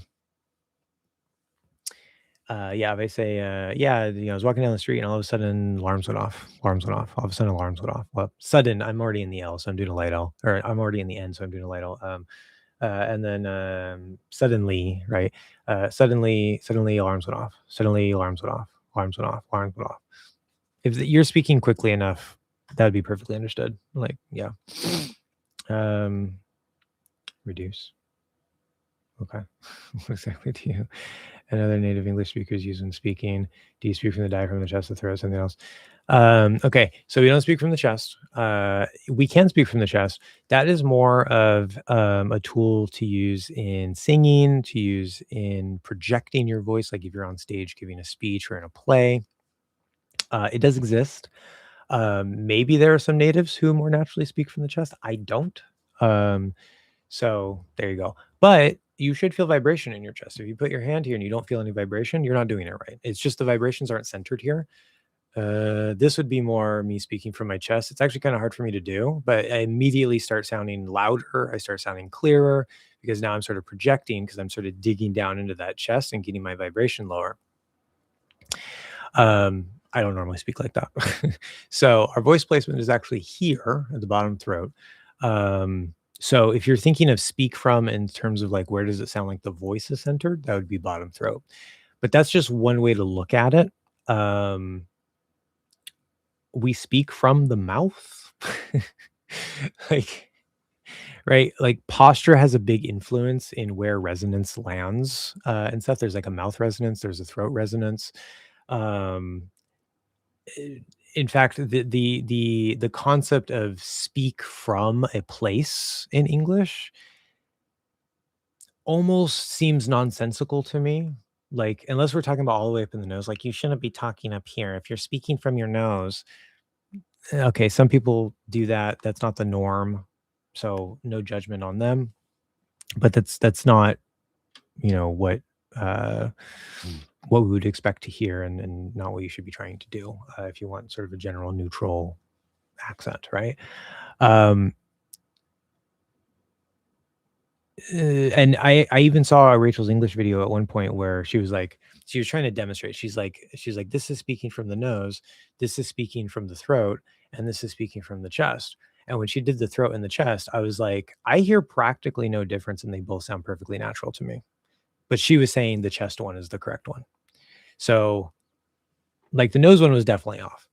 Yeah, they say, yeah, I was walking down the street and all of a sudden alarms went off. Alarms went off. All of a sudden alarms went off. Well, sudden, I'm already in the L, so I'm doing a light L, or I'm already in the N, so I'm doing a light L. And then suddenly, right? Suddenly alarms went off. Suddenly alarms went off. Alarms went off. Alarms went off. If you're speaking quickly enough, that would be perfectly understood. Like, yeah. Reduce. Okay. What exactly do you and other native English speakers use when speaking? Do you speak from the diaphragm, the chest, the throat, something else? Okay, so we don't speak from the chest. We can speak from the chest. That is more of a tool to use in singing, to use in projecting your voice, like if you're on stage giving a speech or in a play. It does exist. Maybe there are some natives who more naturally speak from the chest. I don't. Um, so there you go. But you should feel vibration in your chest. If you put your hand here and you don't feel any vibration, you're not doing it right. It's just the vibrations aren't centered here. This would be more me speaking from my chest. It's actually kind of hard for me to do, but I immediately start sounding louder. I start sounding clearer because now I'm sort of projecting because I'm sort of digging down into that chest and getting my vibration lower. I don't normally speak like that. So our voice placement is actually here at the bottom throat. So if you're thinking of speak from in terms of like where does it sound like the voice is centered, that would be bottom throat. But that's just one way to look at it. We speak from the mouth. Like, right? Like posture has a big influence in where resonance lands and stuff. There's like a mouth resonance, there's a throat resonance. Um, in fact, the concept of speak from a place in English almost seems nonsensical to me. Like, unless we're talking about all the way up in the nose, like you shouldn't be talking up here. If you're speaking from your nose, okay, some people do that. That's not the norm. So no judgment on them. But that's not, what uh what we would expect to hear and not what you should be trying to do if you want sort of a general neutral accent, right? Um, and I even saw a Rachel's English video at one point where she was trying to demonstrate. She's like, this is speaking from the nose, this is speaking from the throat, and this is speaking from the chest. And when she did the throat and the chest, I was like, I hear practically no difference, and they both sound perfectly natural to me. But she was saying the chest one is the correct one. So, like, the nose one was definitely off.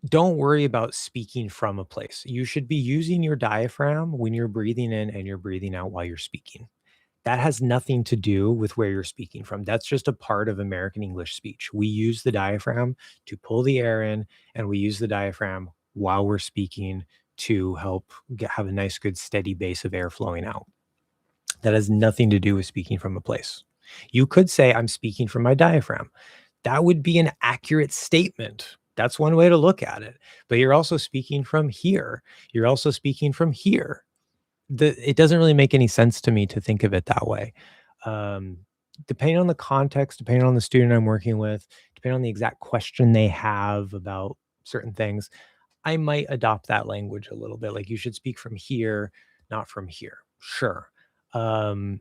Don't worry about speaking from a place. You should be using your diaphragm when you're breathing in and you're breathing out while you're speaking. That has nothing to do with where you're speaking from. That's just a part of American English speech. We use the diaphragm to pull the air in, and we use the diaphragm while we're speaking to help have a nice, good, steady base of air flowing out. That has nothing to do with speaking from a place. You could say, I'm speaking from my diaphragm. That would be an accurate statement. That's one way to look at it. But you're also speaking from here. You're also speaking from here. It doesn't really make any sense to me to think of it that way. Um, Depending on the context, depending on the student I'm working with, depending on the exact question they have about certain things, I might adopt that language a little bit. Like you should speak from here, not from here. Sure. Um,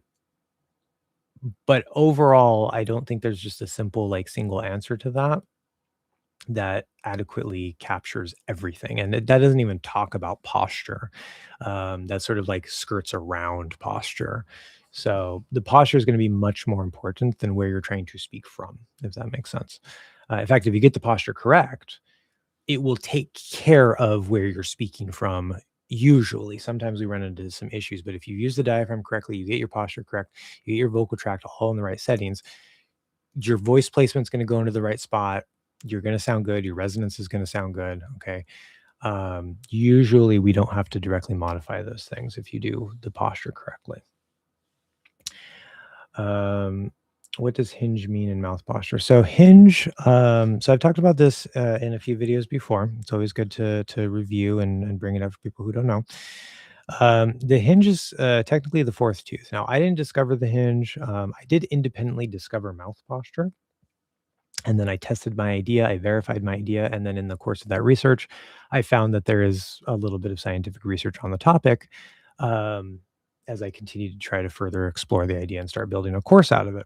but overall, I don't think there's just a simple, like, single answer to that adequately captures everything. And that doesn't even talk about posture. That sort of like skirts around posture. So the posture is going to be much more important than where you're trying to speak from, if that makes sense. In fact, if you get the posture correct, it will take care of where you're speaking from. Usually, sometimes we run into some issues, but if you use the diaphragm correctly, you get your posture correct, you get your vocal tract all in the right settings, your voice placement's going to go into the right spot. You're going to sound good. Your resonance is going to sound good. Okay. Usually, we don't have to directly modify those things if you do the posture correctly. What does hinge mean in mouth posture? So hinge, so I've talked about this in a few videos before. It's always good to review and bring it up for people who don't know. The hinge is technically the fourth tooth. Now, I didn't discover the hinge. I did independently discover mouth posture. And then I tested my idea, I verified my idea, and then in the course of that research, I found that there is a little bit of scientific research on the topic, um, as I continue to try to further explore the idea and start building a course out of it.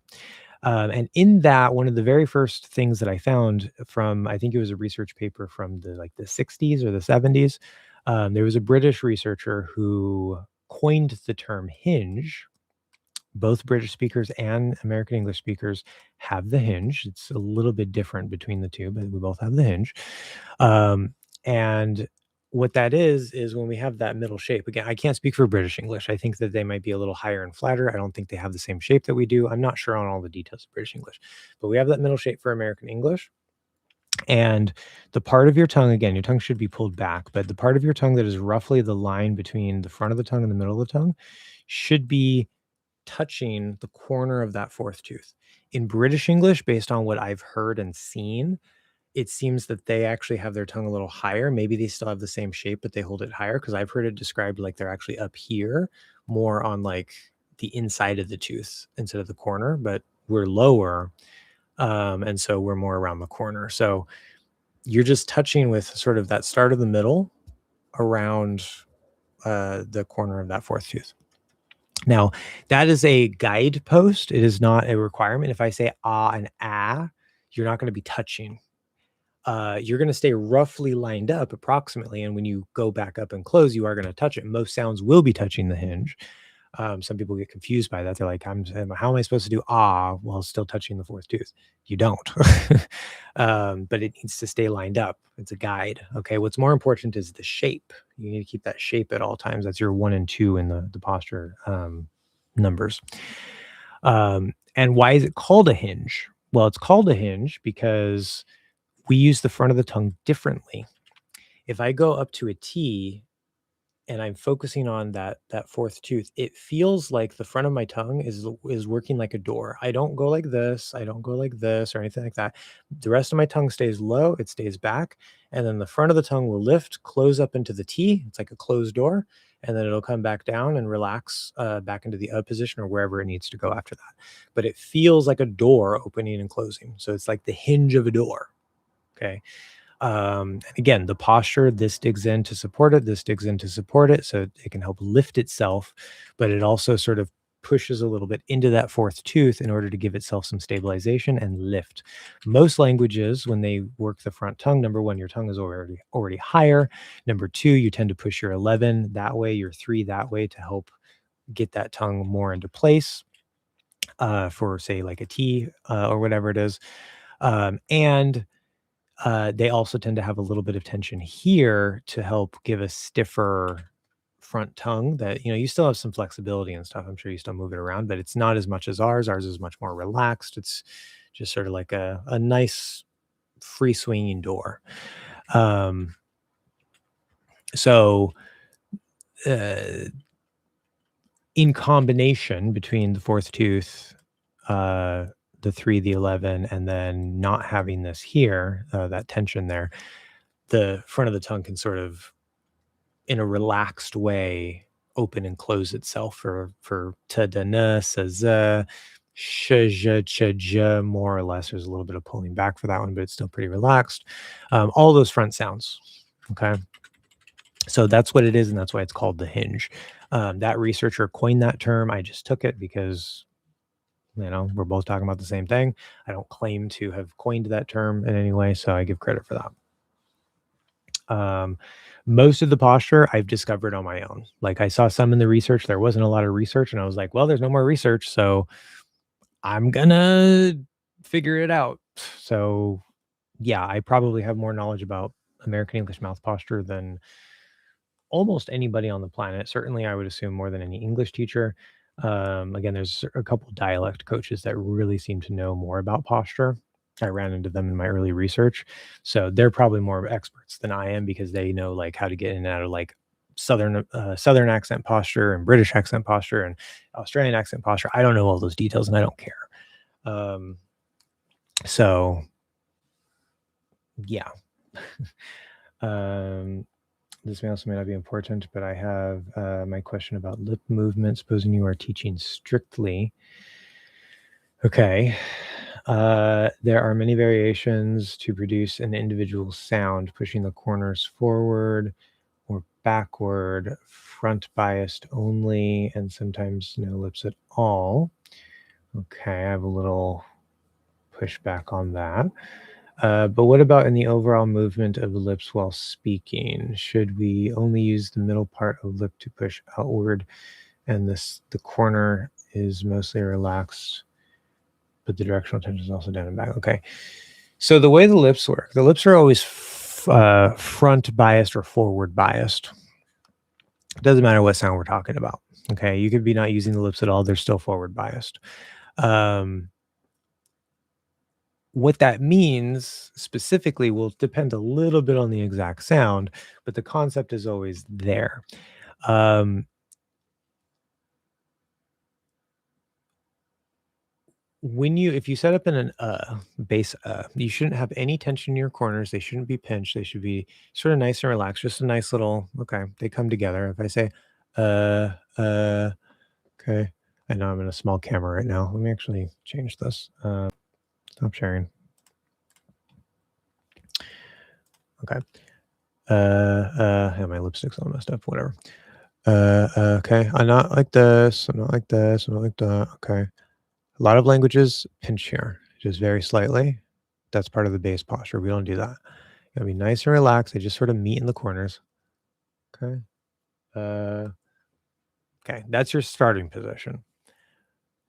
And in that, one of the very first things that I found from, I think it was a research paper from the 60s or the 70s, there was a British researcher who coined the term hinge. Both British speakers and American English speakers have the hinge. It's a little bit different between the two, but we both have the hinge. And what that is when we have that middle shape. Again, I can't speak for British English. I think that they might be a little higher and flatter. I don't think they have the same shape that we do. I'm not sure on all the details of British English, but we have that middle shape for American English. And the part of your tongue, again, your tongue should be pulled back, but the part of your tongue that is roughly the line between the front of the tongue and the middle of the tongue should be touching the corner of that fourth tooth. In British English, based on what I've heard and seen, it seems that they actually have their tongue a little higher. Maybe they still have the same shape, but they hold it higher, because I've heard it described like they're actually up here, more on like the inside of the tooth instead of the corner, but we're lower. And so we're more around the corner. So you're just touching with sort of that start of the middle around the corner of that fourth tooth. Now, that is a guidepost. It is not a requirement. If I say ah and ah, you're not going to be touching. You're going to stay roughly lined up approximately. And when you go back up and close, you are going to touch it. Most sounds will be touching the hinge. Some people get confused by that. They're like, how am I supposed to do ah while still touching the fourth tooth? You don't. But it needs to stay lined up. It's a guide. Okay. What's more important is the shape. You need to keep that shape at all times. That's your 1 and 2 in the posture numbers. And why is it called a hinge? Well, it's called a hinge because we use the front of the tongue differently. If I go up to a T and I'm focusing on that fourth tooth, it feels like the front of my tongue is working like a door. I don't go like this, I don't go like this or anything like that. The rest of my tongue stays low, it stays back, and then the front of the tongue will lift, close up into the T. It's like a closed door, and then it'll come back down and relax back into the up position or wherever it needs to go after that. But it feels like a door opening and closing. So it's like the hinge of a door. Okay. Again, the posture, this digs in to support it, this digs in to support it, so it can help lift itself, but it also sort of pushes a little bit into that fourth tooth in order to give itself some stabilization and lift. Most languages, when they work the front tongue, number one, your tongue is already higher. Number two, you tend to push your 11 that way, your 3 that way, to help get that tongue more into place for, say, like a T or whatever it is. And they also tend to have a little bit of tension here to help give a stiffer front tongue that, you still have some flexibility and stuff. I'm sure you still move it around, but it's not as much as ours. Ours is much more relaxed. It's just sort of like a nice free swinging door. So in combination between the fourth tooth, the 3, the 11, and then not having this here, that tension there, the front of the tongue can sort of, in a relaxed way, open and close itself for ta da na sa za sh ja cha ja, more or less. There's a little bit of pulling back for that one, but it's still pretty relaxed. All those front sounds. Okay. So that's what it is, and that's why it's called the hinge. That researcher coined that term. I just took it because, we're both talking about the same thing. I don't claim to have coined that term in any way, so I give credit for that. Most of the posture I've discovered on my own. Like I saw some in the research, there wasn't a lot of research, and I was like, well, there's no more research, so I'm gonna figure it out. So yeah, I probably have more knowledge about American English mouth posture than almost anybody on the planet. Certainly, I would assume more than any English teacher. Again, there's a couple dialect coaches that really seem to know more about posture. I ran into them in my early research, so they're probably more experts than I am because they know like how to get in and out of like southern accent posture and British accent posture and Australian accent posture. I don't know all those details and I don't care. Um, so yeah. um, This may also may not be important, but I have my question about lip movement. Supposing you are teaching strictly. Okay. There are many variations to produce an individual sound, pushing the corners forward or backward, front biased only, and sometimes no lips at all. Okay, I have a little pushback on that. But what about in the overall movement of the lips while speaking? Should we only use the middle part of lip to push outward and the corner is mostly relaxed, but the directional tension is also down and back? Okay. So the way the lips work, the lips are always front biased or forward biased. It doesn't matter what sound we're talking about. Okay. You could be not using the lips at all. They're still forward biased. What that means specifically will depend a little bit on the exact sound, but the concept is always there. If you set up in an bass you shouldn't have any tension in your corners. They shouldn't be pinched. They should be sort of nice and relaxed. Just a nice little, okay, they come together. If I say okay. I know I'm in a small camera right now. Let me actually change this. Stop sharing. Okay. Yeah, my lipstick's all messed up. Whatever. Okay. I'm not like this. I'm not like this. I'm not like that. Okay. A lot of languages pinch here, just very slightly. That's part of the base posture. We don't do that. You gotta be nice and relaxed. They just sort of meet in the corners. Okay. Okay. That's your starting position.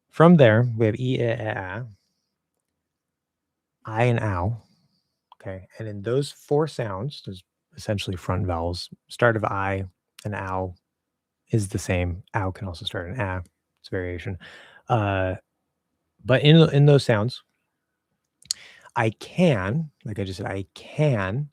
From there, we have e, I, and ow. Okay. And in those four sounds, there's essentially front vowels. Start of I and ow is the same. Ow can also start an ah. It's variation. But in those sounds, I can, like I just said, I can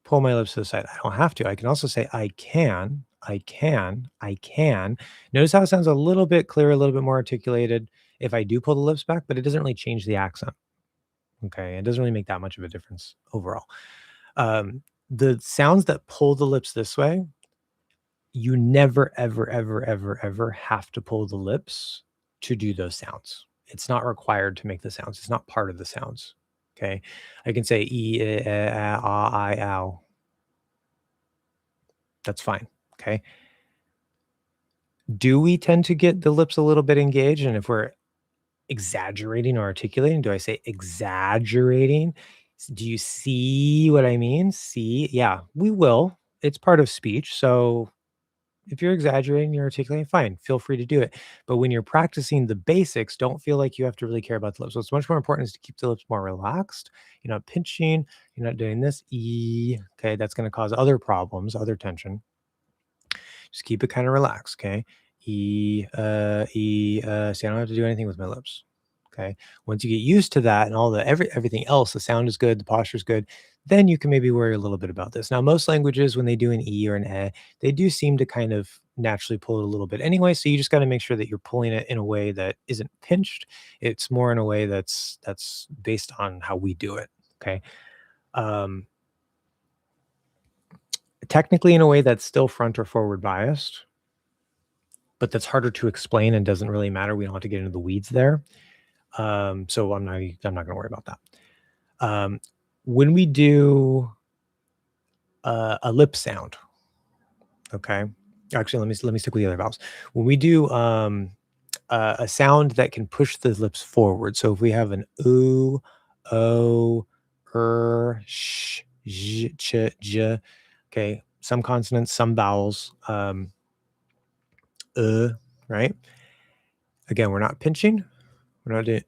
pull my lips to the side. I don't have to. I can also say I can, I can, I can. Notice how it sounds a little bit clearer, a little bit more articulated if I do pull the lips back, but it doesn't really change the accent. Okay. It doesn't really make that much of a difference overall. The sounds that pull the lips this way, you never, ever, ever, ever, ever have to pull the lips to do those sounds. It's not required to make the sounds. It's not part of the sounds. Okay. I can say I, ow. That's fine. Okay. Do we tend to get the lips a little bit engaged? And if we're exaggerating or articulating, do I say exaggerating? Do you see what I mean? See? Yeah, we will. It's part of speech. So if you're exaggerating, you're articulating, fine, feel free to do it. But when you're practicing the basics, don't feel like you have to really care about the lips. What's much more important is to keep the lips more relaxed. You're not pinching, you're not doing this. Okay, that's going to cause other problems, other tension. Just keep it kind of relaxed, okay? See, I don't have to do anything with my lips. Okay. Once you get used to that and all everything else, the sound is good, the posture is good, then you can maybe worry a little bit about this. Now, most languages, when they do an E or an E, they do seem to kind of naturally pull it a little bit anyway. So you just got to make sure that you're pulling it in a way that isn't pinched. It's more in a way that's based on how we do it. Okay. Technically in a way that's still front or forward biased, but that's harder to explain and doesn't really matter. We don't have to get into the weeds there. So I'm not going to worry about that. When we do a lip sound. Okay. Actually, let me stick with the other vowels. When we do a sound that can push the lips forward. So if we have an oo, o, sh, j, ch, j. Okay, some consonants, some vowels. Right? Again, we're not pinching. We're not doing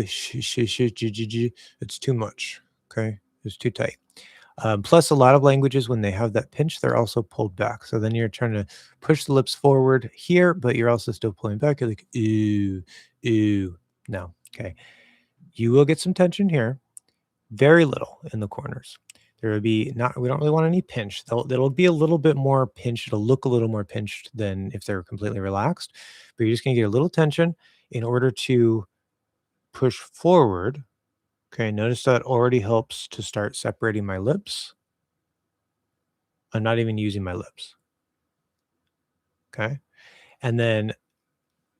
sh, sh, sh, j, j, j. It's too much. Okay, it's too tight. Plus, a lot of languages, when they have that pinch, they're also pulled back. So then you're trying to push the lips forward here, but you're also still pulling back. You're like, ooh, ooh. No, okay. You will get some tension here, very little in the corners. There will be not, we don't really want any pinch. It'll be a little bit more pinched. It'll look a little more pinched than if they're completely relaxed, but you're just going to get a little tension in order to push forward. Okay, notice that already helps to start separating my lips. I'm not even using my lips. Okay. And then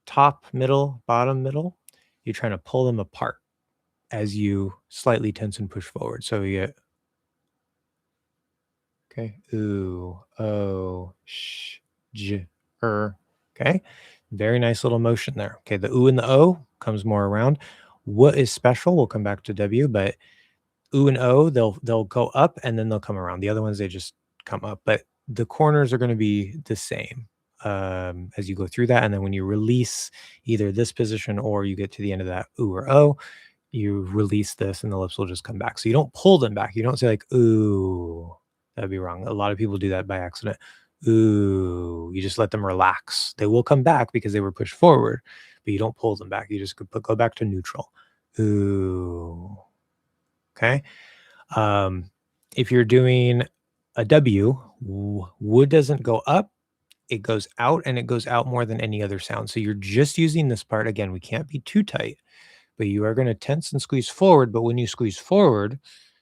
top, middle, bottom, middle, you're trying to pull them apart as you slightly tense and push forward. So you get, okay, ooh, oh, sh, j, okay. Very nice little motion there. Okay, the ooh and the o comes more around. What is special? We'll come back to W, but ooh and o, they'll go up and then they'll come around. The other ones, they just come up, but the corners are going to be the same as you go through that. And then when you release either this position or you get to the end of that ooh or o, you release this and the lips will just come back. So you don't pull them back. You don't say like, ooh, that'd be wrong. A lot of people do that by accident. Ooh, you just let them relax. They will come back because they were pushed forward, but you don't pull them back. You just go back to neutral. Ooh. Okay. If you're doing a W, wood doesn't go up, it goes out, and it goes out more than any other sound. So you're just using this part. Again, we can't be too tight, but you are going to tense and squeeze forward. But when you squeeze forward,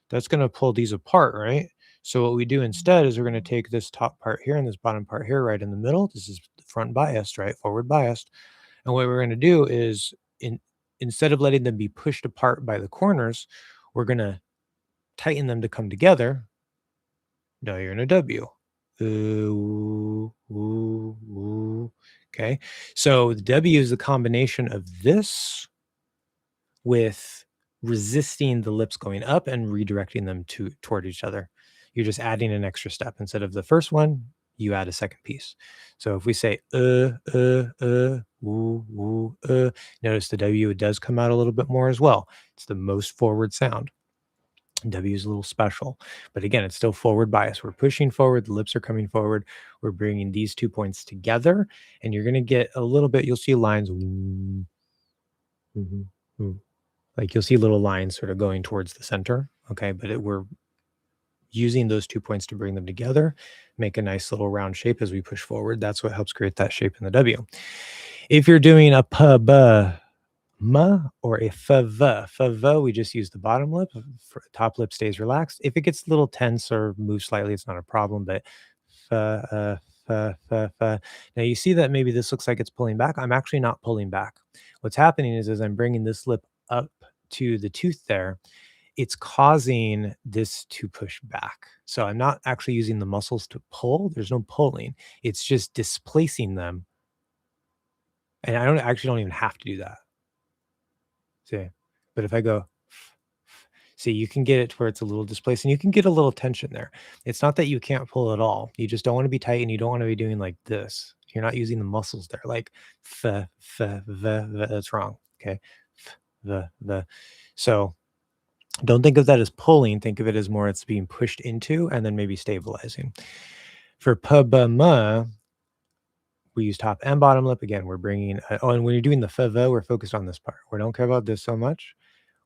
that's going to pull these apart, right? So what we do instead is we're going to take this top part here and this bottom part here right in the middle. This is front biased, right? Forward biased. And what we're going to do is instead of letting them be pushed apart by the corners, we're going to tighten them to come together. Now you're in a W. Ooh, ooh, ooh. Okay. So the W is the combination of this with resisting the lips going up and redirecting them toward each other. You're just adding an extra step. Instead of the first one, you add a second piece. So if we say woo, woo, notice the W does come out a little bit more as well. It's the most forward sound. W is a little special, but again, it's still forward bias. We're pushing forward, the lips are coming forward. We're bringing these 2 points together, and you're going to get a little bit, you'll see lines, like you'll see little lines sort of going towards the center. Okay, but we're using those 2 points to bring them together, make a nice little round shape as we push forward. That's what helps create that shape in the W. If you're doing a p, b, m, or a f, v, we just use the bottom lip. Top lip stays relaxed. If it gets a little tense or moves slightly, it's not a problem. But f, f, f, f. Now you see that maybe this looks like it's pulling back. I'm actually not pulling back. What's happening is as I'm bringing this lip up to the tooth there, it's causing this to push back. So I'm not actually using the muscles to pull. There's no pulling. It's just displacing them. And I don't even have to do that. See, but if I go, see, you can get it to where it's a little displaced and you can get a little tension there. It's not that you can't pull at all. You just don't want to be tight and you don't want to be doing like this. You're not using the muscles there, like that's wrong. Okay. The. So don't think of that as pulling. Think of it as more it's being pushed into and then maybe stabilizing. For p, we use top and bottom lip. Again, we're bringing, and when you're doing the f, we're focused on this part. We don't care about this so much.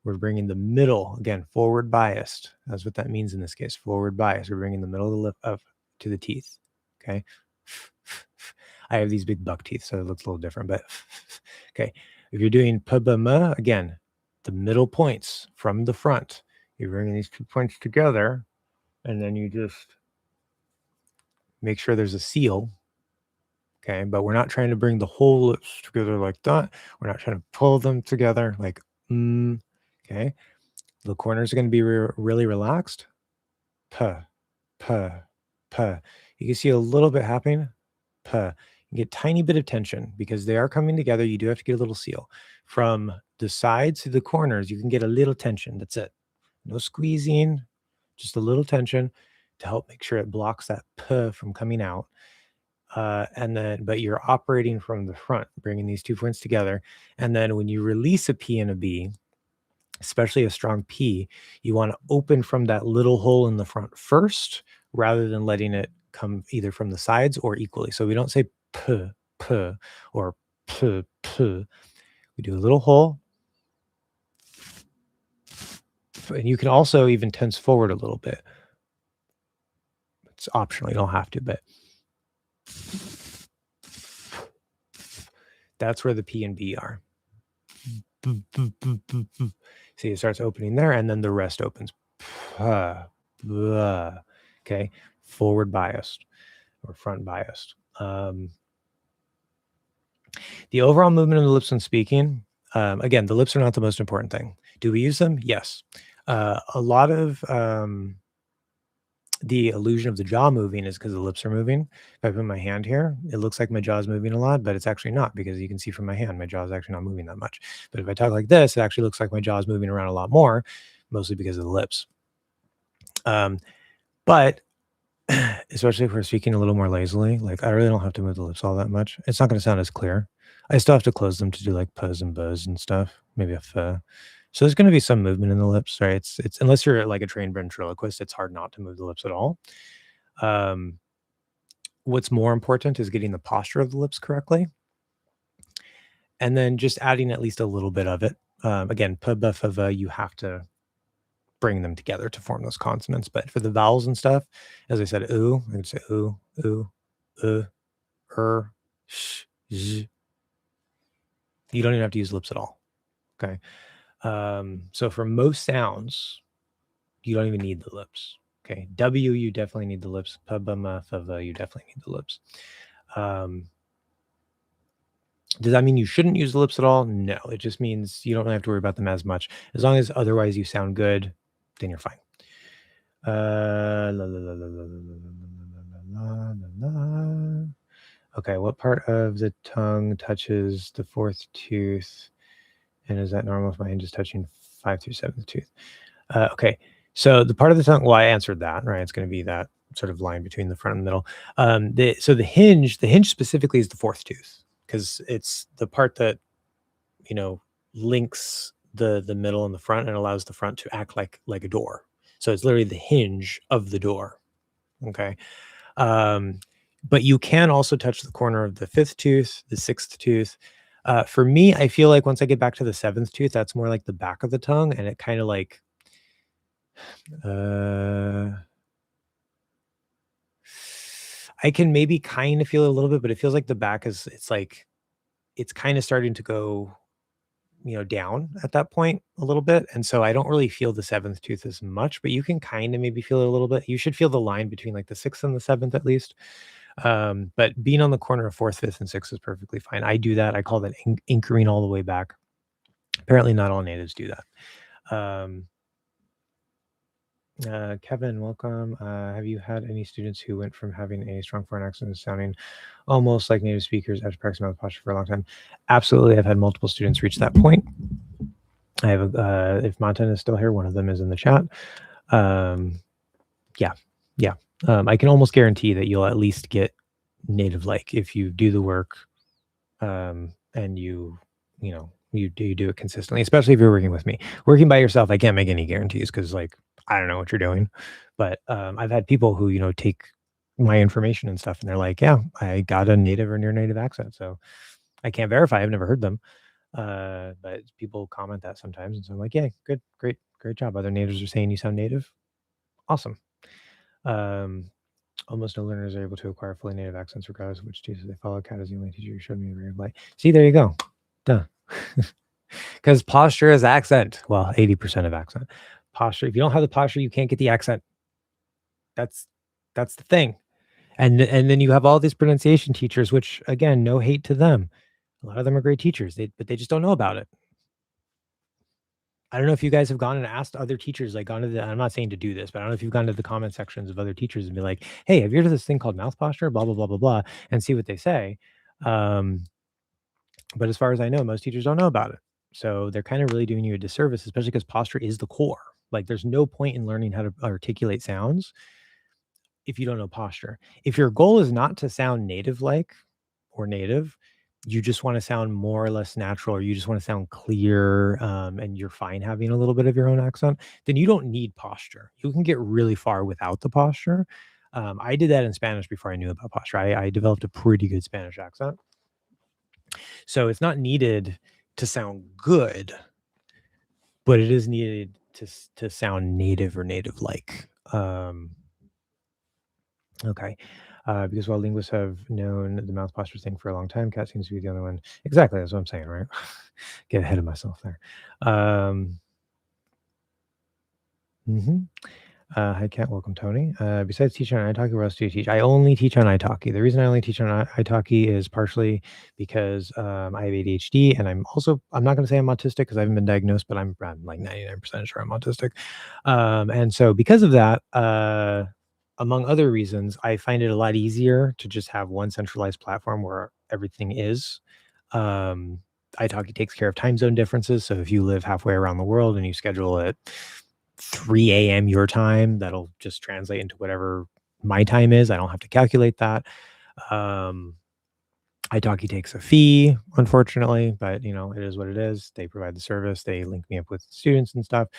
We're bringing the middle, again, forward biased. That's what that means in this case, forward bias. We're bringing the middle of the lip up to the teeth, okay? I have these big buck teeth, so it looks a little different, but okay. If you're doing p, b, m, again, the middle points from the front, you're bringing these 2 points together, and then you just make sure there's a seal. Okay, but we're not trying to bring the whole lips together like that. We're not trying to pull them together like, okay. The corners are going to be really relaxed. P, puh, puh. You can see a little bit happening, puh. You get a tiny bit of tension because they are coming together. You do have to get a little seal. From the sides to the corners, you can get a little tension. That's it. No squeezing, just a little tension to help make sure it blocks that puh from coming out. But you're operating from the front, bringing these 2 points together. And then when you release a P and a B, especially a strong P, you want to open from that little hole in the front first, rather than letting it come either from the sides or equally. So we don't say p, p, or p, p. We do a little hole. And you can also even tense forward a little bit. It's optional. You don't have to, but that's where the P and B are. See, it starts opening there, and then the rest opens. Okay, forward biased or front biased. The overall movement of the lips when speaking, again, the lips are not the most important thing. Do we use them? Yes. A lot of the illusion of the jaw moving is because the lips are moving. If I put my hand here, it looks like my jaw is moving a lot, but it's actually not, because you can see from my hand, my jaw is actually not moving that much. But if I talk like this, it actually looks like my jaw is moving around a lot more, mostly because of the lips. But especially if we're speaking a little more lazily, like I really don't have to move the lips all that much. It's not going to sound as clear. I still have to close them to do like puzz and buzz and stuff. Maybe a f. So there's going to be some movement in the lips, right? It's unless you're like a trained ventriloquist, it's hard not to move the lips at all. What's more important is getting the posture of the lips correctly, and then just adding at least a little bit of it. Again, p, b, f, v, you have to bring them together to form those consonants. But for the vowels and stuff, as I said, ooh, I could say ooh, sh, z. You don't even have to use lips at all. Okay. So for most sounds, you don't even need the lips. Okay. W, you definitely need the lips. P, b, m, f, v, you definitely need the lips. Does that mean you shouldn't use the lips at all? No, it just means you don't have to worry about them as much. As long as otherwise you sound good, then you're fine. Okay, what part of the tongue touches the 4th tooth? And is that normal if my hinge is touching 5th through 7th tooth? Okay, so the part of the tongue, well, I answered that, right? It's going to be that sort of line between the front and the middle. So the hinge specifically is the 4th tooth, because it's the part that, links the middle and the front and allows the front to act like a door. So it's literally the hinge of the door. Okay. But you can also touch the corner of the 5th tooth, the 6th tooth. For me, I feel like once I get back to the 7th tooth, that's more like the back of the tongue, and it kind of like, I can maybe kind of feel it a little bit, but it feels like the back it's kind of starting to go, down at that point a little bit. And so I don't really feel the 7th tooth as much, but you can kind of maybe feel it a little bit. You should feel the line between like the 6th and the 7th at least. But being on the corner of 4th, 5th, and 6th is perfectly fine. I do that. I call that anchoring all the way back. Apparently not all natives do that. Kevin, welcome. Have you had any students who went from having a strong foreign accent to sounding almost like native speakers after practicing mouth posture for a long time? Absolutely. I've had multiple students reach that point. I have, if Montan is still here, one of them is in the chat. Yeah. I can almost guarantee that you'll at least get native-like if you do the work, and you do it consistently, especially if you're working with me. Working by yourself, I can't make any guarantees because I don't know what you're doing. But I've had people who take my information and stuff, and they're like, yeah, I got a native or near native accent. So I can't verify. I've never heard them. But people comment that sometimes. And so I'm like, yeah, good, great job. Other natives are saying you sound native. Awesome. Almost no learners are able to acquire fully native accents regardless of which teacher they follow. Kat is the only teacher who showed me the ray of light. See, there you go. Duh. Because posture is accent. Well, 80% of accent. Posture. If you don't have the posture, you can't get the accent. That's the thing. And then you have all these pronunciation teachers, which again, no hate to them. A lot of them are great teachers, but they just don't know about it. I don't know if you guys have gone and asked other teachers, like gone to the I'm not saying to do this, but I don't know if you've gone to the comment sections of other teachers and be like, "Hey, have you heard of this thing called mouth posture? Blah, blah, blah, blah, blah," and see what they say. Um, but as far as I know, most teachers don't know about it. So they're kind of really doing you a disservice, especially because posture is the core. Like there's no point in learning how to articulate sounds if you don't know posture. If your goal is not to sound native like or native, you just want to sound more or less natural, or you just want to sound clear, and you're fine having a little bit of your own accent, then you don't need posture. You can get really far without the posture. I did that in Spanish before I knew about posture. I developed a pretty good Spanish accent. So it's not needed to sound good, but it is needed to sound native or native like. Okay. Because while linguists have known the mouth posture thing for a long time, Cat seems to be the only one. Exactly, that's what I'm saying, right? Get ahead of myself there. Mhm. Hi, Cat. Welcome, Tony. Besides teaching on Italki, what else do you teach? I only teach on Italki. The reason I only teach on Italki is partially because I have ADHD, and I'm not going to say I'm autistic because I haven't been diagnosed, but I'm like 99% sure I'm autistic. And so because of that, among other reasons, I find it a lot easier to just have one centralized platform where everything is. Um, Italki takes care of time zone differences. So if you live halfway around the world and you schedule it 3 a.m. your time, that'll just translate into whatever my time is. I don't have to calculate that. Um, Italki takes a fee, unfortunately, but it is what it is. They provide the service. They link me up with students and stuff.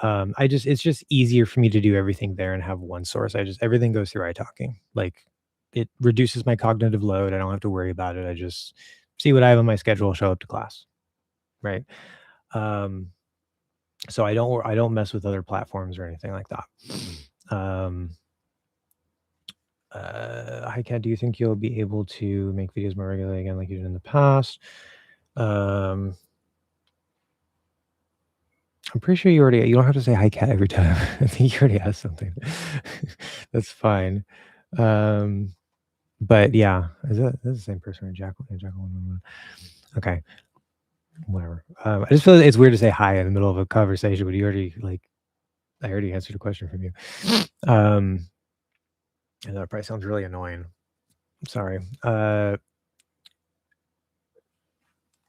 It's just easier for me to do everything there and have one source. Everything goes through Italki. Like it reduces my cognitive load. I don't have to worry about it. I just see what I have on my schedule, show up to class. Right. Um, so I don't mess with other platforms or anything like that. Hi Kat, do you think you'll be able to make videos more regularly again like you did in the past? I'm pretty sure you don't have to say hi Kat every time. I think you already asked something. That's fine. But yeah, that's the same person, Jacqueline? Okay, whatever. I just feel like it's weird to say hi in the middle of a conversation, but I already answered a question from you. And that probably sounds really annoying. Sorry.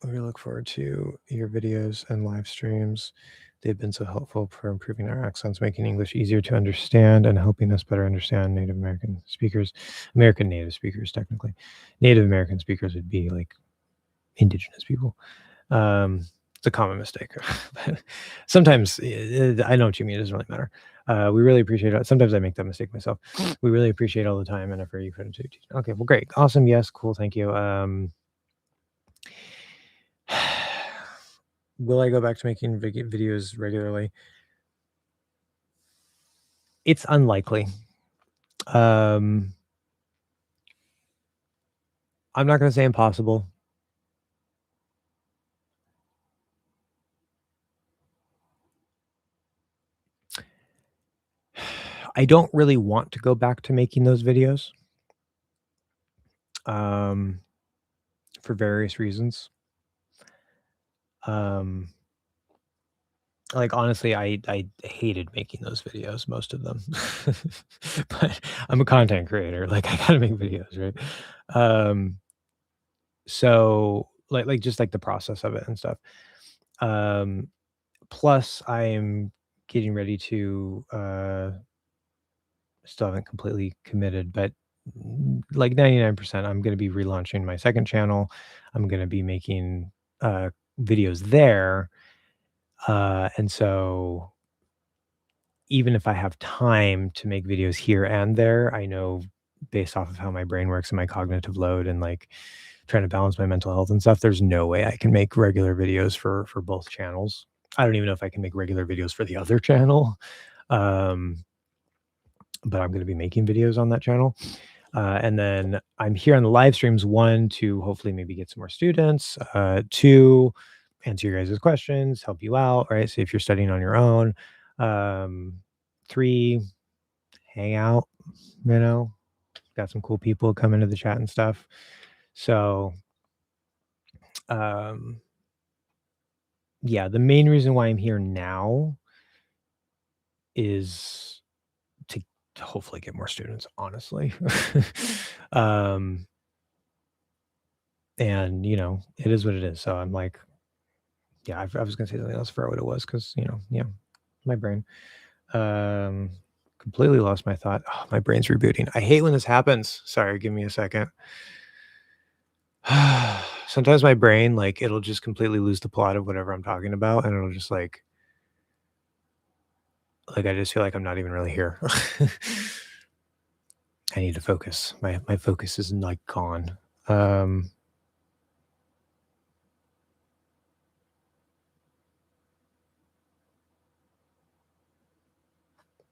We look forward to your videos and live streams. They've been so helpful for improving our accents, making English easier to understand, and helping us better understand Native American speakers. American Native speakers, technically. Native American speakers would be like indigenous people. It's a common mistake. Sometimes I know what you mean. It doesn't really matter. We really appreciate it. Sometimes I make that mistake myself. We really appreciate all the time and effort you put into teaching. Okay, well, great. Awesome. Yes, cool. Thank you. Will I go back to making videos regularly? It's unlikely. I'm not going to say impossible. I don't really want to go back to making those videos for various reasons. Like honestly, I hated making those videos, most of them. But I'm a content creator. Like I gotta make videos, right? So like just like the process of it and stuff. Um, Plus I'm getting ready to still haven't completely committed, but like 99%, I'm gonna be relaunching my second channel. I'm gonna be making videos there. And so even if I have time to make videos here and there, I know based off of how my brain works and my cognitive load and like trying to balance my mental health and stuff, there's no way I can make regular videos for both channels. I don't even know if I can make regular videos for the other channel. Um, but I'm going to be making videos on that channel. And then I'm here on the live streams, one, to hopefully maybe get some more students, two, answer your guys' questions, help you out, right? So if you're studying on your own, three, hang out, got some cool people come into the chat and stuff. So, um, yeah, the main reason why I'm here now is to hopefully get more students, honestly. And you know, it is what it is. So I'm like, yeah, I was gonna say something else. I forgot what it was because you know, yeah, my brain. Completely lost my thought. Oh, my brain's rebooting. I hate when this happens. Sorry, give me a second. Sometimes my brain, like, it'll just completely lose the plot of whatever I'm talking about, and it'll just like I just feel like I'm not even really here. I need to focus. My focus is like gone. Um,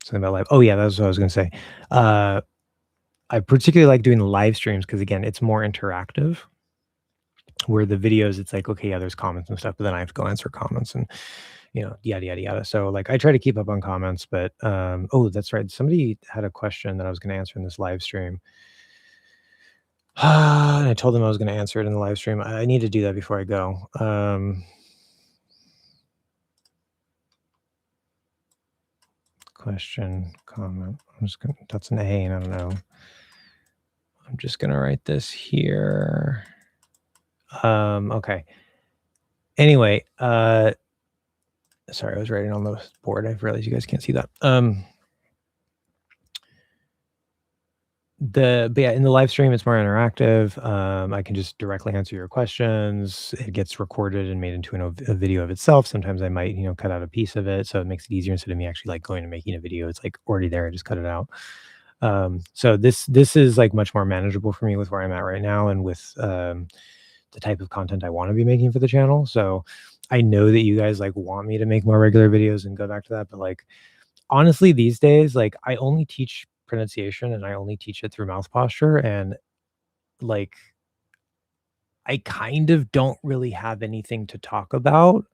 Something about live. Oh yeah, that's what I was gonna say. I particularly like doing the live streams because again, it's more interactive. Where the videos, it's like, okay, yeah, there's comments and stuff, but then I have to go answer comments and you know, yada yada yada. So like I try to keep up on comments, but oh, that's right. Somebody had a question that I was gonna answer in this live stream. And I told them I was gonna answer it in the live stream. I need to do that before I go. Question, comment. I'm just gonna, that's an A, and I don't know. I'm just gonna write this here. Okay. Anyway, sorry, I was writing on the board. I realized you guys can't see that. But yeah, in the live stream, it's more interactive. I can just directly answer your questions. It gets recorded and made into a video of itself. Sometimes I might, you know, cut out a piece of it, so it makes it easier instead of me actually like going and making a video. It's like already there. I just cut it out. So this is like much more manageable for me with where I'm at right now and with the type of content I want to be making for the channel. So I know that you guys like want me to make more regular videos and go back to that, but like honestly, these days, like I only teach pronunciation and I only teach it through mouth posture, and like I kind of don't really have anything to talk about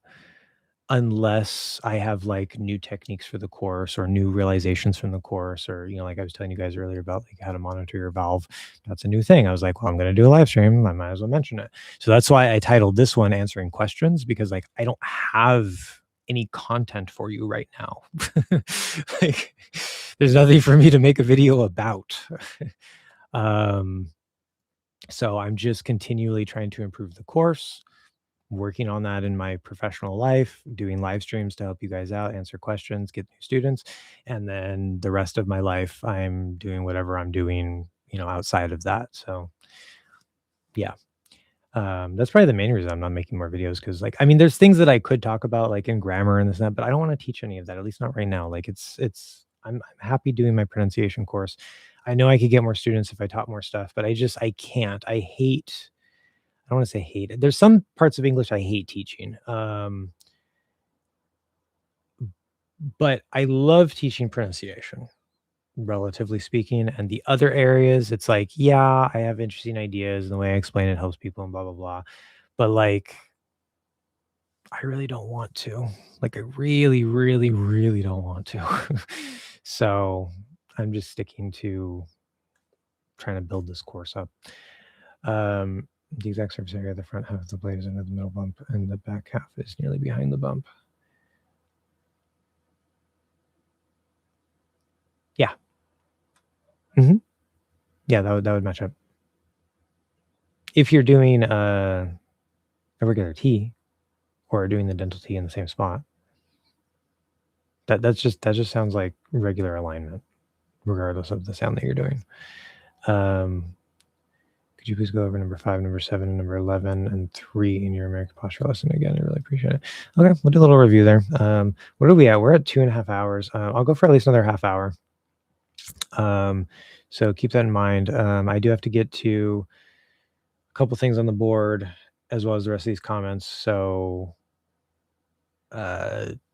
unless I have like new techniques for the course or new realizations from the course, or you know, like I was telling you guys earlier about like how to monitor your valve. That's a new thing. I was like, well, I'm going to do a live stream. I might as well mention it. So that's why I titled this one Answering Questions, because like I don't have any content for you right now. Like there's nothing for me to make a video about. um so I'm just continually trying to improve the course, working on that in my professional life, doing live streams to help you guys out, answer questions, get new students. And then the rest of my life, I'm doing whatever I'm doing, you know, outside of that. So yeah. That's probably the main reason I'm not making more videos because like I mean there's things that I could talk about like in grammar and this and that, but I don't want to teach any of that, at least not right now. Like I'm happy doing my pronunciation course. I know I could get more students if I taught more stuff, but I can't. I don't want to say hate it. There's some parts of English I hate teaching. But I love teaching pronunciation, relatively speaking. And the other areas, it's like, yeah, I have interesting ideas and the way I explain it helps people and blah, blah, blah. But like, I really don't want to. Like, I really, really, really don't want to. So I'm just sticking to trying to build this course up. The exact surface area of the front half of the blade is under the middle bump, and the back half is nearly behind the bump. Yeah. Yeah, that would match up. If you're doing a regular T or doing the dental T in the same spot, that just sounds like regular alignment, regardless of the sound that you're doing. Could you please go over number 5, number 7, and number 11 and 3 in your American posture lesson again? I really appreciate it. Okay, we'll do a little review there. What are we at? We're at 2.5 hours. I'll go for at least another half hour. So keep that in mind. I do have to get to a couple things on the board as well as the rest of these comments. So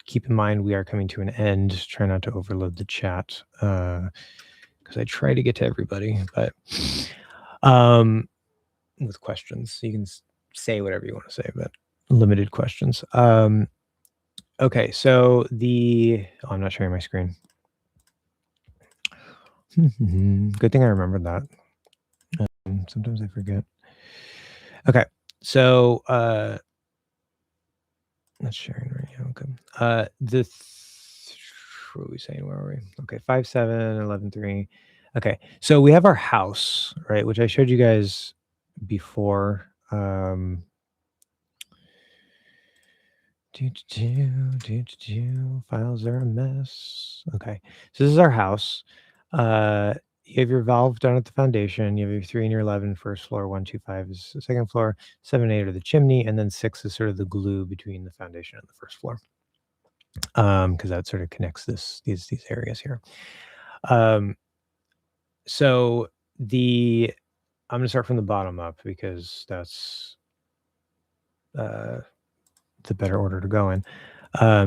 keep in mind we are coming to an end. Try not to overload the chat because I try to get to everybody, but with questions, you can say whatever you want to say, but limited questions. Okay, so I'm not sharing my screen. Good thing I remembered that. Sometimes I forget. Okay, so That's sharing right now. Okay. What were we saying? Where are we? Okay. 5, 7, 11, 3. Okay. So we have our house, right? Which I showed you guys before. Files are a mess. Okay. So this is our house. You have your valve down at the foundation. You have your 3 and your 11 first floor. 1, 2, 5 is the second floor. 7, 8 are the chimney, and then 6 is sort of the glue between the foundation and the first floor. Because that sort of connects these areas here. So I'm gonna start from the bottom up because that's the better order to go in.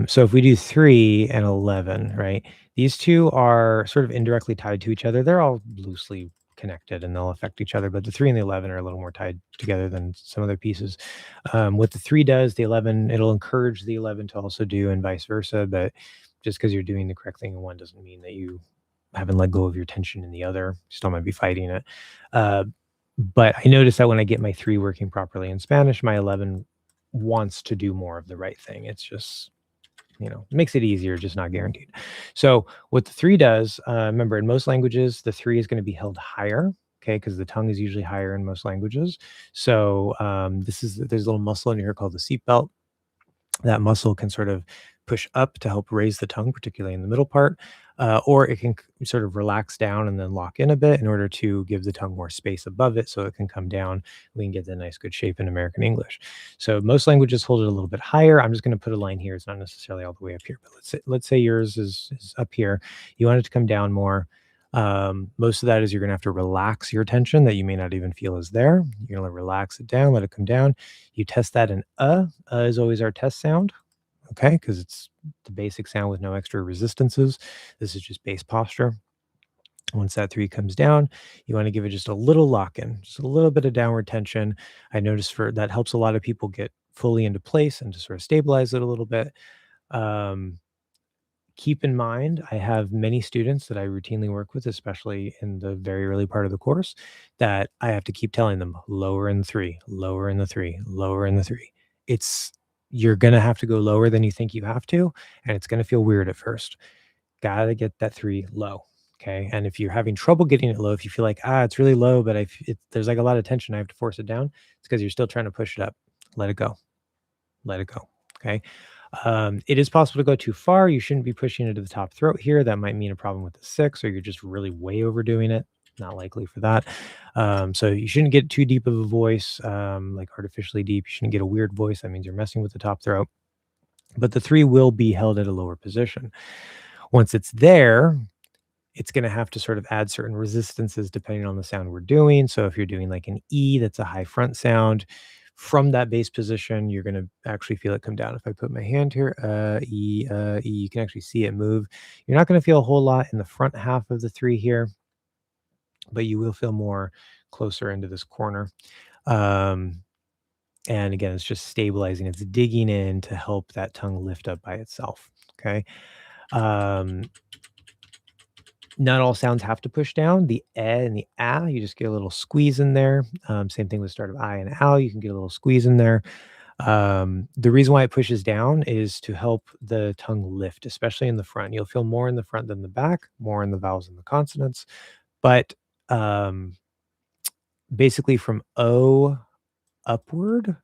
So if we do 3 and 11, right? These two are sort of indirectly tied to each other. They're all loosely connected and they'll affect each other, but the 3 and the 11 are a little more tied together than some other pieces. What the 3 does, the 11, it'll encourage the 11 to also do and vice versa, but just because you're doing the correct thing in one doesn't mean that you haven't let go of your tension in the other. You still might be fighting it. But I notice that when I get my 3 working properly in Spanish, my 11 wants to do more of the right thing. It's just, it makes it easier, just not guaranteed. So what the 3 does, remember in most languages, the 3 is going to be held higher, okay, because the tongue is usually higher in most languages. So there's a little muscle in here called the seat belt. That muscle can sort of push up to help raise the tongue, particularly in the middle part, or it can sort of relax down and then lock in a bit in order to give the tongue more space above it so it can come down. We can get the nice good shape in American English. So most languages hold it a little bit higher. I'm just going to put a line here. It's not necessarily all the way up here, but let's say yours is up here. You want it to come down more. Most of that is you're going to have to relax your tension that you may not even feel is there. You're going to relax it down, let it come down. You test that in is always our test sound. Okay, because it's the basic sound with no extra resistances. This is just base posture. Once that 3 comes down, you want to give it just a little lock in, just a little bit of downward tension. I noticed that helps a lot of people get fully into place and to sort of stabilize it a little bit. Keep in mind, I have many students that I routinely work with, especially in the very early part of the course, that I have to keep telling them lower in the 3, lower in the 3, lower in the 3. You're going to have to go lower than you think you have to, and it's going to feel weird at first. Got to get that 3 low. Okay. And if you're having trouble getting it low, if you feel like, it's really low, but there's like a lot of tension, I have to force it down. It's because you're still trying to push it up. Let it go. Let it go. Okay. It is possible to go too far. You shouldn't be pushing it to the top throat here. That might mean a problem with the 6, or you're just really way overdoing it. Not likely for that. So you shouldn't get too deep of a voice, like artificially deep. You shouldn't get a weird voice. That means you're messing with the top throat. But the 3 will be held at a lower position. Once it's there, it's going to have to sort of add certain resistances depending on the sound we're doing. So if you're doing like an E, that's a high front sound, from that bass position, you're going to actually feel it come down. If I put my hand here, E, E, you can actually see it move. You're not going to feel a whole lot in the front half of the 3 here, but you will feel more closer into this corner. And again, it's just stabilizing. It's digging in to help that tongue lift up by itself. Okay. Not all sounds have to push down. The e and the ah, you just get a little squeeze in there. Same thing with the start of I and ow, you can get a little squeeze in there. The reason why it pushes down is to help the tongue lift, especially in the front. You'll feel more in the front than the back, more in the vowels and the consonants. But basically from O upward,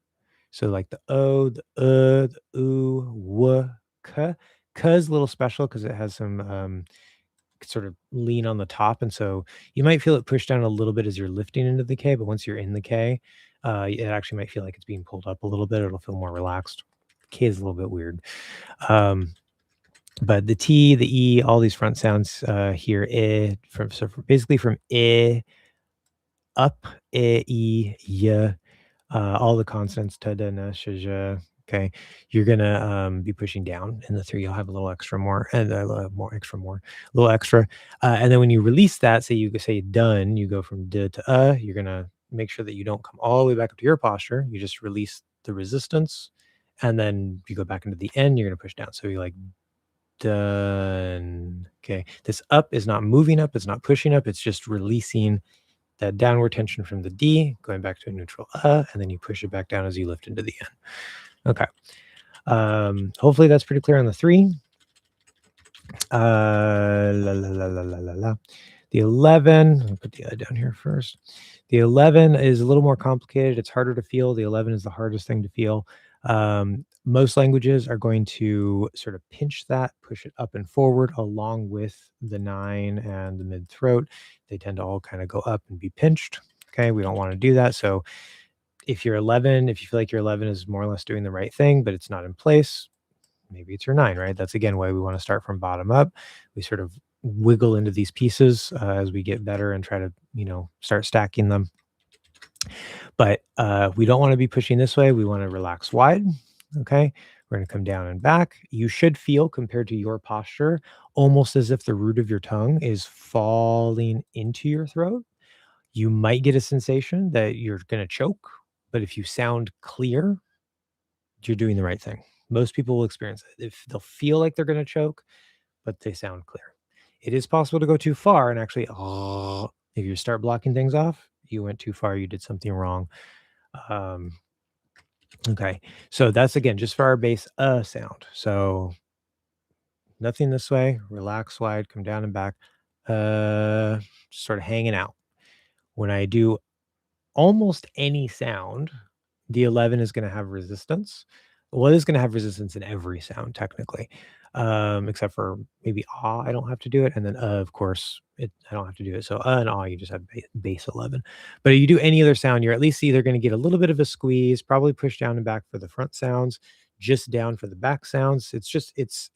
so like the O, the the oo, w, k. K is a little special because it has some sort of lean on the top, and so you might feel it push down a little bit as you're lifting into the K, but once you're in the K, it actually might feel like it's being pulled up a little bit. It'll feel more relaxed. K is a little bit weird. But the T, the E, all these front sounds here, basically from I up, I, E, Y, all the consonants, ta, da, na, sh, zh. Okay, you're gonna be pushing down in the 3. You'll have a little extra more, and a little extra. And then when you release that, say you say done, you go from d to you're gonna make sure that you don't come all the way back up to your posture. You just release the resistance, and then you go back into the N. You're gonna push down. So you're like done. Okay, this up is not moving up. It's not pushing up. It's just releasing that downward tension from the D, going back to a neutral and then you push it back down as you lift into the N. Okay. Hopefully that's pretty clear on the 3. La, la, la, la, la, la, la. The 11, let me put the I down here first. The 11 is a little more complicated. It's harder to feel. The 11 is the hardest thing to feel. Most languages are going to sort of pinch that, push it up and forward along with the 9 and the mid throat. They tend to all kind of go up and be pinched. Okay, we don't want to do that. So if you're 11, if you feel like your 11 is more or less doing the right thing, but it's not in place, maybe it's your 9, right? That's again why we want to start from bottom up. We sort of wiggle into these pieces as we get better and try to, start stacking them. But we don't want to be pushing this way. We want to relax wide. Okay. We're going to come down and back. You should feel, compared to your posture, almost as if the root of your tongue is falling into your throat. You might get a sensation that you're going to choke, but if you sound clear, you're doing the right thing. Most people will experience it. If they'll feel like they're going to choke, but they sound clear. It is possible to go too far and actually, if you start blocking things off, you went too far, you did something wrong. Um, okay. So that's again just for our base sound. So nothing this way, relax wide, come down and back, just sort of hanging out. When I do almost any sound, the 11 is going to have resistance. Well, it is going to have resistance in every sound technically, except for maybe ah. I don't have to do it, and then of course, I don't have to do it. So and ah, you just have base 11. But if you do any other sound, you're at least either going to get a little bit of a squeeze, probably push down and back for the front sounds, just down for the back sounds. It's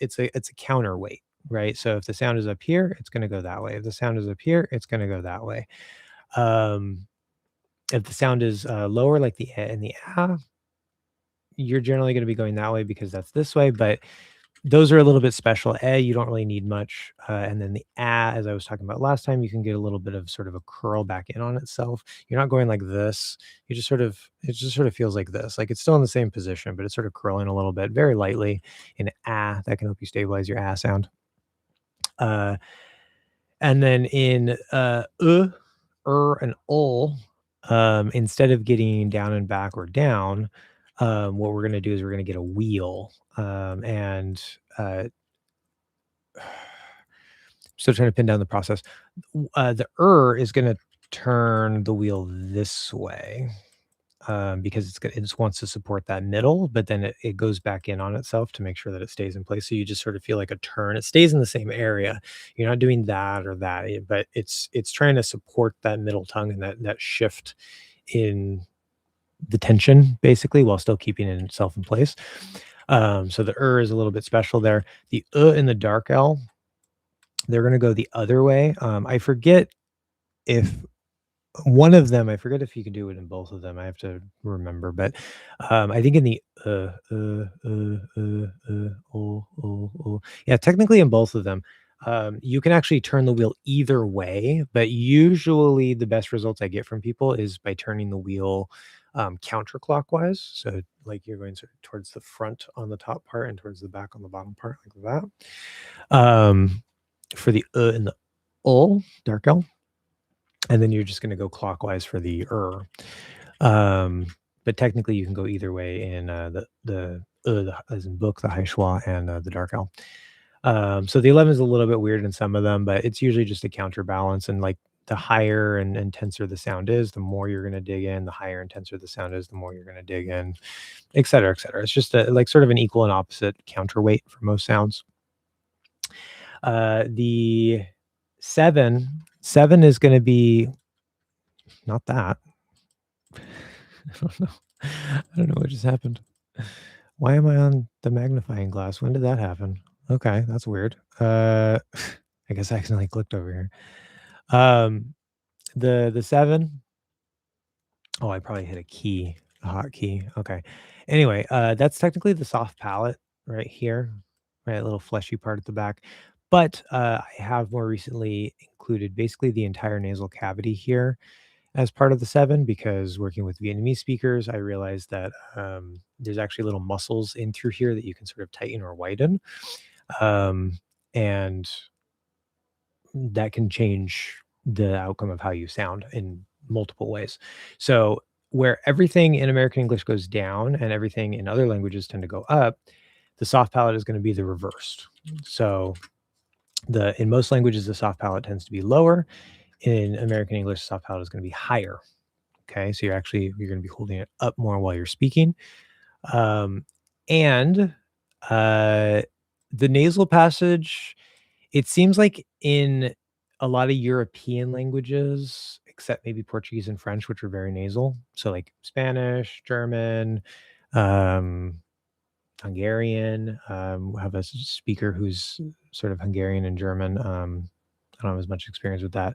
a counterweight, right? So if the sound is up here, it's going to go that way. If the sound is up here, it's going to go that way. Um, if the sound is lower, like the eh and the ah, you're generally going to be going that way because that's this way. But those are a little bit special. You don't really need much. And then the ah, as I was talking about last time, you can get a little bit of sort of a curl back in on itself. You're not going like this. It just sort of feels like this. Like it's still in the same position, but it's sort of curling a little bit very lightly. In ah, that can help you stabilize your ah sound. And then in and ul, instead of getting down and back or down, what we're going to do is we're going to get a wheel. And still trying to pin down the process. The is going to turn the wheel this way. Because it just wants to support that middle, but then it goes back in on itself to make sure that it stays in place. So you just sort of feel like a turn. It stays in the same area. You're not doing that or that, but it's trying to support that middle tongue and that shift in the tension, basically, while still keeping it itself in place. So the is a little bit special there. The and the dark L, they're going to go the other way. I forget if one of them, I forget if you can do it in both of them. I have to remember, but I think in the yeah, technically in both of them, you can actually turn the wheel either way. But usually, the best results I get from people is by turning the wheel counterclockwise. So, like you're going sort of towards the front on the top part and towards the back on the bottom part, like that. For the and the dark L. And then you're just going to go clockwise for the but technically you can go either way in the as in book, the high schwa, and the dark L. So the 11 is a little bit weird in some of them, but it's usually just a counterbalance. And like the higher and tenser the sound is, the more you're going to dig in. The higher and tenser the sound is, the more you're going to dig in, et cetera, et cetera. It's just like sort of an equal and opposite counterweight for most sounds. The 7 is going to be not that. I don't know. I don't know what just happened. Why am I on the magnifying glass? When did that happen? Okay, that's weird. I guess I accidentally clicked over here. The 7. Oh, I probably hit a hotkey. Okay. Anyway, that's technically the soft palate right here, right? A little fleshy part at the back. But I have more recently included basically the entire nasal cavity here as part of the 7, because working with Vietnamese speakers, I realized that there's actually little muscles in through here that you can sort of tighten or widen. And that can change the outcome of how you sound in multiple ways. So where everything in American English goes down and everything in other languages tend to go up, the soft palate is going to be the reversed. So in most languages, the soft palate tends to be lower. In American English, soft palate is going to be higher. Okay, so you're going to be holding it up more while you're speaking, and the nasal passage. It seems like in a lot of European languages, except maybe Portuguese and French, which are very nasal. So like Spanish, German, um, Hungarian. We have a speaker who's sort of Hungarian and German. I don't have as much experience with that.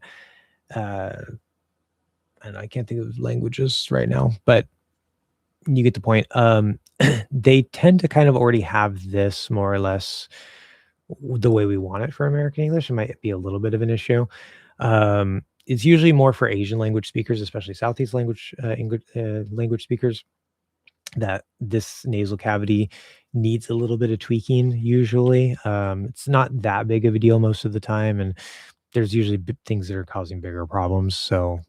And I can't think of languages right now, but you get the point. They tend to kind of already have this more or less the way we want it for American English. It might be a little bit of an issue. It's usually more for Asian language speakers, especially Southeast language speakers, that this nasal cavity needs a little bit of tweaking usually. It's not that big of a deal most of the time, and there's usually things that are causing bigger problems, so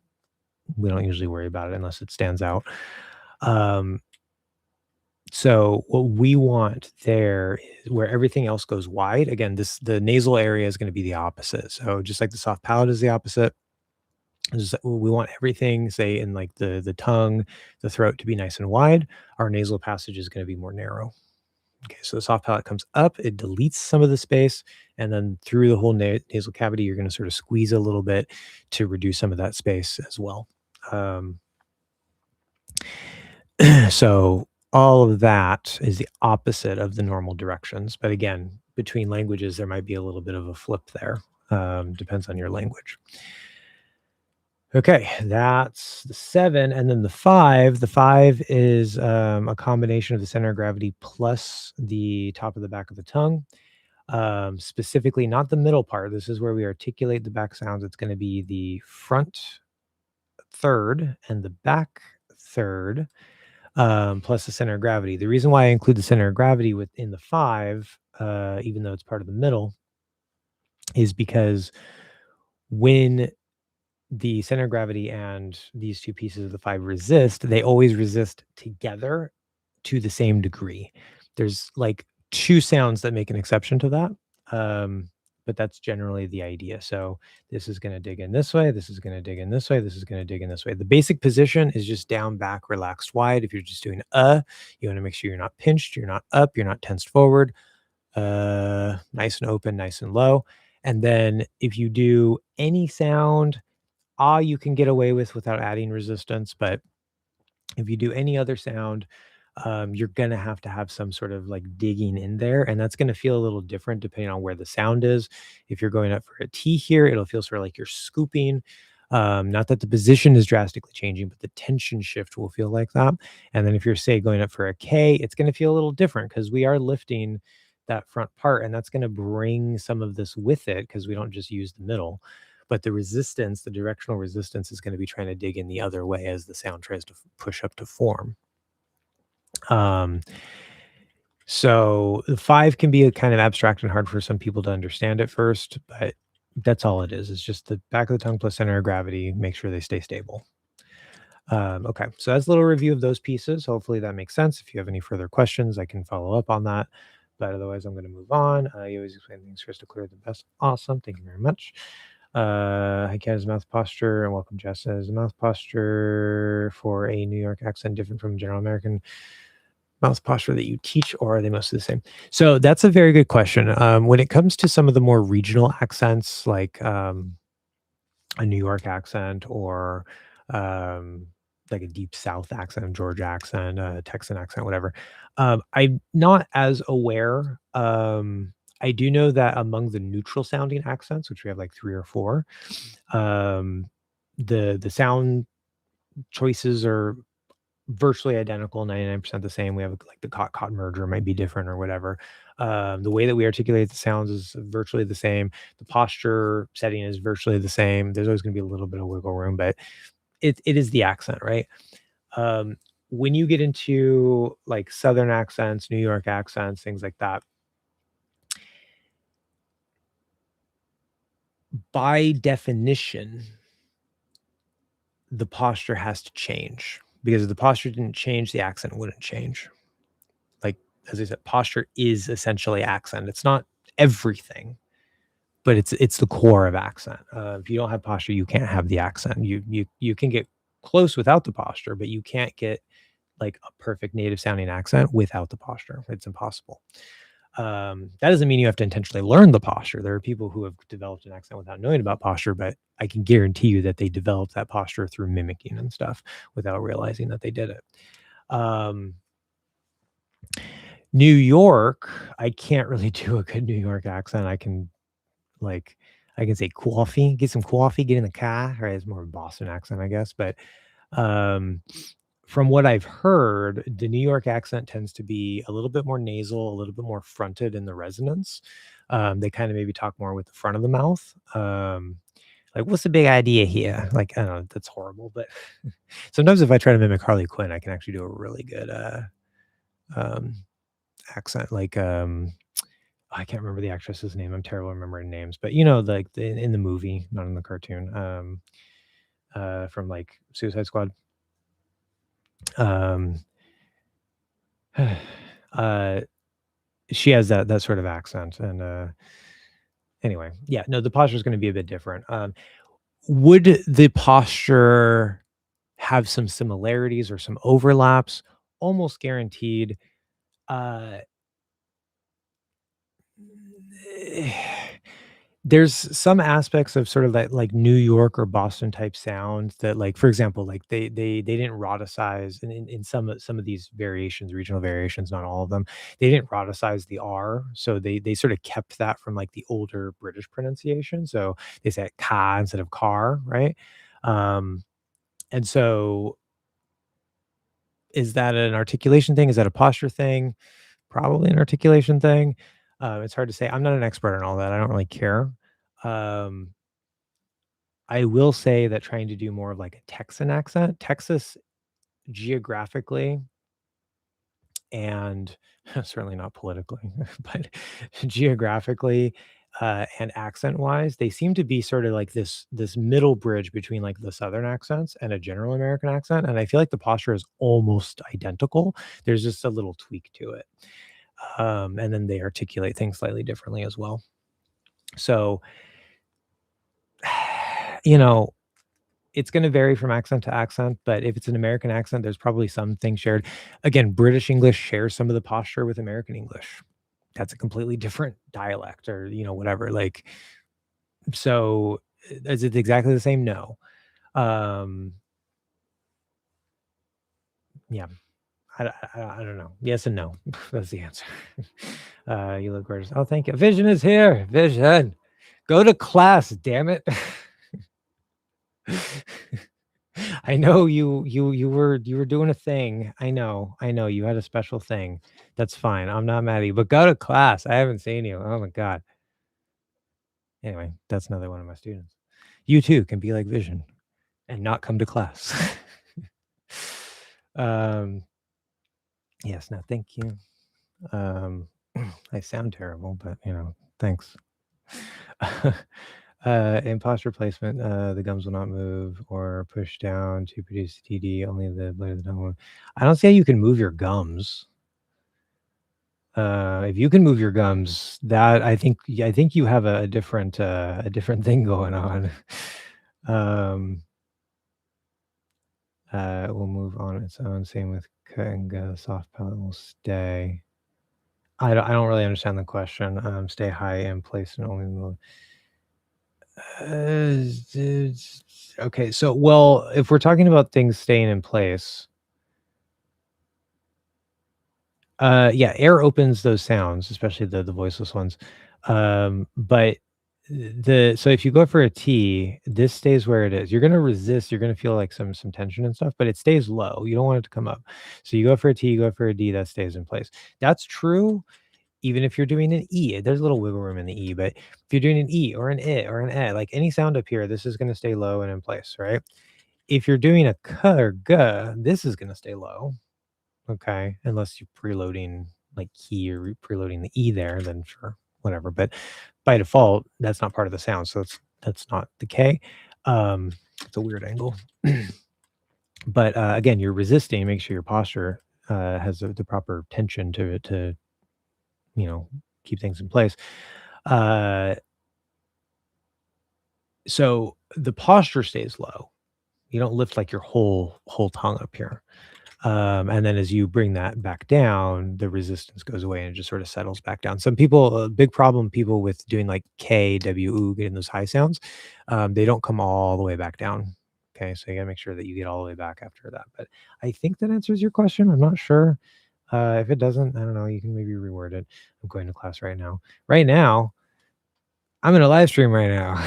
we don't usually worry about it unless it stands out. So what we want there is where everything else goes wide. Again, the nasal area is going to be the opposite. So just like the soft palate is the opposite, we want everything, say in like the tongue, the throat to be nice and wide. Our nasal passage is going to be more narrow. Okay, so the soft palate comes up, it deletes some of the space, and then through the whole nasal cavity, you're going to sort of squeeze a little bit to reduce some of that space as well. So all of that is the opposite of the normal directions. But again, between languages, there might be a little bit of a flip there. Depends on your language. Okay, that's the 7. And then the 5. The 5 is a combination of the center of gravity plus the top of the back of the tongue. Specifically, not the middle part. This is where we articulate the back sounds. It's going to be the front third and the back third, plus the center of gravity. The reason why I include the center of gravity within the 5, even though it's part of the middle, is because when the center of gravity and these two pieces of the 5 resist, they always resist together to the same degree. There's like 2 sounds that make an exception to that. But that's generally the idea. So this is going to dig in this way. This is going to dig in this way. This is going to dig in this way. The basic position is just down, back, relaxed, wide. If you're just doing you want to make sure you're not pinched, you're not up, you're not tensed forward. Nice and open, nice and low. And then if you do any sound, you can get away with without adding resistance. But if you do any other sound, you're going to have some sort of like digging in there. And that's going to feel a little different depending on where the sound is. If you're going up for a T here, it'll feel sort of like you're scooping. Not that the position is drastically changing, but the tension shift will feel like that. And then if you're, say, going up for a K, it's going to feel a little different because we are lifting that front part, and that's going to bring some of this with it because we don't just use the middle. But the resistance, the directional resistance, is going to be trying to dig in the other way as the sound tries to push up to form. So the 5 can be a kind of abstract and hard for some people to understand at first, but that's all it is. It's just the back of the tongue plus center of gravity. Make sure they stay stable. Okay, so that's a little review of those pieces. Hopefully that makes sense. If you have any further questions, I can follow up on that. But otherwise, I'm going to move on. You always explain things crystal clear the best. Awesome. Thank you very much. Hi, Kat, is mouth posture, and welcome, Jess. Is mouth posture for a New York accent different from general American mouth posture that you teach, or are they mostly the same? So that's a very good question. When it comes to some of the more regional accents, like a New York accent, or like a deep South accent, Georgia accent, Texan accent, whatever, I'm not as aware. I do know that among the neutral sounding accents, which we have like 3 or 4, the sound choices are virtually identical, 99% the same. We have like the cot merger might be different or whatever. The way that we articulate the sounds is virtually the same. The posture setting is virtually the same. There's always going to be a little bit of wiggle room, but it is the accent, right? When you get into like Southern accents, New York accents, things like that, by definition, the posture has to change because if the posture didn't change, the accent wouldn't change. Like, as I said, posture is essentially accent. It's not everything, but it's the core of accent. If you don't have posture, you can't have the accent. You can get close without the posture, but you can't get like a perfect native sounding accent without the posture. It's impossible. That doesn't mean you have to intentionally learn the posture. There are people who have developed an accent without knowing about posture, but I can guarantee you that they developed that posture through mimicking and stuff without realizing that they did it. New York, I can't really do a good New York accent. I can say coffee, get some coffee, get in the car. Right, it's more of a Boston accent, I guess. But from what I've heard, the New York accent tends to be a little bit more nasal, a little bit more fronted in the resonance. They kind of maybe talk more with the front of the mouth. Like, what's the big idea here? Like, I don't know, that's horrible. But sometimes if I try to mimic Harley Quinn, I can actually do a really good accent. Like, I can't remember the actress's name. I'm terrible at remembering names, but like in the movie, not in the cartoon, from like Suicide Squad. She has that sort of accent, and anyway, yeah, no, the posture is going to be a bit different. Would the posture have some similarities or some overlaps? Almost guaranteed. There's some aspects of sort of that like New York or Boston type sounds that, like, for example, like they didn't roticize in some of these variations, regional variations, not all of them. They didn't roticize the R, so they sort of kept that from like the older British pronunciation. So they said "car" instead of "car," right? And so is that an articulation thing? Is that a posture thing? Probably an articulation thing. It's hard to say. I'm not an expert on all that. I don't really care. I will say that trying to do more of like a Texan accent, Texas geographically and certainly not politically, but geographically and accent wise, they seem to be sort of like this middle bridge between like the Southern accents and a general American accent. And I feel like the posture is almost identical. There's just a little tweak to it. And then they articulate things slightly differently as well. So, it's going to vary from accent to accent, but if it's an American accent, there's probably some things shared. Again, British English shares some of the posture with American English. That's a completely different dialect or, whatever. Like, so is it exactly the same? No. Yeah. I don't know. Yes and no. That's the answer. You look gorgeous. Oh, thank you. Vision is here. Vision. Go to class, damn it. I know you were doing a thing. I know you had a special thing. That's fine. I'm not mad at you, but go to class. I haven't seen you. Oh my God. Anyway, that's another one of my students. You too can be like Vision and not come to class. Yes, no, thank you. I sound terrible, but thanks. In posture placement, the gums will not move or push down to produce TD. Only the blade of the tongue will. I don't see how you can move your gums. If you can move your gums, that I think you have a different thing going on. It will move on its own. Same with cutting. Soft palate will stay. I don't really understand the question. Stay high in place and only move. Okay, so well, if we're talking about things staying in place, yeah, air opens those sounds, especially the voiceless ones. But so if you go for a T, this stays where it is. You're gonna resist. You're gonna feel like some tension and stuff, but it stays low. You don't want it to come up. So you go for a T, you go for a D, that stays in place. That's true. Even if you're doing an E, there's a little wiggle room in the E, but if you're doing an E or an I or an E, like any sound up here, this is going to stay low and in place, right? If you're doing a K or G, this is going to stay low, okay? Unless you're preloading like key or preloading the E there, then sure, whatever. But by default, that's not part of the sound, so that's not the K. It's a weird angle. But again, you're resisting. Make sure your posture has the proper tension to it to keep things in place. Uh, so the posture stays low. You don't lift like your whole tongue up here. And then as you bring that back down, the resistance goes away and it just sort of settles back down. Some people, a big problem, people with doing like K, W, U, getting those high sounds, they don't come all the way back down. Okay, so you gotta make sure that you get all the way back after that. But I think that answers your question. I'm not sure. If it doesn't, I don't know. You can maybe reword it. I'm going to class right now. Right now, I'm in a live stream right now.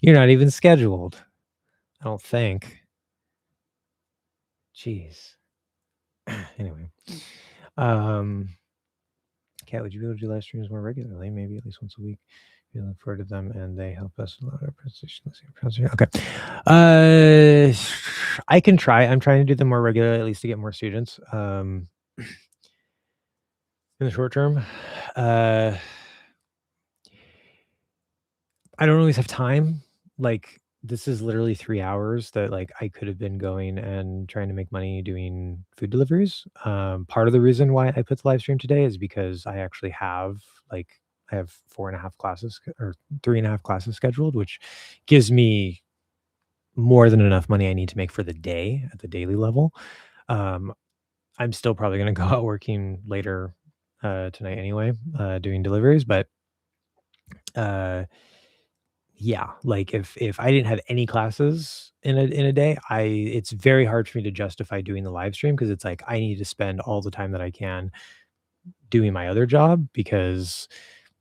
You're not even scheduled. I don't think. Jeez. Anyway. Kat, would you be able to do live streams more regularly? Maybe at least once a week. We look forward to them, and they help us a lot of presentation. Okay. I can try. I'm trying to do them more regularly, at least to get more students. In the short term, I don't always have time. Like, this is literally 3 hours that, like, I could have been going and trying to make money doing food deliveries. Part of the reason why I put the live stream today is because I actually have, like, I have 4.5 classes or 3.5 classes scheduled, which gives me more than enough money I need to make for the day at the daily level. I'm still probably gonna go out working later, tonight anyway, doing deliveries, but, uh yeah, like if I didn't have any classes in a day, it's very hard for me to justify doing the live stream because it's like I need to spend all the time that I can doing my other job because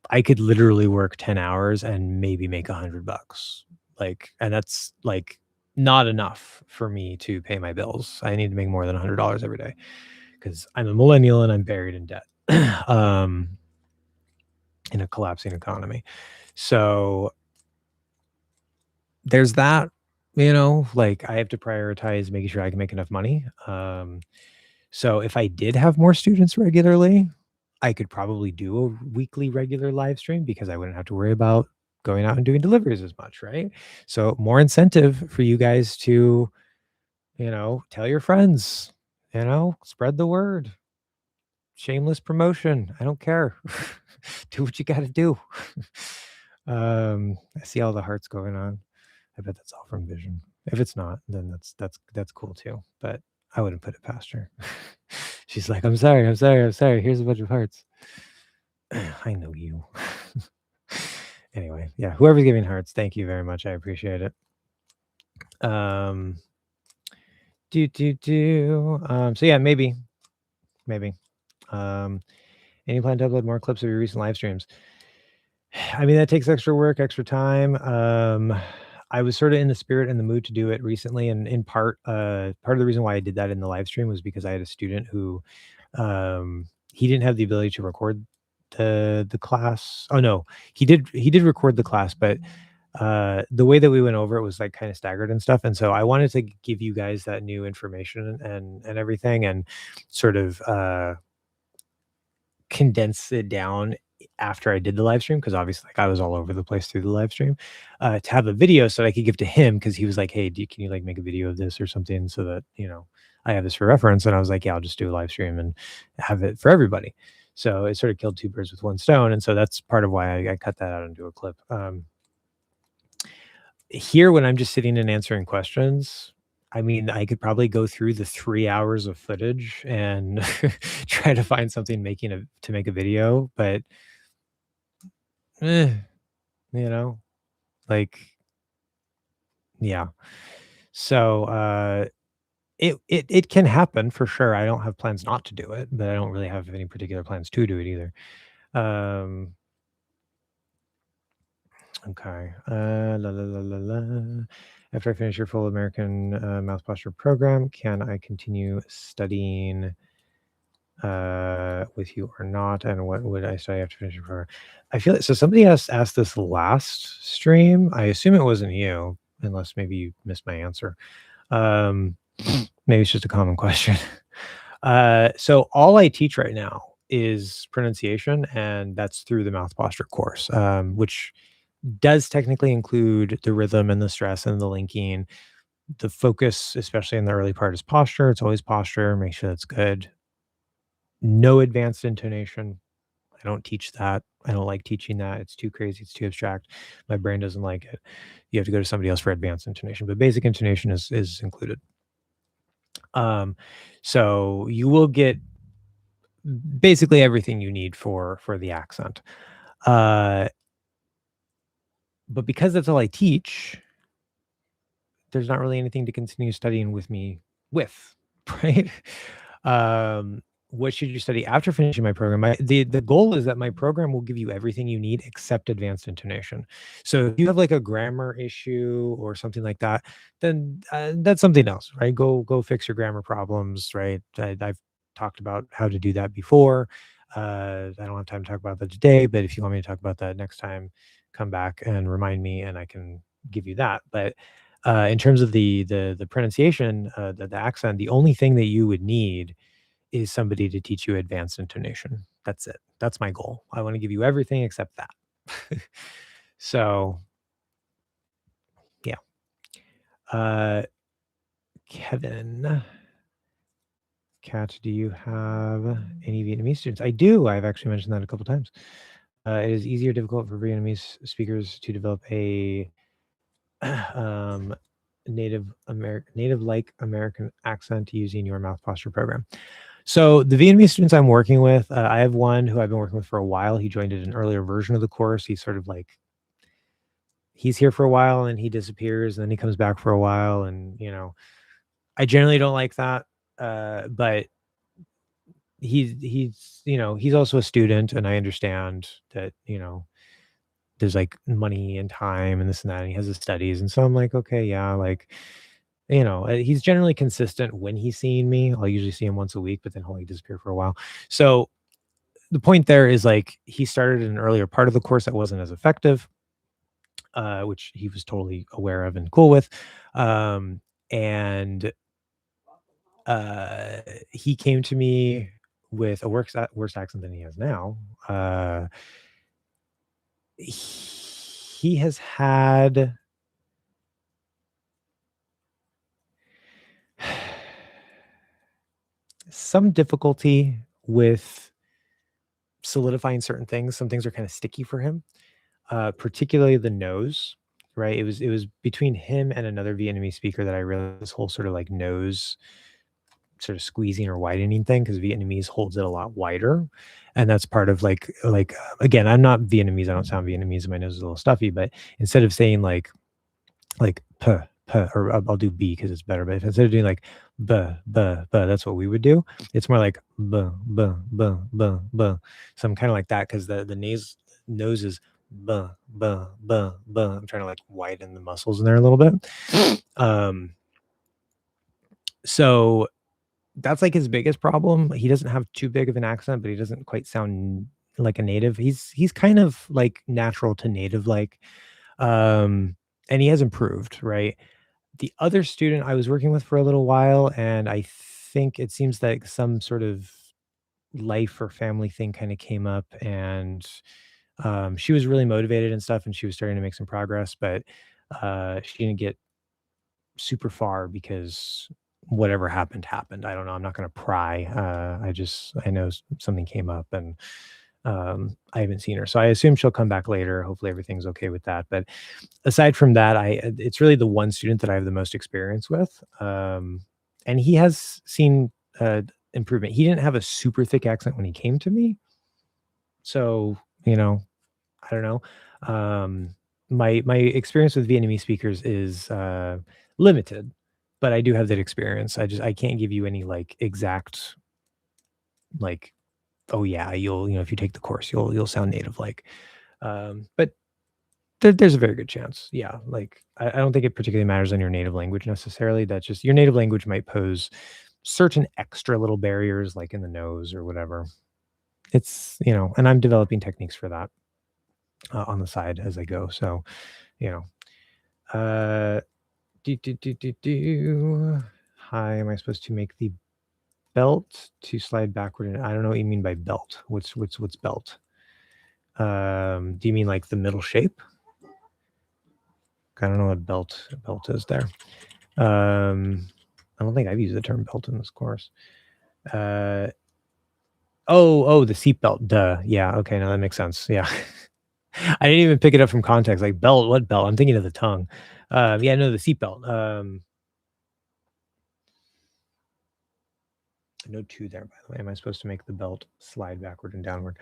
I could literally work 10 hours and maybe make $100. Like, and that's like not enough for me to pay my bills. I need to make more than $100 every day because I'm a millennial and I'm buried in debt. um, in a collapsing economy. So there's that, like I have to prioritize making sure I can make enough money. So if I did have more students regularly, I could probably do a weekly regular live stream because I wouldn't have to worry about going out and doing deliveries as much, right? So more incentive for you guys to, tell your friends, spread the word. Shameless promotion. I don't care. Do what you got to do. I see all the hearts going on. I bet that's all from Vision. If it's not, then that's cool too. But I wouldn't put it past her. She's like, I'm sorry, I'm sorry, I'm sorry. Here's a bunch of hearts. I know you. Anyway, yeah, whoever's giving hearts, thank you very much. I appreciate it. So yeah, maybe. Any plan to upload more clips of your recent live streams? I mean, that takes extra work, extra time. I was sort of in the spirit and the mood to do it recently, and in part of the reason why I did that in the live stream was because I had a student who, he didn't have the ability to record the class. Oh no, he did record the class, but the way that we went over it was like kind of staggered and stuff, and so I wanted to give you guys that new information and everything, and sort of condense it down after I did the live stream because obviously like I was all over the place through the live stream, to have a video so that I could give to him because he was like, "Hey, can you like make a video of this or something so that I have this for reference?" And I was like, "Yeah, I'll just do a live stream and have it for everybody." So it sort of killed two birds with one stone, and so that's part of why I cut that out into a clip. Here, when I'm just sitting and answering questions, I mean, I could probably go through the 3 hours of footage and try to find something to make a video, but, eh, you know, like, yeah. So, it can happen for sure. I don't have plans not to do it, but I don't really have any particular plans to do it either. Um, okay. La, la, la, la, la. After I finish your full American mouth posture program, can I continue studying with you or not? And what would I study after finishing for? I feel like so somebody asked this last stream. I assume it wasn't you, unless maybe you missed my answer. Um, maybe it's just a common question. So all I teach right now is pronunciation, and that's through the mouth posture course, which does technically include the rhythm and the stress and the linking, The focus, especially in the early part, is posture. It's always posture. Make sure that's good. No advanced intonation. I don't teach that. I don't like teaching that. It's too crazy. It's too abstract. My brain doesn't like it. You have to go to somebody else for advanced intonation, but basic intonation is included. So you will get basically everything you need for the accent. But because that's all I teach, there's not really anything to continue studying with me with, right? What should you study after finishing my program? The goal is that my program will give you everything you need except advanced intonation. So if you have like a grammar issue or something like that, then that's something else, right? Go fix your grammar problems, right? I've talked about how to do that before. I don't have time to talk about that today, but if you want me to talk about that next time, come back and remind me, and I can give you that. But in terms of the pronunciation, the accent, the only thing that you would need is somebody to teach you advanced intonation. That's it. That's my goal. I want to give you everything except that. So, yeah. Kevin, Kat, do you have any Vietnamese students? I do. I've actually mentioned that a couple times. It is easier or difficult for Vietnamese speakers to develop a native-like American accent using your mouth posture program. So the Vietnamese students I'm working with, I have one who I've been working with for a while. He joined at an earlier version of the course. He's sort of like, he's here for a while and he disappears and then he comes back for a while. And, I generally don't like that. But he's also a student, and I understand that, there's like money and time and this and that, and he has his studies. And so I'm like, okay, yeah, like, he's generally consistent when he's seeing me. I'll usually see him once a week, but then he'll like disappear for a while. So the point there is like he started an earlier part of the course that wasn't as effective, which he was totally aware of and cool with. And he came to me with a worse accent than he has now. He has had some difficulty with solidifying certain things. Some things are kind of sticky for him, particularly the nose, right? It was between him and another Vietnamese speaker that I realized this whole sort of like nose sort of squeezing or widening thing, because Vietnamese holds it a lot wider. And that's part of again, I'm not Vietnamese. I don't sound Vietnamese. My nose is a little stuffy, but instead of saying like p, or I'll do b because it's better. But if instead of doing like b, that's what we would do. It's more like b, b, b, b, b. So I'm kind of like that because the nose is b, b, b, b. I'm trying to like widen the muscles in there a little bit. So that's like his biggest problem. He doesn't have too big of an accent, but he doesn't quite sound like a native. He's kind of like natural to native like. And he has improved, right? The other student I was working with for a little while, and I think it seems like some sort of life or family thing kind of came up, and she was really motivated and stuff, and she was starting to make some progress, but she didn't get super far because whatever happened. I don't know. I'm not going to pry. I know something came up, and I haven't seen her, so I assume she'll come back later. Hopefully everything's okay with that. But aside from that, it's really the one student that I have the most experience with, and he has seen improvement. He didn't have a super thick accent when he came to me, so I don't know. My experience with Vietnamese speakers is limited, but I do have that experience. I can't give you any like exact like, oh yeah, if you take the course, you'll sound native like. But there's a very good chance. Yeah, like I don't think it particularly matters on your native language necessarily. That's just your native language might pose certain extra little barriers like in the nose or whatever. It's and I'm developing techniques for that on the side as I go. So, uh, Hi, am I supposed to make the belt to slide backward? And I don't know what you mean by belt. What's belt? Do you mean like the middle shape? I don't know what belt is there. I don't think I've used the term belt in this course. Oh, the seatbelt. Duh. Yeah. Okay. Now that makes sense. Yeah. I didn't even pick it up from context. Like belt, what belt? I'm thinking of the tongue. Yeah, no, the seatbelt. No two there, by the way. Am I supposed to make the belt slide backward and downward?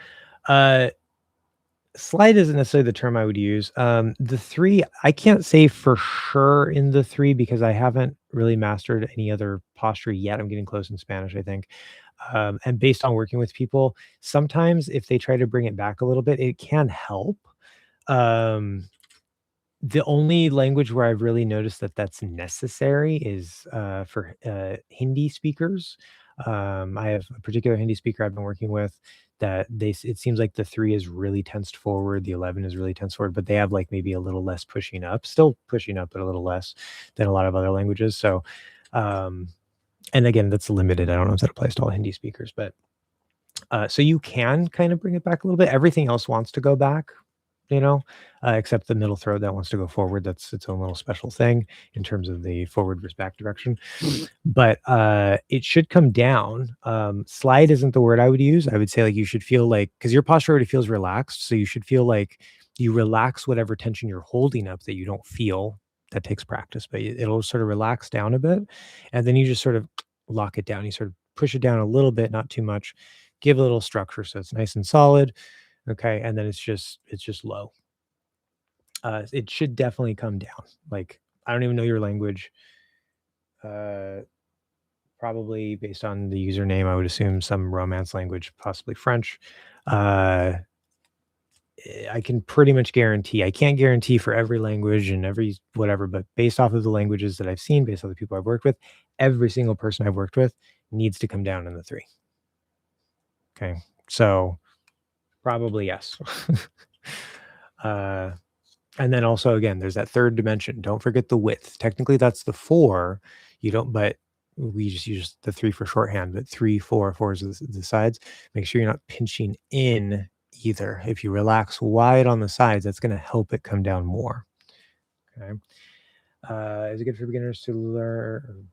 Slide isn't necessarily the term I would use. The three, I can't say for sure in the three because I haven't really mastered any other posture yet. I'm getting close in Spanish, I think. And based on working with people, sometimes if they try to bring it back a little bit, it can help. The only language where I've really noticed that that's necessary is for Hindi speakers. I have a particular Hindi speaker I've been working with that it seems like the 3 is really tensed forward, the 11 is really tensed forward, but they have like maybe a little less pushing up, still pushing up, but a little less than a lot of other languages. So, and again, that's limited. I don't know if that applies to all Hindi speakers, but so you can kind of bring it back a little bit. Everything else wants to go back, except the middle throat that wants to go forward. That's its own little special thing in terms of the forward versus back direction. But it should come down. Slide isn't the word I would use. I would say like you should feel like, because your posture already feels relaxed, so you should feel like you relax whatever tension you're holding up that you don't feel. That takes practice, but it'll sort of relax down a bit, and then you just sort of lock it down. You sort of push it down a little bit, not too much. Give it a little structure so it's nice and solid. Okay, and then it's just low. It should definitely come down. Like, I don't even know your language. Probably based on the username, I would assume some Romance language, possibly French. I can pretty much guarantee, I can't guarantee for every language and every whatever, but based off of the languages that I've seen, based on the people I've worked with, every single person I've worked with needs to come down in the 3. Okay, so probably yes. And then also, again, there's that third dimension. Don't forget the width. Technically, that's the 4. You don't, but we just use the 3 for shorthand, but 3, 4, 4 is the sides. Make sure you're not pinching in either. If you relax wide on the sides, that's going to help it come down more. Okay. Is it good for beginners to learn?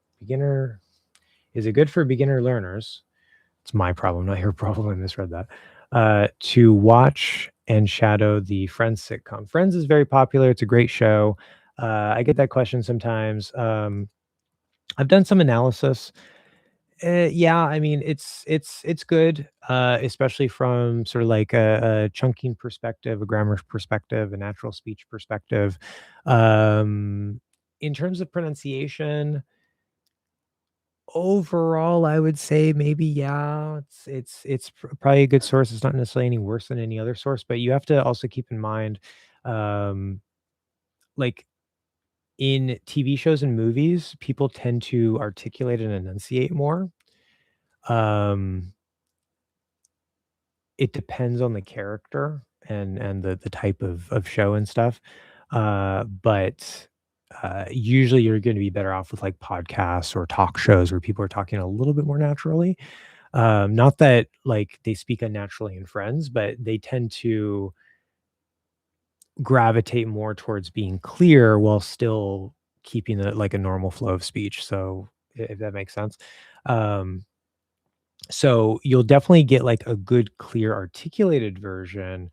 Is it good for beginner learners? It's my problem, not your problem. I misread that. To watch and shadow the Friends sitcom. Friends is very popular. It's a great show. I get that question sometimes. I've done some analysis. Yeah, I mean, it's good, especially from sort of like a chunking perspective, a grammar perspective, a natural speech perspective. In terms of pronunciation, overall, I would say maybe, yeah, probably a good source. It's not necessarily any worse than any other source, but you have to also keep in mind, like in TV shows and movies, people tend to articulate and enunciate more. It depends on the character and the type of show and stuff. But usually you're going to be better off with like podcasts or talk shows where people are talking a little bit more naturally. Not that like they speak unnaturally in Friends, but they tend to gravitate more towards being clear while still keeping like a normal flow of speech. So if that makes sense. So you'll definitely get like a good, clear, articulated version.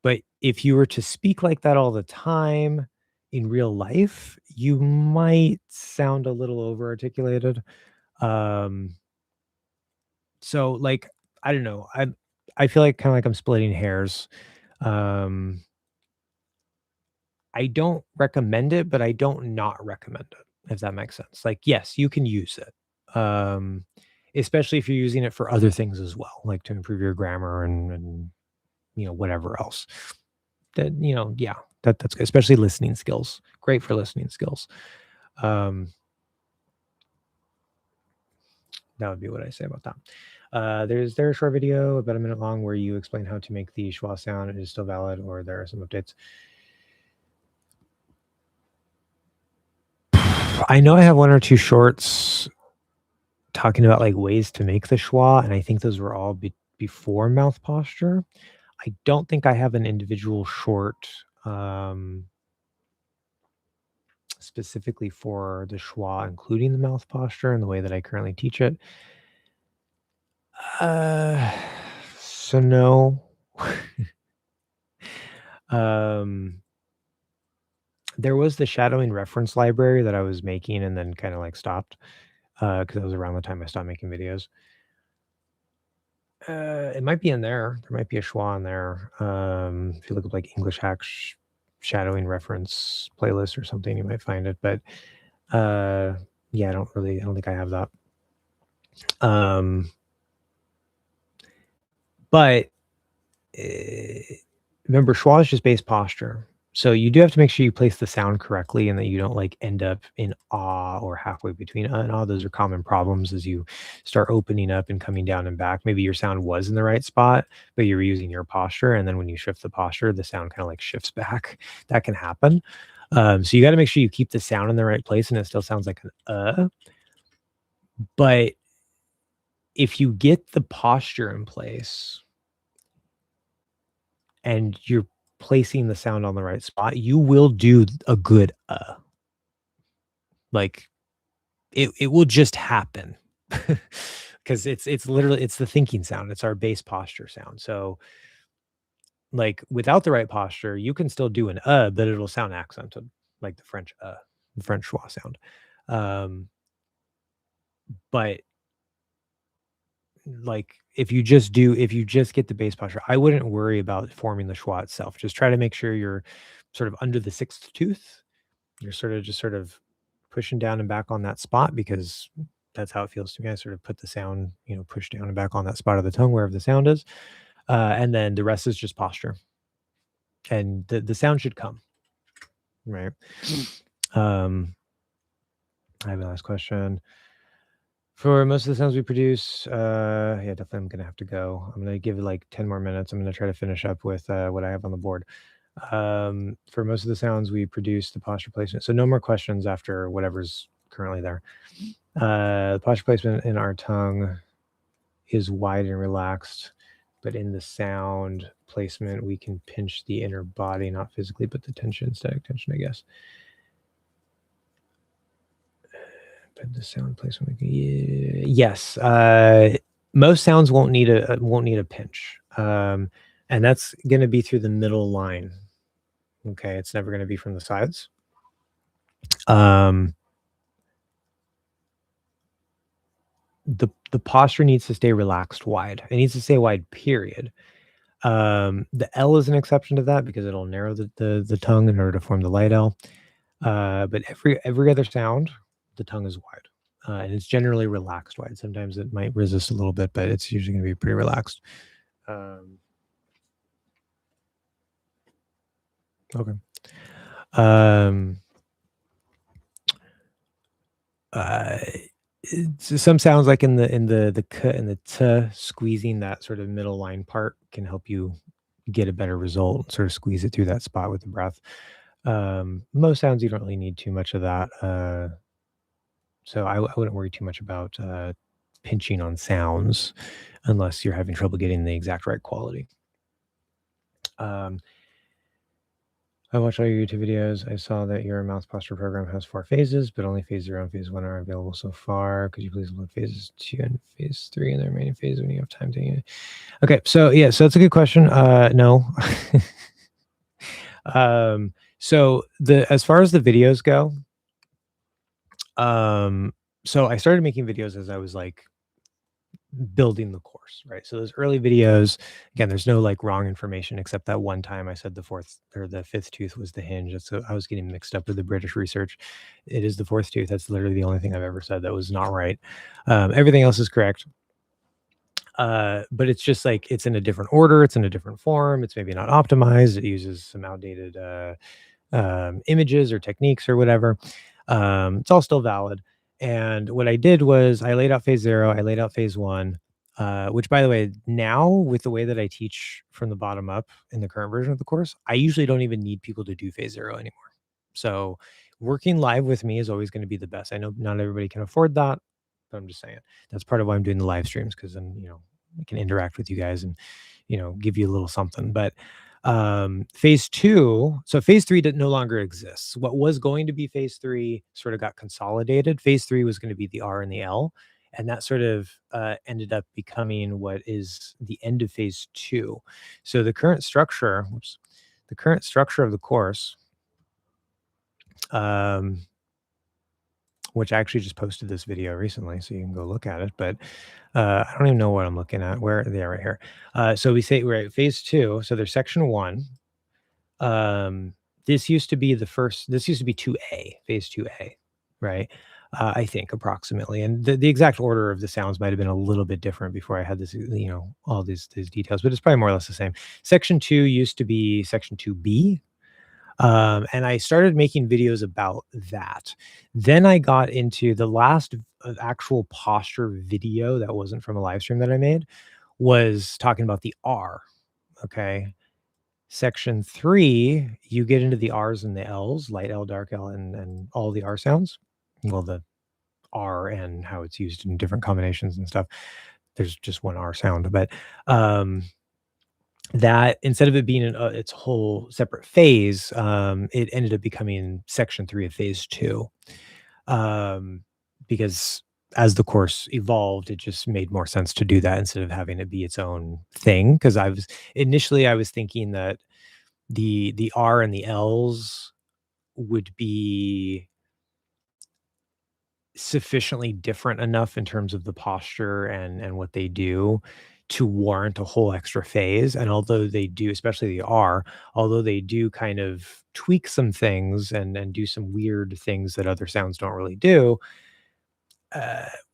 But if you were to speak like that all the time in real life, you might sound a little over articulated. So like, I don't know. I feel like kind of like I'm splitting hairs. Um, I don't recommend it, but I don't not recommend it, if that makes sense. Like, yes, you can use it. Especially if you're using it for other things as well, like to improve your grammar and whatever else. That, yeah, that's good, especially listening skills. Great for listening skills. That would be what I say about that. There's a short video about a minute long where you explain how to make the schwa sound. It is still valid, or there are some updates. I know I have 1 or 2 shorts talking about like ways to make the schwa, and I think those were all before mouth posture. I don't think I have an individual short specifically for the schwa, including the mouth posture and the way that I currently teach it. Uh, so no. um, there was the shadowing reference library that I was making and then kind of like stopped because that was around the time I stopped making videos. It might be in there. There might be a schwa in there. If you look up like English Hacks shadowing reference playlist or something, you might find it. But yeah, I don't think I have that. But remember, schwa is just base posture. So you do have to make sure you place the sound correctly and that you don't like end up in ah or halfway between and ah. Those are common problems as you start opening up and coming down and back. Maybe your sound was in the right spot, but you're using your posture. And then when you shift the posture, the sound kind of like shifts back. That can happen. So you got to make sure you keep the sound in the right place and it still sounds like an But if you get the posture in place and you're placing the sound on the right spot, you will do a good like it will just happen. Because it's literally it's the thinking sound. It's our base posture sound. So like without the right posture, you can still do an but it'll sound accented, like the French schwa sound. But like if you just get the base posture, I wouldn't worry about forming the schwa itself. Just try to make sure you're sort of under the sixth tooth. You're sort of pushing down and back on that spot because that's how it feels to me. I sort of put the sound, push down and back on that spot of the tongue wherever the sound is. And then the rest is just posture. And the sound should come. Right. I have a last question. For most of the sounds we produce, yeah, definitely I'm gonna have to go. I'm gonna give it like 10 more minutes. I'm gonna try to finish up with what I have on the board. For most of the sounds we produce, the posture placement. So no more questions after whatever's currently there. The posture placement in our tongue is wide and relaxed, but in the sound placement, we can pinch the inner body, not physically, but the tension, static tension, I guess. But the sound placement, yes. Most sounds won't need a pinch, and that's going to be through the middle line. Okay, it's never going to be from the sides. The posture needs to stay relaxed wide. It needs to stay wide, period. The L is an exception to that because it'll narrow the tongue in order to form the light L. But every other sound, the tongue is wide. And it's generally relaxed wide. Sometimes it might resist a little bit, but it's usually going to be pretty relaxed. Okay. Some sounds like in the k and the t, squeezing that sort of middle line part can help you get a better result. Sort of squeeze it through that spot with the breath. Most sounds you don't really need too much of that. So I wouldn't worry too much about pinching on sounds unless you're having trouble getting the exact right quality. I watched all your YouTube videos. I saw that your mouth posture program has 4 phases, but only phase 0 and phase 1 are available so far. Could you please load phases 2 and phase 3 in the remaining phase when you have time to? Okay, so yeah, so it's a good question. No. So as far as the videos go, so I started making videos as I was like building the course, right? So those early videos, again, there's no like wrong information except that one time I said the 4th or the 5th tooth was the hinge. So I was getting mixed up with the British research. It is the 4th tooth. That's literally the only thing I've ever said that was not right. Everything else is correct. But it's just like it's in a different order, it's in a different form, it's maybe not optimized, it uses some outdated images or techniques or whatever. It's all still valid. And what I did was I laid out phase 0, I laid out phase 1, which by the way, now with the way that I teach from the bottom up in the current version of the course, I usually don't even need people to do phase 0 anymore. So working live with me is always going to be the best. I know not everybody can afford that, but I'm just saying that's part of why I'm doing the live streams, because then, I can interact with you guys and, give you a little something. But Phase 2, so phase 3 no longer exists. What was going to be phase 3 sort of got consolidated. Phase 3 was gonna be the R and the L, and that sort of, ended up becoming what is the end of phase 2. So the current structure of the course, um, which I actually just posted this video recently, so you can go look at it, but, I don't even know what I'm looking at. Where yeah, right here. So we say we're at phase 2, so there's section 1. Um, this used to be 2A, phase 2A, right? I think approximately, and the exact order of the sounds might have been a little bit different before I had this, all these details, but it's probably more or less the same. Section 2 used to be section 2B, and I started making videos about that. Then I got into the last actual posture video that wasn't from a live stream that I made was talking about the R, okay? Section 3, you get into the R's and the L's, light L, dark L, and all the R sounds. Well, the R and how it's used in different combinations and stuff. There's just one R sound, but, that instead of it being in, its whole separate phase, it ended up becoming section 3 of phase 2. Um, because as the course evolved, it just made more sense to do that instead of having it be its own thing. Because I was thinking that the R and the Ls would be sufficiently different enough in terms of the posture and what they do to warrant a whole extra phase, and although they do, especially the R, although they do kind of tweak some things and do some weird things that other sounds don't really do,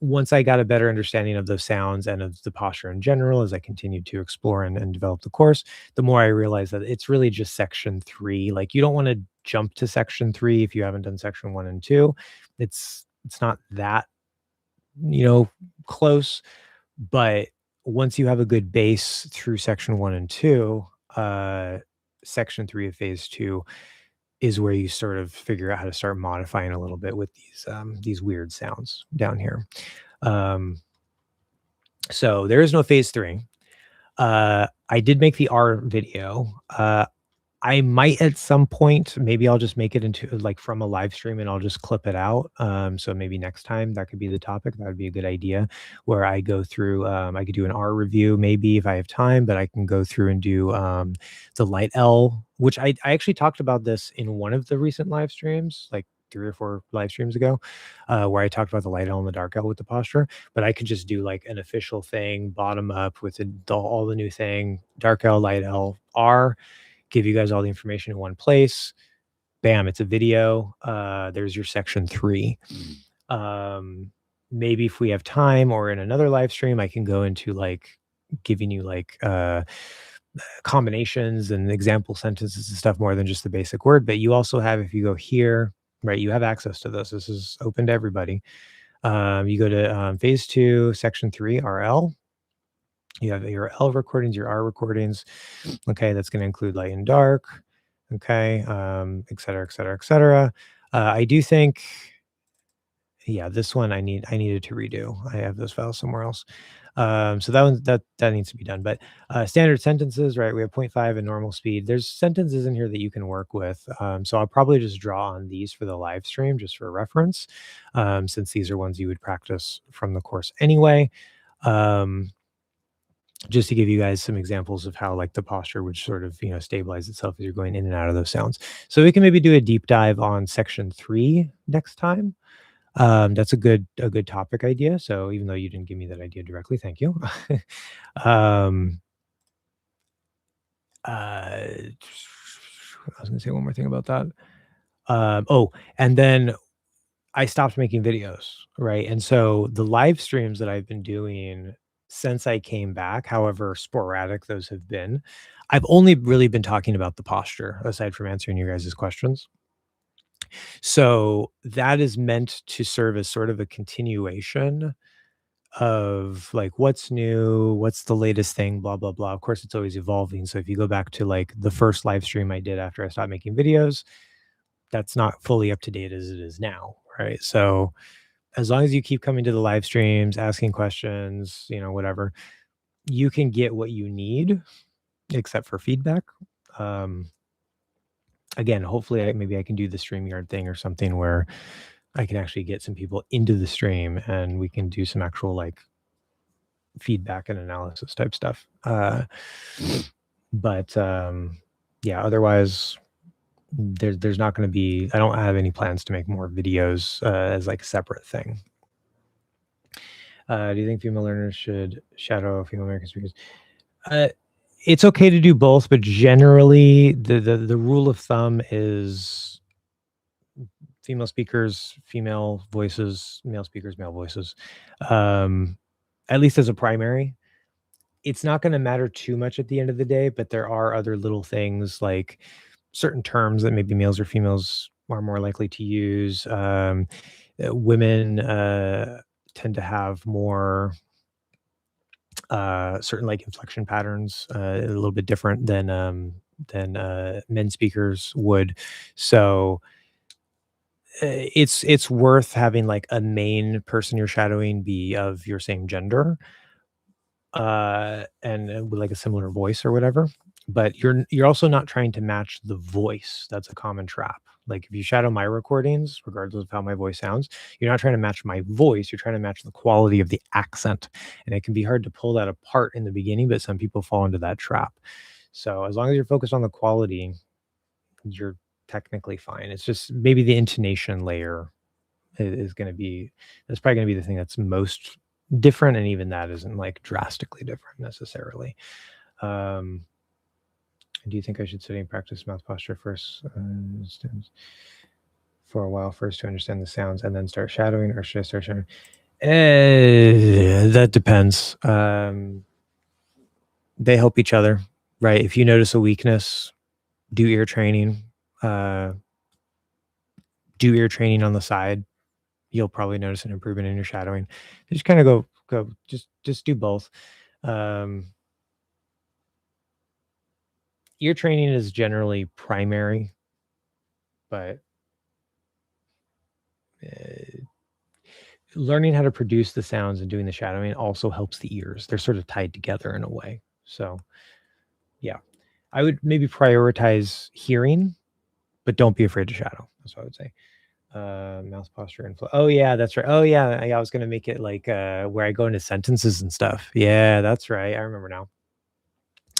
once I got a better understanding of those sounds and of the posture in general, as I continued to explore and develop the course, the more I realized that it's really just section 3. Like, you don't want to jump to section 3 if you haven't done section 1 and 2. It's not that, you know, close, but once you have a good base through section 1 and 2, uh, section 3 of phase 2 is where you sort of figure out how to start modifying a little bit with these weird sounds down here. Um, so there is no phase 3. I did make the R video. I might at some point, maybe I'll just make it into like from a live stream and I'll just clip it out. So maybe next time that could be the topic. That would be a good idea where I go through, I could do an R review maybe if I have time, but I can go through and do the light L, which I actually talked about this in one of the recent live streams, like 3 or 4 live streams ago, where I talked about the light L and the dark L with the posture, but I could just do like an official thing, bottom up with all the new thing, dark L, light L, R, give you guys all the information in one place. Bam, it's a video. There's your section 3. Maybe if we have time or in another live stream, I can go into like giving you like combinations and example sentences and stuff more than just the basic word. But you also have, if you go here, right, you have access to this. This is open to everybody. You go to phase 2, section 3, RL. You have your L recordings, your R recordings. Okay, that's going to include light and dark. Okay, et cetera, et cetera, et cetera. I do think, yeah, this one I needed to redo. I have those files somewhere else. So that needs to be done. But standard sentences, right? We have 0.5 and normal speed. There's sentences in here that you can work with. So I'll probably just draw on these for the live stream just for reference, since these are ones you would practice from the course anyway. Just to give you guys some examples of how like the posture would sort of, stabilize itself as you're going in and out of those sounds. So we can maybe do a deep dive on section 3 next time. That's a good topic idea. So even though you didn't give me that idea directly, thank you. um, I was gonna say one more thing about that. And then I stopped making videos, right? And so the live streams that I've been doing since I came back, however sporadic those have been, I've only really been talking about the posture aside from answering your guys' questions. So that is meant to serve as sort of a continuation of like what's new, what's the latest thing, blah, blah, blah. Of course, it's always evolving. So if you go back to like the first live stream I did after I stopped making videos, that's not fully up to date as it is now, right? So as long as you keep coming to the live streams, asking questions, whatever, you can get what you need, except for feedback. Again, hopefully maybe I can do the StreamYard thing or something where I can actually get some people into the stream and we can do some actual like feedback and analysis type stuff. But yeah, otherwise there's not going to be, I don't have any plans to make more videos as like a separate thing. Do you think female learners should shadow female American speakers? It's okay to do both, but generally the rule of thumb is female speakers, female voices, male speakers, male voices, at least as a primary. It's not going to matter too much at the end of the day, but there are other little things like certain terms that maybe males or females are more likely to use. Women tend to have more certain like inflection patterns, a little bit different than men speakers would. So it's worth having like a main person you're shadowing be of your same gender, and with like a similar voice or whatever. But you're also not trying to match the voice. That's a common trap. Like if you shadow my recordings, regardless of how my voice sounds, you're not trying to match my voice. You're trying to match the quality of the accent, and it can be hard to pull that apart in the beginning. But some people fall into that trap. So as long as you're focused on the quality, you're technically fine. It's just maybe the intonation layer is going to be, that's probably going to be the thing that's most different, and even that isn't like drastically different necessarily. Do you think I should study and practice mouth posture first for a while first to understand the sounds and then start shadowing, or should I start shadowing? That depends. They help each other, right? If you notice a weakness, do ear training. Do ear training on the side. You'll probably notice an improvement in your shadowing. Just kind of go, just do both. Ear training is generally primary, but learning how to produce the sounds and doing the shadowing also helps the ears. They're sort of tied together in a way. So yeah, I would maybe prioritize hearing, but don't be afraid to shadow. That's what I would say. Mouth posture inflow. Oh yeah, that's right. Oh yeah, I was gonna make it like where I go into sentences and stuff. Yeah, that's right. I remember now.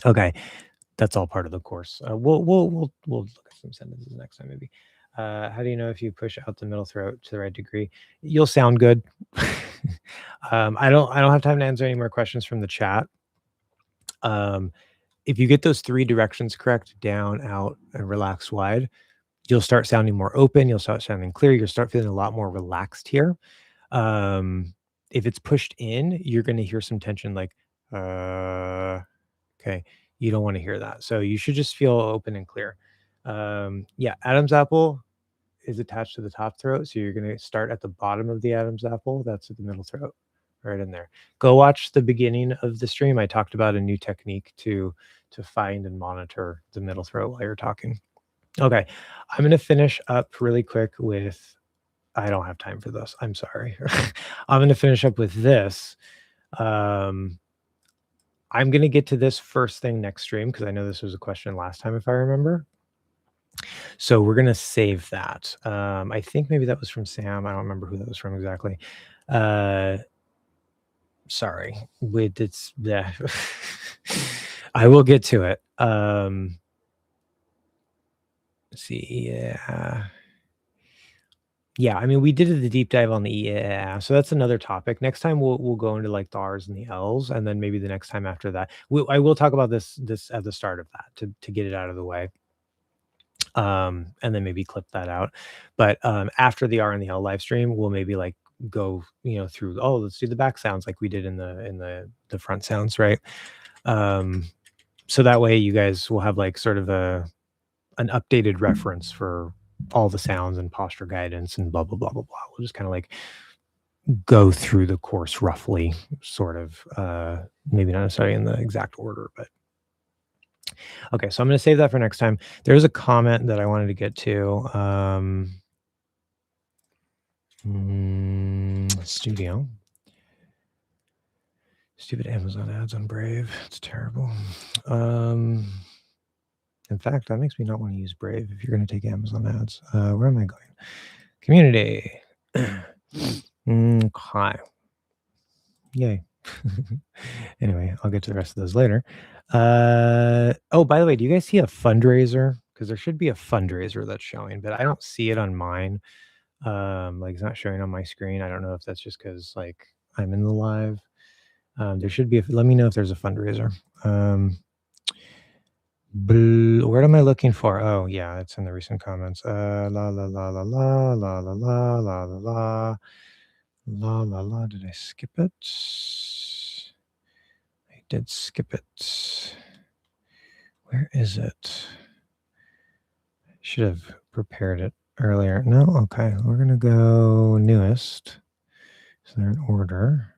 Okay, that's all part of the course. We'll look at some sentences next time maybe. How do you know if you push out the middle throat to the right degree? You'll sound good. I don't have time to answer any more questions from the chat. If you get those 3 directions correct, down, out, and relax wide, you'll start sounding more open. You'll start sounding clear. You'll start feeling a lot more relaxed here. If it's pushed in, you're going to hear some tension like, okay. You don't want to hear that. So you should just feel open and clear. Yeah, Adam's apple is attached to the top throat. So you're going to start at the bottom of the Adam's apple. That's at the middle throat, right in there. Go watch the beginning of the stream. I talked about a new technique to find and monitor the middle throat while you're talking. Okay, I'm going to finish up really quick with, I don't have time for this. I'm sorry. I'm going to finish up with this. I'm going to get to this first thing next stream because I know this was a question last time, if I remember. So we're going to save that. I think maybe that was from Sam. I don't remember who that was from exactly. Sorry. Wait, it's yeah. I will get to it. Let's see. Yeah, I mean, we did the deep dive on the yeah, so that's another topic. Next time we'll go into like the R's and the L's, and then maybe the next time after that, I will talk about this at the start of that to get it out of the way, and then maybe clip that out. But after the R and the L live stream, we'll maybe like go through. Oh, let's do the back sounds like we did in the front sounds, right? So that way you guys will have like sort of an updated reference for all the sounds and posture guidance and blah blah blah blah blah. We'll just kind of like go through the course roughly, sort of, maybe not necessarily in the exact order, but okay. So I'm going to save that for next time. There's a comment that I wanted to get to. Studio. Stupid Amazon ads on Brave. It's terrible. In fact, that makes me not want to use Brave if you're going to take Amazon ads. Where am I going? Community. Okay. Yay. Anyway, I'll get to the rest of those later. Oh, by the way, do you guys see a fundraiser? Because there should be a fundraiser that's showing, but I don't see it on mine. Like it's not showing on my screen. I don't know if that's just because like I'm in the live. There should be. Let me know if there's a fundraiser. What am I looking for? Oh yeah, it's in the recent comments. La la la la la la la la la la la la la la. Did I skip it? I did skip it. Where is it? Should have prepared it earlier. No, okay. We're gonna go newest. Is there an order?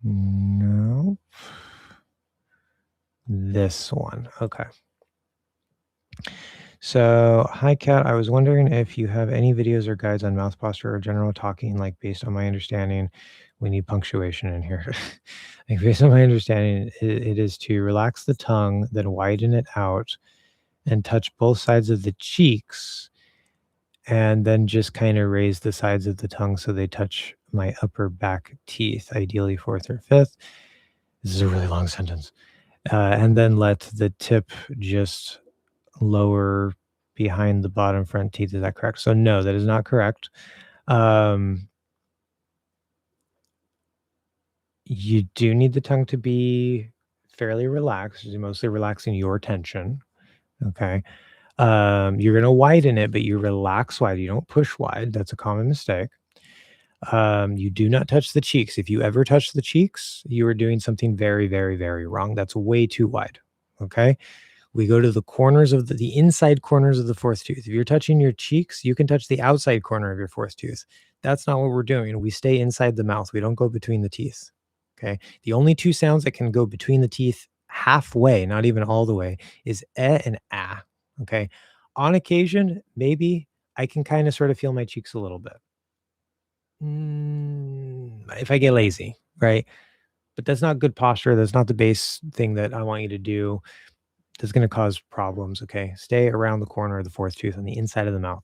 Nope. This one. Okay. So, hi, Kat. I was wondering if you have any videos or guides on mouth posture or general talking. Like, based on my understanding, we need punctuation in here. Like, based on my understanding, it is to relax the tongue, then widen it out, and touch both sides of the cheeks, and then just kind of raise the sides of the tongue so they touch my upper back teeth, ideally fourth or fifth. This is a really long sentence. And then let the tip just lower behind the bottom front teeth. Is that correct? So no, that is not correct. You do need the tongue to be fairly relaxed. You're mostly relaxing your tension. Okay. You're going to widen it, but you relax wide. You don't push wide. That's a common mistake. You do not touch the cheeks. If you ever touch the cheeks, you are doing something very, very, very wrong. That's way too wide. Okay. We go to the corners of the inside corners of the fourth tooth. If you're touching your cheeks, you can touch the outside corner of your fourth tooth. That's not what we're doing. We stay inside the mouth. We don't go between the teeth. Okay. The only two sounds that can go between the teeth halfway, not even all the way, is eh and ah. Okay. On occasion, maybe I can kind of sort of feel my cheeks a little bit. If I get lazy, right? But that's not good posture. That's not the base thing that I want you to do. That's going to cause problems. Okay. Stay around the corner of the fourth tooth on the inside of the mouth.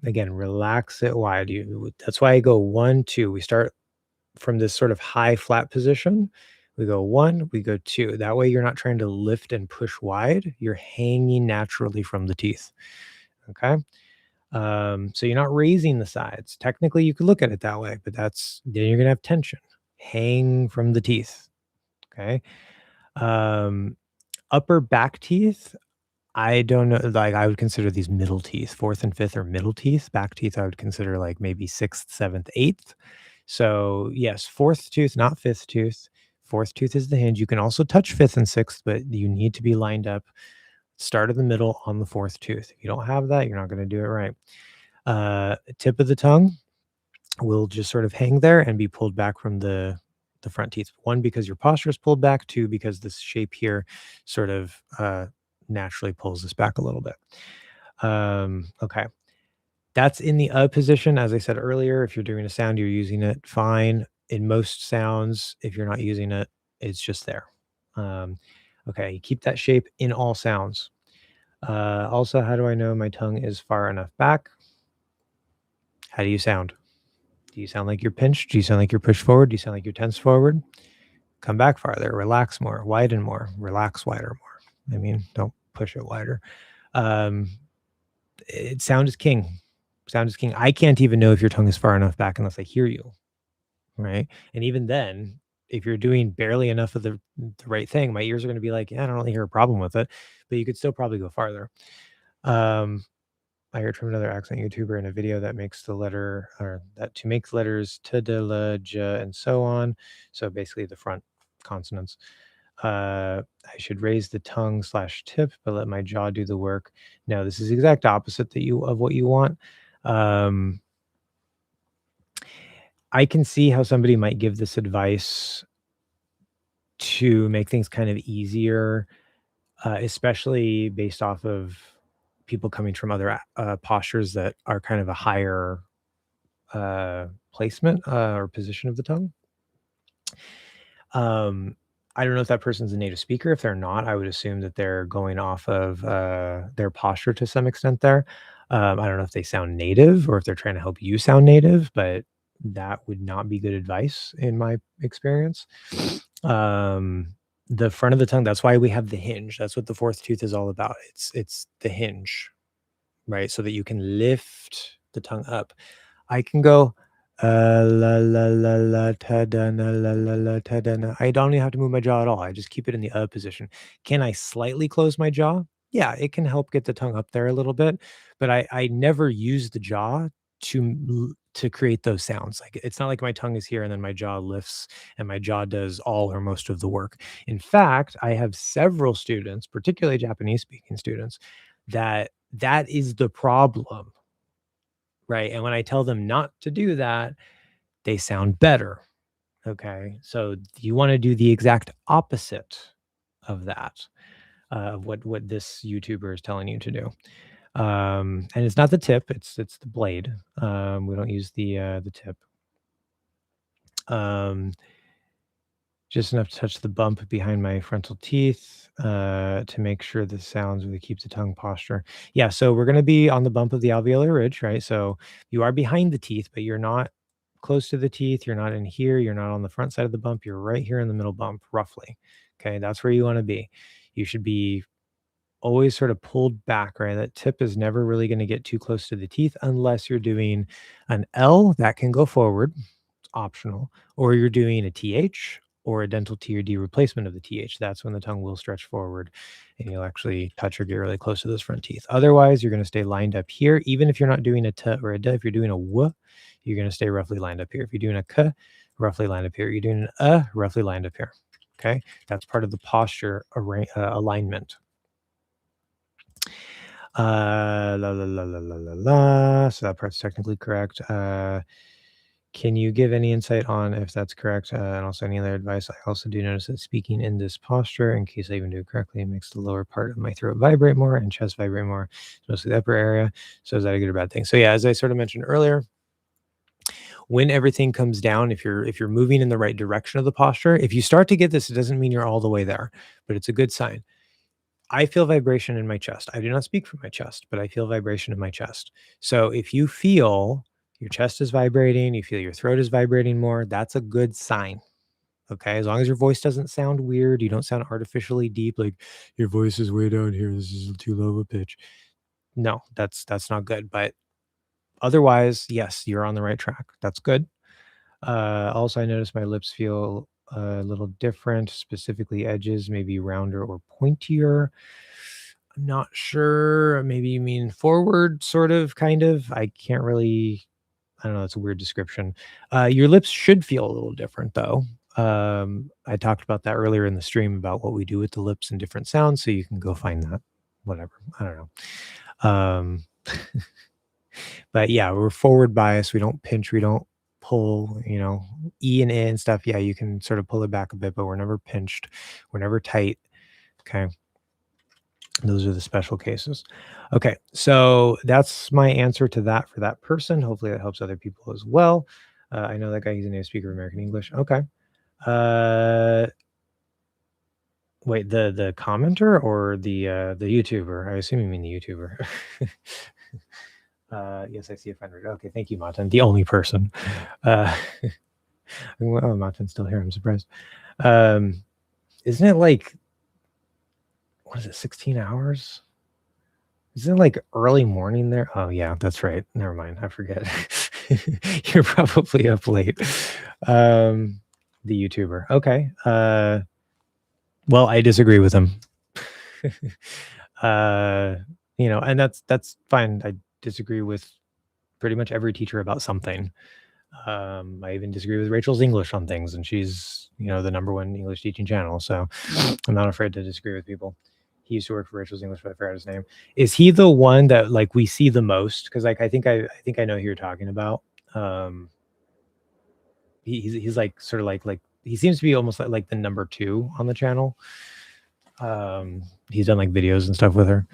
Again, relax it wide. That's why I go 1, 2. We start from this sort of high flat position. We go 1, we go 2. That way you're not trying to lift and push wide. You're hanging naturally from the teeth. Okay. So you're not raising the sides. Technically, you could look at it that way, but then you're gonna have tension. Hang from the teeth. Okay. Upper back teeth, I don't know. Like I would consider these middle teeth, fourth and fifth are middle teeth. Back teeth, I would consider like maybe sixth, seventh, eighth. So yes, fourth tooth, not fifth tooth. Fourth tooth is the hinge. You can also touch fifth and sixth, but you need to be lined up. Start of the middle on the fourth tooth. If you don't have that, you're not going to do it right. Tip of the tongue will just sort of hang there and be pulled back from the front teeth. 1, because your posture is pulled back. 2, because this shape here sort of naturally pulls this back a little bit. Okay. That's in the position. As I said earlier, if you're doing a sound, you're using it fine. In most sounds, if you're not using it, it's just there. Okay, keep that shape in all sounds. Also, how do I know my tongue is far enough back? How do you sound? Do you sound like you're pinched? Do you sound like you're pushed forward? Do you sound like you're tense forward? Come back farther, relax more, widen more, relax wider more. I mean, don't push it wider. Sound is king. Sound is king. I can't even know if your tongue is far enough back unless I hear you, right? And even then, if you're doing barely enough of the right thing, my ears are going to be like, yeah, I don't really hear a problem with it, but you could still probably go farther. I heard from another accent YouTuber in a video that makes the letter, or that to make letters t, d, l, j, and so on. So basically the front consonants. I should raise the tongue / tip, but let my jaw do the work. No, this is the exact opposite of what you want. I can see how somebody might give this advice to make things kind of easier, especially based off of people coming from other postures that are kind of a higher placement or position of the tongue. I don't know if that person's a native speaker. If they're not, I would assume that they're going off of their posture to some extent there. I don't know if they sound native or if they're trying to help you sound native, but that would not be good advice in my experience. Um, the front of the tongue, that's why we have the hinge. That's what the fourth tooth is all about. It's the hinge, right? So that you can lift the tongue up. I can go la la la la ta da na la la la ta da na. I don't even have to move my jaw at all. I just keep it in the position. Can I slightly close my jaw? Yeah, it can help get the tongue up there a little bit, but I never use the jaw to create those sounds. Like it's not like my tongue is here and then my jaw lifts and my jaw does all or most of the work. In fact, I have several students, particularly Japanese speaking students, that is the problem. Right, and when I tell them not to do that, they sound better, okay? So you wanna do the exact opposite of that, of what this YouTuber is telling you to do. And it's not the tip, it's the blade. We don't use the tip. Um, just enough to touch the bump behind my frontal teeth, to make sure the sounds really keep the tongue posture. Yeah, so we're gonna be on the bump of the alveolar ridge, right? So you are behind the teeth, but you're not close to the teeth, you're not in here, you're not on the front side of the bump, you're right here in the middle bump, roughly. Okay, that's where you wanna be. You should be always sort of pulled back, right? That tip is never really gonna get too close to the teeth unless you're doing an L, that can go forward, it's optional, or you're doing a TH or a dental T or D replacement of the TH. That's when the tongue will stretch forward and you'll actually touch or get really close to those front teeth. Otherwise, you're gonna stay lined up here. Even if you're not doing a T or a D, if you're doing a W, you're gonna stay roughly lined up here. If you're doing a K, roughly lined up here. You're doing an roughly lined up here. Okay, that's part of the posture alignment. La la la la la la la. So that part's technically correct. Can you give any insight on if that's correct? And also any other advice? I also do notice that speaking in this posture, in case I even do it correctly, makes the lower part of my throat vibrate more and chest vibrate more, mostly the upper area. So is that a good or bad thing? So yeah, as I sort of mentioned earlier, when everything comes down, if you're moving in the right direction of the posture, if you start to get this, it doesn't mean you're all the way there, but it's a good sign. I feel vibration in my chest. I do not speak from my chest, but I feel vibration in my chest. So if you feel your chest is vibrating, you feel your throat is vibrating more, that's a good sign. Okay. As long as your voice doesn't sound weird, you don't sound artificially deep, like your voice is way down here. This is too low of a pitch. No, that's not good. But otherwise, yes, you're on the right track. That's good. Also, I noticed my lips feel a little different, specifically edges, maybe rounder or pointier. I'm not sure. Maybe you mean forward, sort of, kind of. I can't really. I don't know. It's a weird description. Your lips should feel a little different, though. I talked about that earlier in the stream about what we do with the lips and different sounds, so you can go find that. Whatever. I don't know. But yeah, we're forward bias. We don't pinch. We don't pull. E and A and stuff. Yeah, you can sort of pull it back a bit, but we're never pinched. We're never tight. Okay. Those are the special cases. Okay, so that's my answer to that for that person. Hopefully that helps other people as well. I know that guy, he's a native speaker of American English. Okay. Wait, the commenter or the YouTuber? I assume you mean the YouTuber. Yes, I see a friend. Okay, thank you, Matan. The only person. Oh, Matan's still here. I'm surprised. Isn't it like, what is it, 16 hours? Isn't it like early morning there? Oh, yeah, that's right. Never mind. I forget. You're probably up late. The YouTuber. Okay. Well, I disagree with him. And that's fine. I disagree with pretty much every teacher about something. I even disagree with Rachel's English on things, and she's, the number one English teaching channel. So I'm not afraid to disagree with people. He used to work for Rachel's English, but I forgot his name. Is he the one that like we see the most? Because like I think I know who you're talking about. He's like sort of like he seems to be almost like the number 2 on the channel. He's done like videos and stuff with her.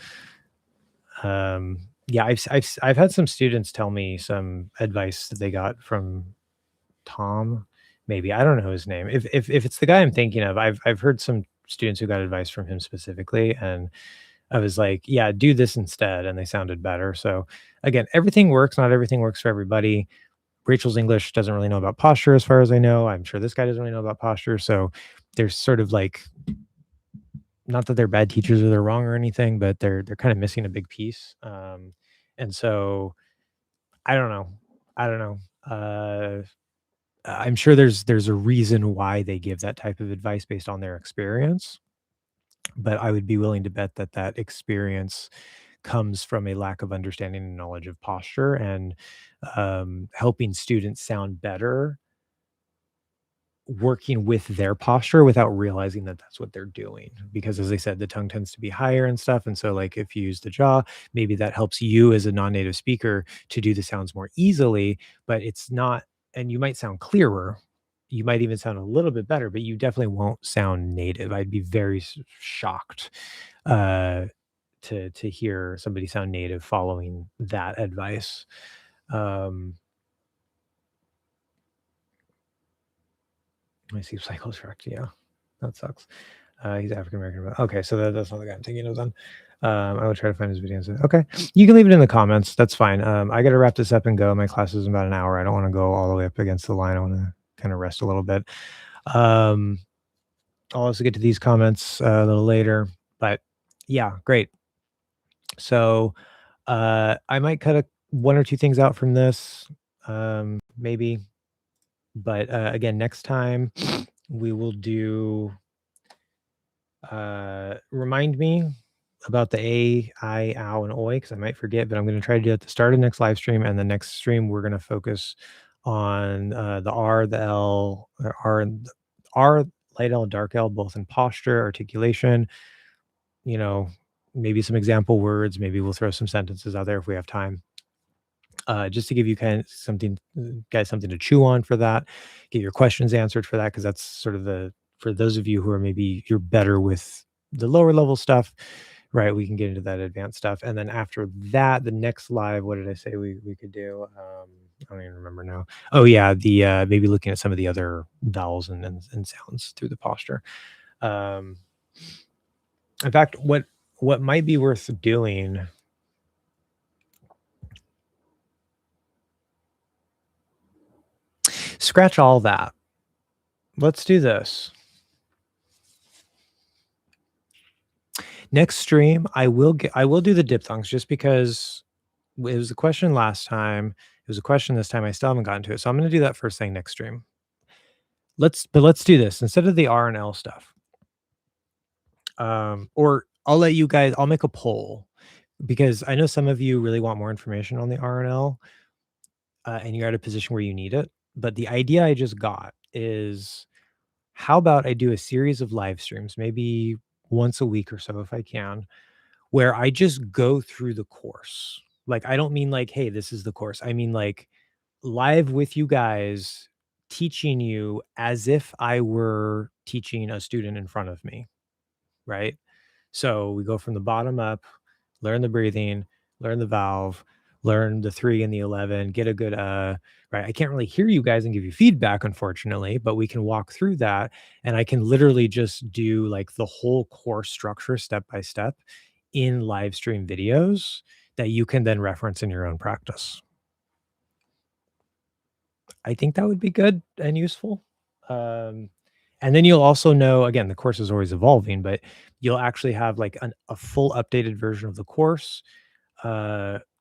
Yeah, I've had some students tell me some advice that they got from Tom, maybe. I don't know his name. If it's the guy I'm thinking of, I've heard some students who got advice from him specifically, and I was like, "Yeah, do this instead," and they sounded better. So, again, everything works, not everything works for everybody. Rachel's English doesn't really know about posture as far as I know. I'm sure this guy doesn't really know about posture, so there's sort of like, not that they're bad teachers or they're wrong or anything, but they're kind of missing a big piece. And so I don't know. I don't know. I'm sure there's a reason why they give that type of advice based on their experience, but I would be willing to bet that that experience comes from a lack of understanding and knowledge of posture, and helping students sound better working with their posture without realizing that that's what they're doing. Because as I said, the tongue tends to be higher and stuff. And so, like, if you use the jaw, maybe that helps you as a non-native speaker to do the sounds more easily, but it's not, and you might sound clearer. You might even sound a little bit better, but you definitely won't sound native. I'd be very shocked uh, to hear somebody sound native following that advice. Um, I see Psycho's correct. Yeah, that sucks. He's African American. Okay, so that's not the guy I'm thinking of then. I will try to find his videos. Okay, you can leave it in the comments. That's fine. I got to wrap this up and go. My class is in about an hour. I don't want to go all the way up against the line. I want to kind of rest a little bit. Um, I'll also get to these comments a little later. But yeah, great. So I might cut one or two things out from this, maybe. But again, next time we will do. Remind me about the A, I, ow, and oi, because I might forget, but I'm going to try to do it at the start of the next live stream. And the next stream, we're going to focus on the R, the L, or R, light L, dark L, both in posture, articulation, you know, maybe some example words. Maybe we'll throw some sentences out there if we have time. Just to give you kind of something, guys, something to chew on for that, get your questions answered for that, because that's sort of for those of you who are maybe you're better with the lower level stuff, right? We can get into that advanced stuff, and then after that, the next live, what did I say we could do? I don't even remember now. Oh yeah, the maybe looking at some of the other vowels and sounds through the posture. Um, in fact, what might be worth doing. Scratch all that. Let's do this. Next stream, I will do the diphthongs just because it was a question last time. It was a question this time. I still haven't gotten to it. So I'm going to do that first thing next stream. Let's do this instead of the R and L stuff. Or I'll let you guys, I'll make a poll because I know some of you really want more information on the R and L, and you're at a position where you need it. But the idea I just got is, how about I do a series of live streams, maybe once a week or so if I can, where I just go through the course. Like, I don't mean like, hey, this is the course. I mean like live with you guys, teaching you as if I were teaching a student in front of me, right? So we go from the bottom up, learn the breathing, learn the valve, learn the 3 and the 11, get a good right. I can't really hear you guys and give you feedback, unfortunately, but we can walk through that, and I can literally just do like the whole course structure step by step in live stream videos that you can then reference in your own practice. I think that would be good and useful. And then you'll also know, again, the course is always evolving, but you'll actually have like a full updated version of the course,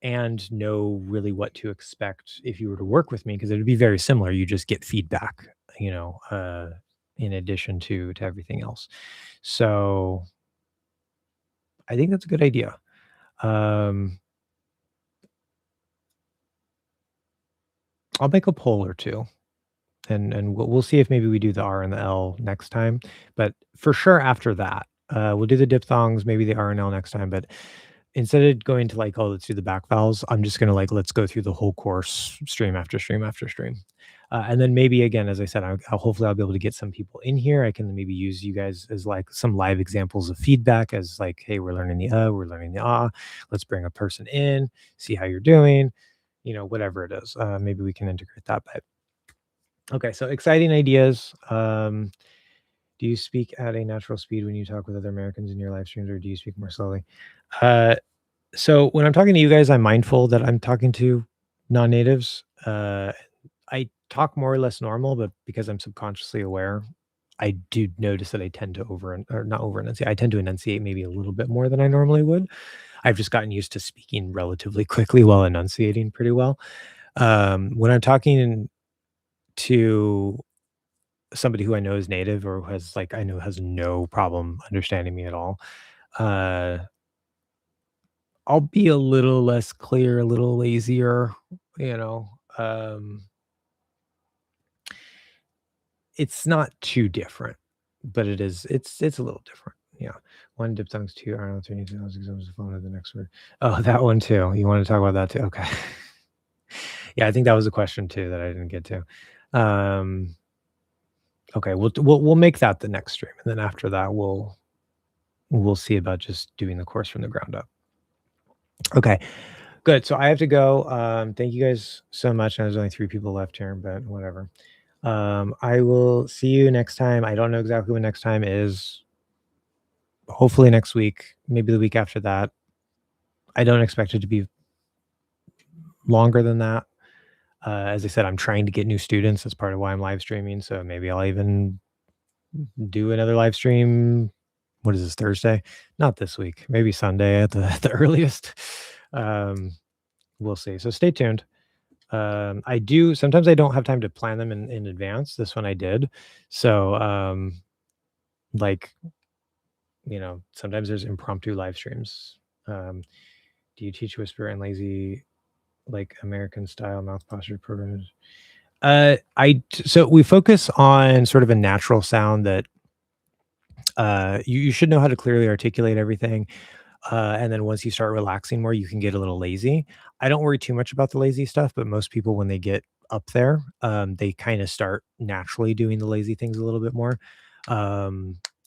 and know really what to expect if you were to work with me, because it would be very similar. You just get feedback, in addition to everything else. So I think that's a good idea. I'll make a poll or two, and we'll see if maybe we do the R and the L next time. But for sure, after that, we'll do the diphthongs, maybe the R and L next time. But instead of going to like, oh, let's do the back vowels, I'm just gonna like, let's go through the whole course, stream after stream after stream. And then maybe again, as I said, hopefully I'll be able to get some people in here. I can maybe use you guys as like some live examples of feedback, as like, hey, we're learning the we're learning the ah. Let's bring a person in, see how you're doing, whatever it is. Maybe we can integrate that. But Okay, so exciting ideas. Do you speak at a natural speed when you talk with other Americans in your live streams, or do you speak more slowly? Uh, so when I'm talking to you guys, I'm mindful that I'm talking to non-natives. I talk more or less normal, but because I'm subconsciously aware, I do notice that I tend to or not over enunciate. I tend to enunciate maybe a little bit more than I normally would. I've just gotten used to speaking relatively quickly while enunciating pretty well. When I'm talking to somebody who I know is native or who has like I know has no problem understanding me at all, uh, I'll be a little less clear, a little lazier, you know. It's not too different, but it's a little different. Yeah. One diphthongs, two are not three examples to follow to the next word. Oh, that one too. You want to talk about that too? Okay. Yeah, I think that was a question too that I didn't get to. Um, okay, we'll make that the next stream, and then after that we'll see about just doing the course from the ground up. Okay, good. So I have to go. Thank you guys so much. There's only 3 people left here, but whatever. I will see you next time. I don't know exactly when next time is. Hopefully next week, maybe the week after that. I don't expect it to be longer than that. As I said, I'm trying to get new students. That's part of why I'm live streaming. So maybe I'll even do another live stream. What is this, Thursday? Not this week. Maybe Sunday at the at the earliest. Um, we'll see. So stay tuned. I do sometimes I don't have time to plan them in advance. This one I did. So like, sometimes there's impromptu live streams. Do you teach whisper and lazy like American style mouth posture programs? So we focus on sort of a natural sound that you should know how to clearly articulate everything. And then once you start relaxing more, you can get a little lazy. I don't worry too much about the lazy stuff, but most people, when they get up there, they kind of start naturally doing the lazy things a little bit more.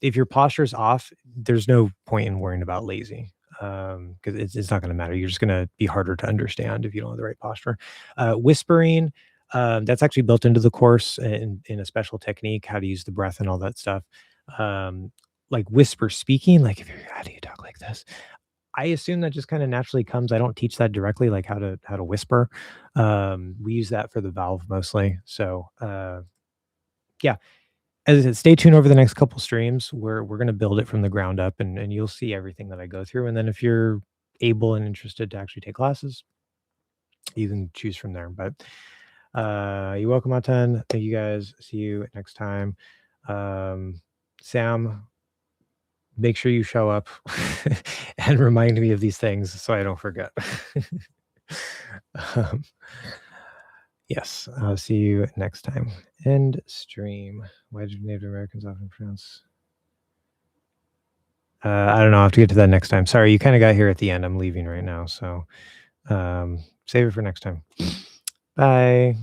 If your posture is off, there's no point in worrying about lazy because it's not going to matter. You're just going to be harder to understand if you don't have the right posture. Whispering, that's actually built into the course in a special technique, how to use the breath and all that stuff. Um, like whisper speaking, like if you're how do you talk like this? I assume that just kind of naturally comes. I don't teach that directly, like how to whisper. We use that for the valve mostly. So yeah, as I said, stay tuned over the next couple streams. We're gonna build it from the ground up, and you'll see everything that I go through. And then if you're able and interested to actually take classes, you can choose from there. But you're welcome, Atan. Thank you guys. See you next time. Sam, make sure you show up and remind me of these things so I don't forget. um, yes, I'll see you next time. End stream. Why do Native Americans often pronounce? I don't know. I'll have to get to that next time. Sorry, you kind of got here at the end. I'm leaving right now. So save it for next time. Bye.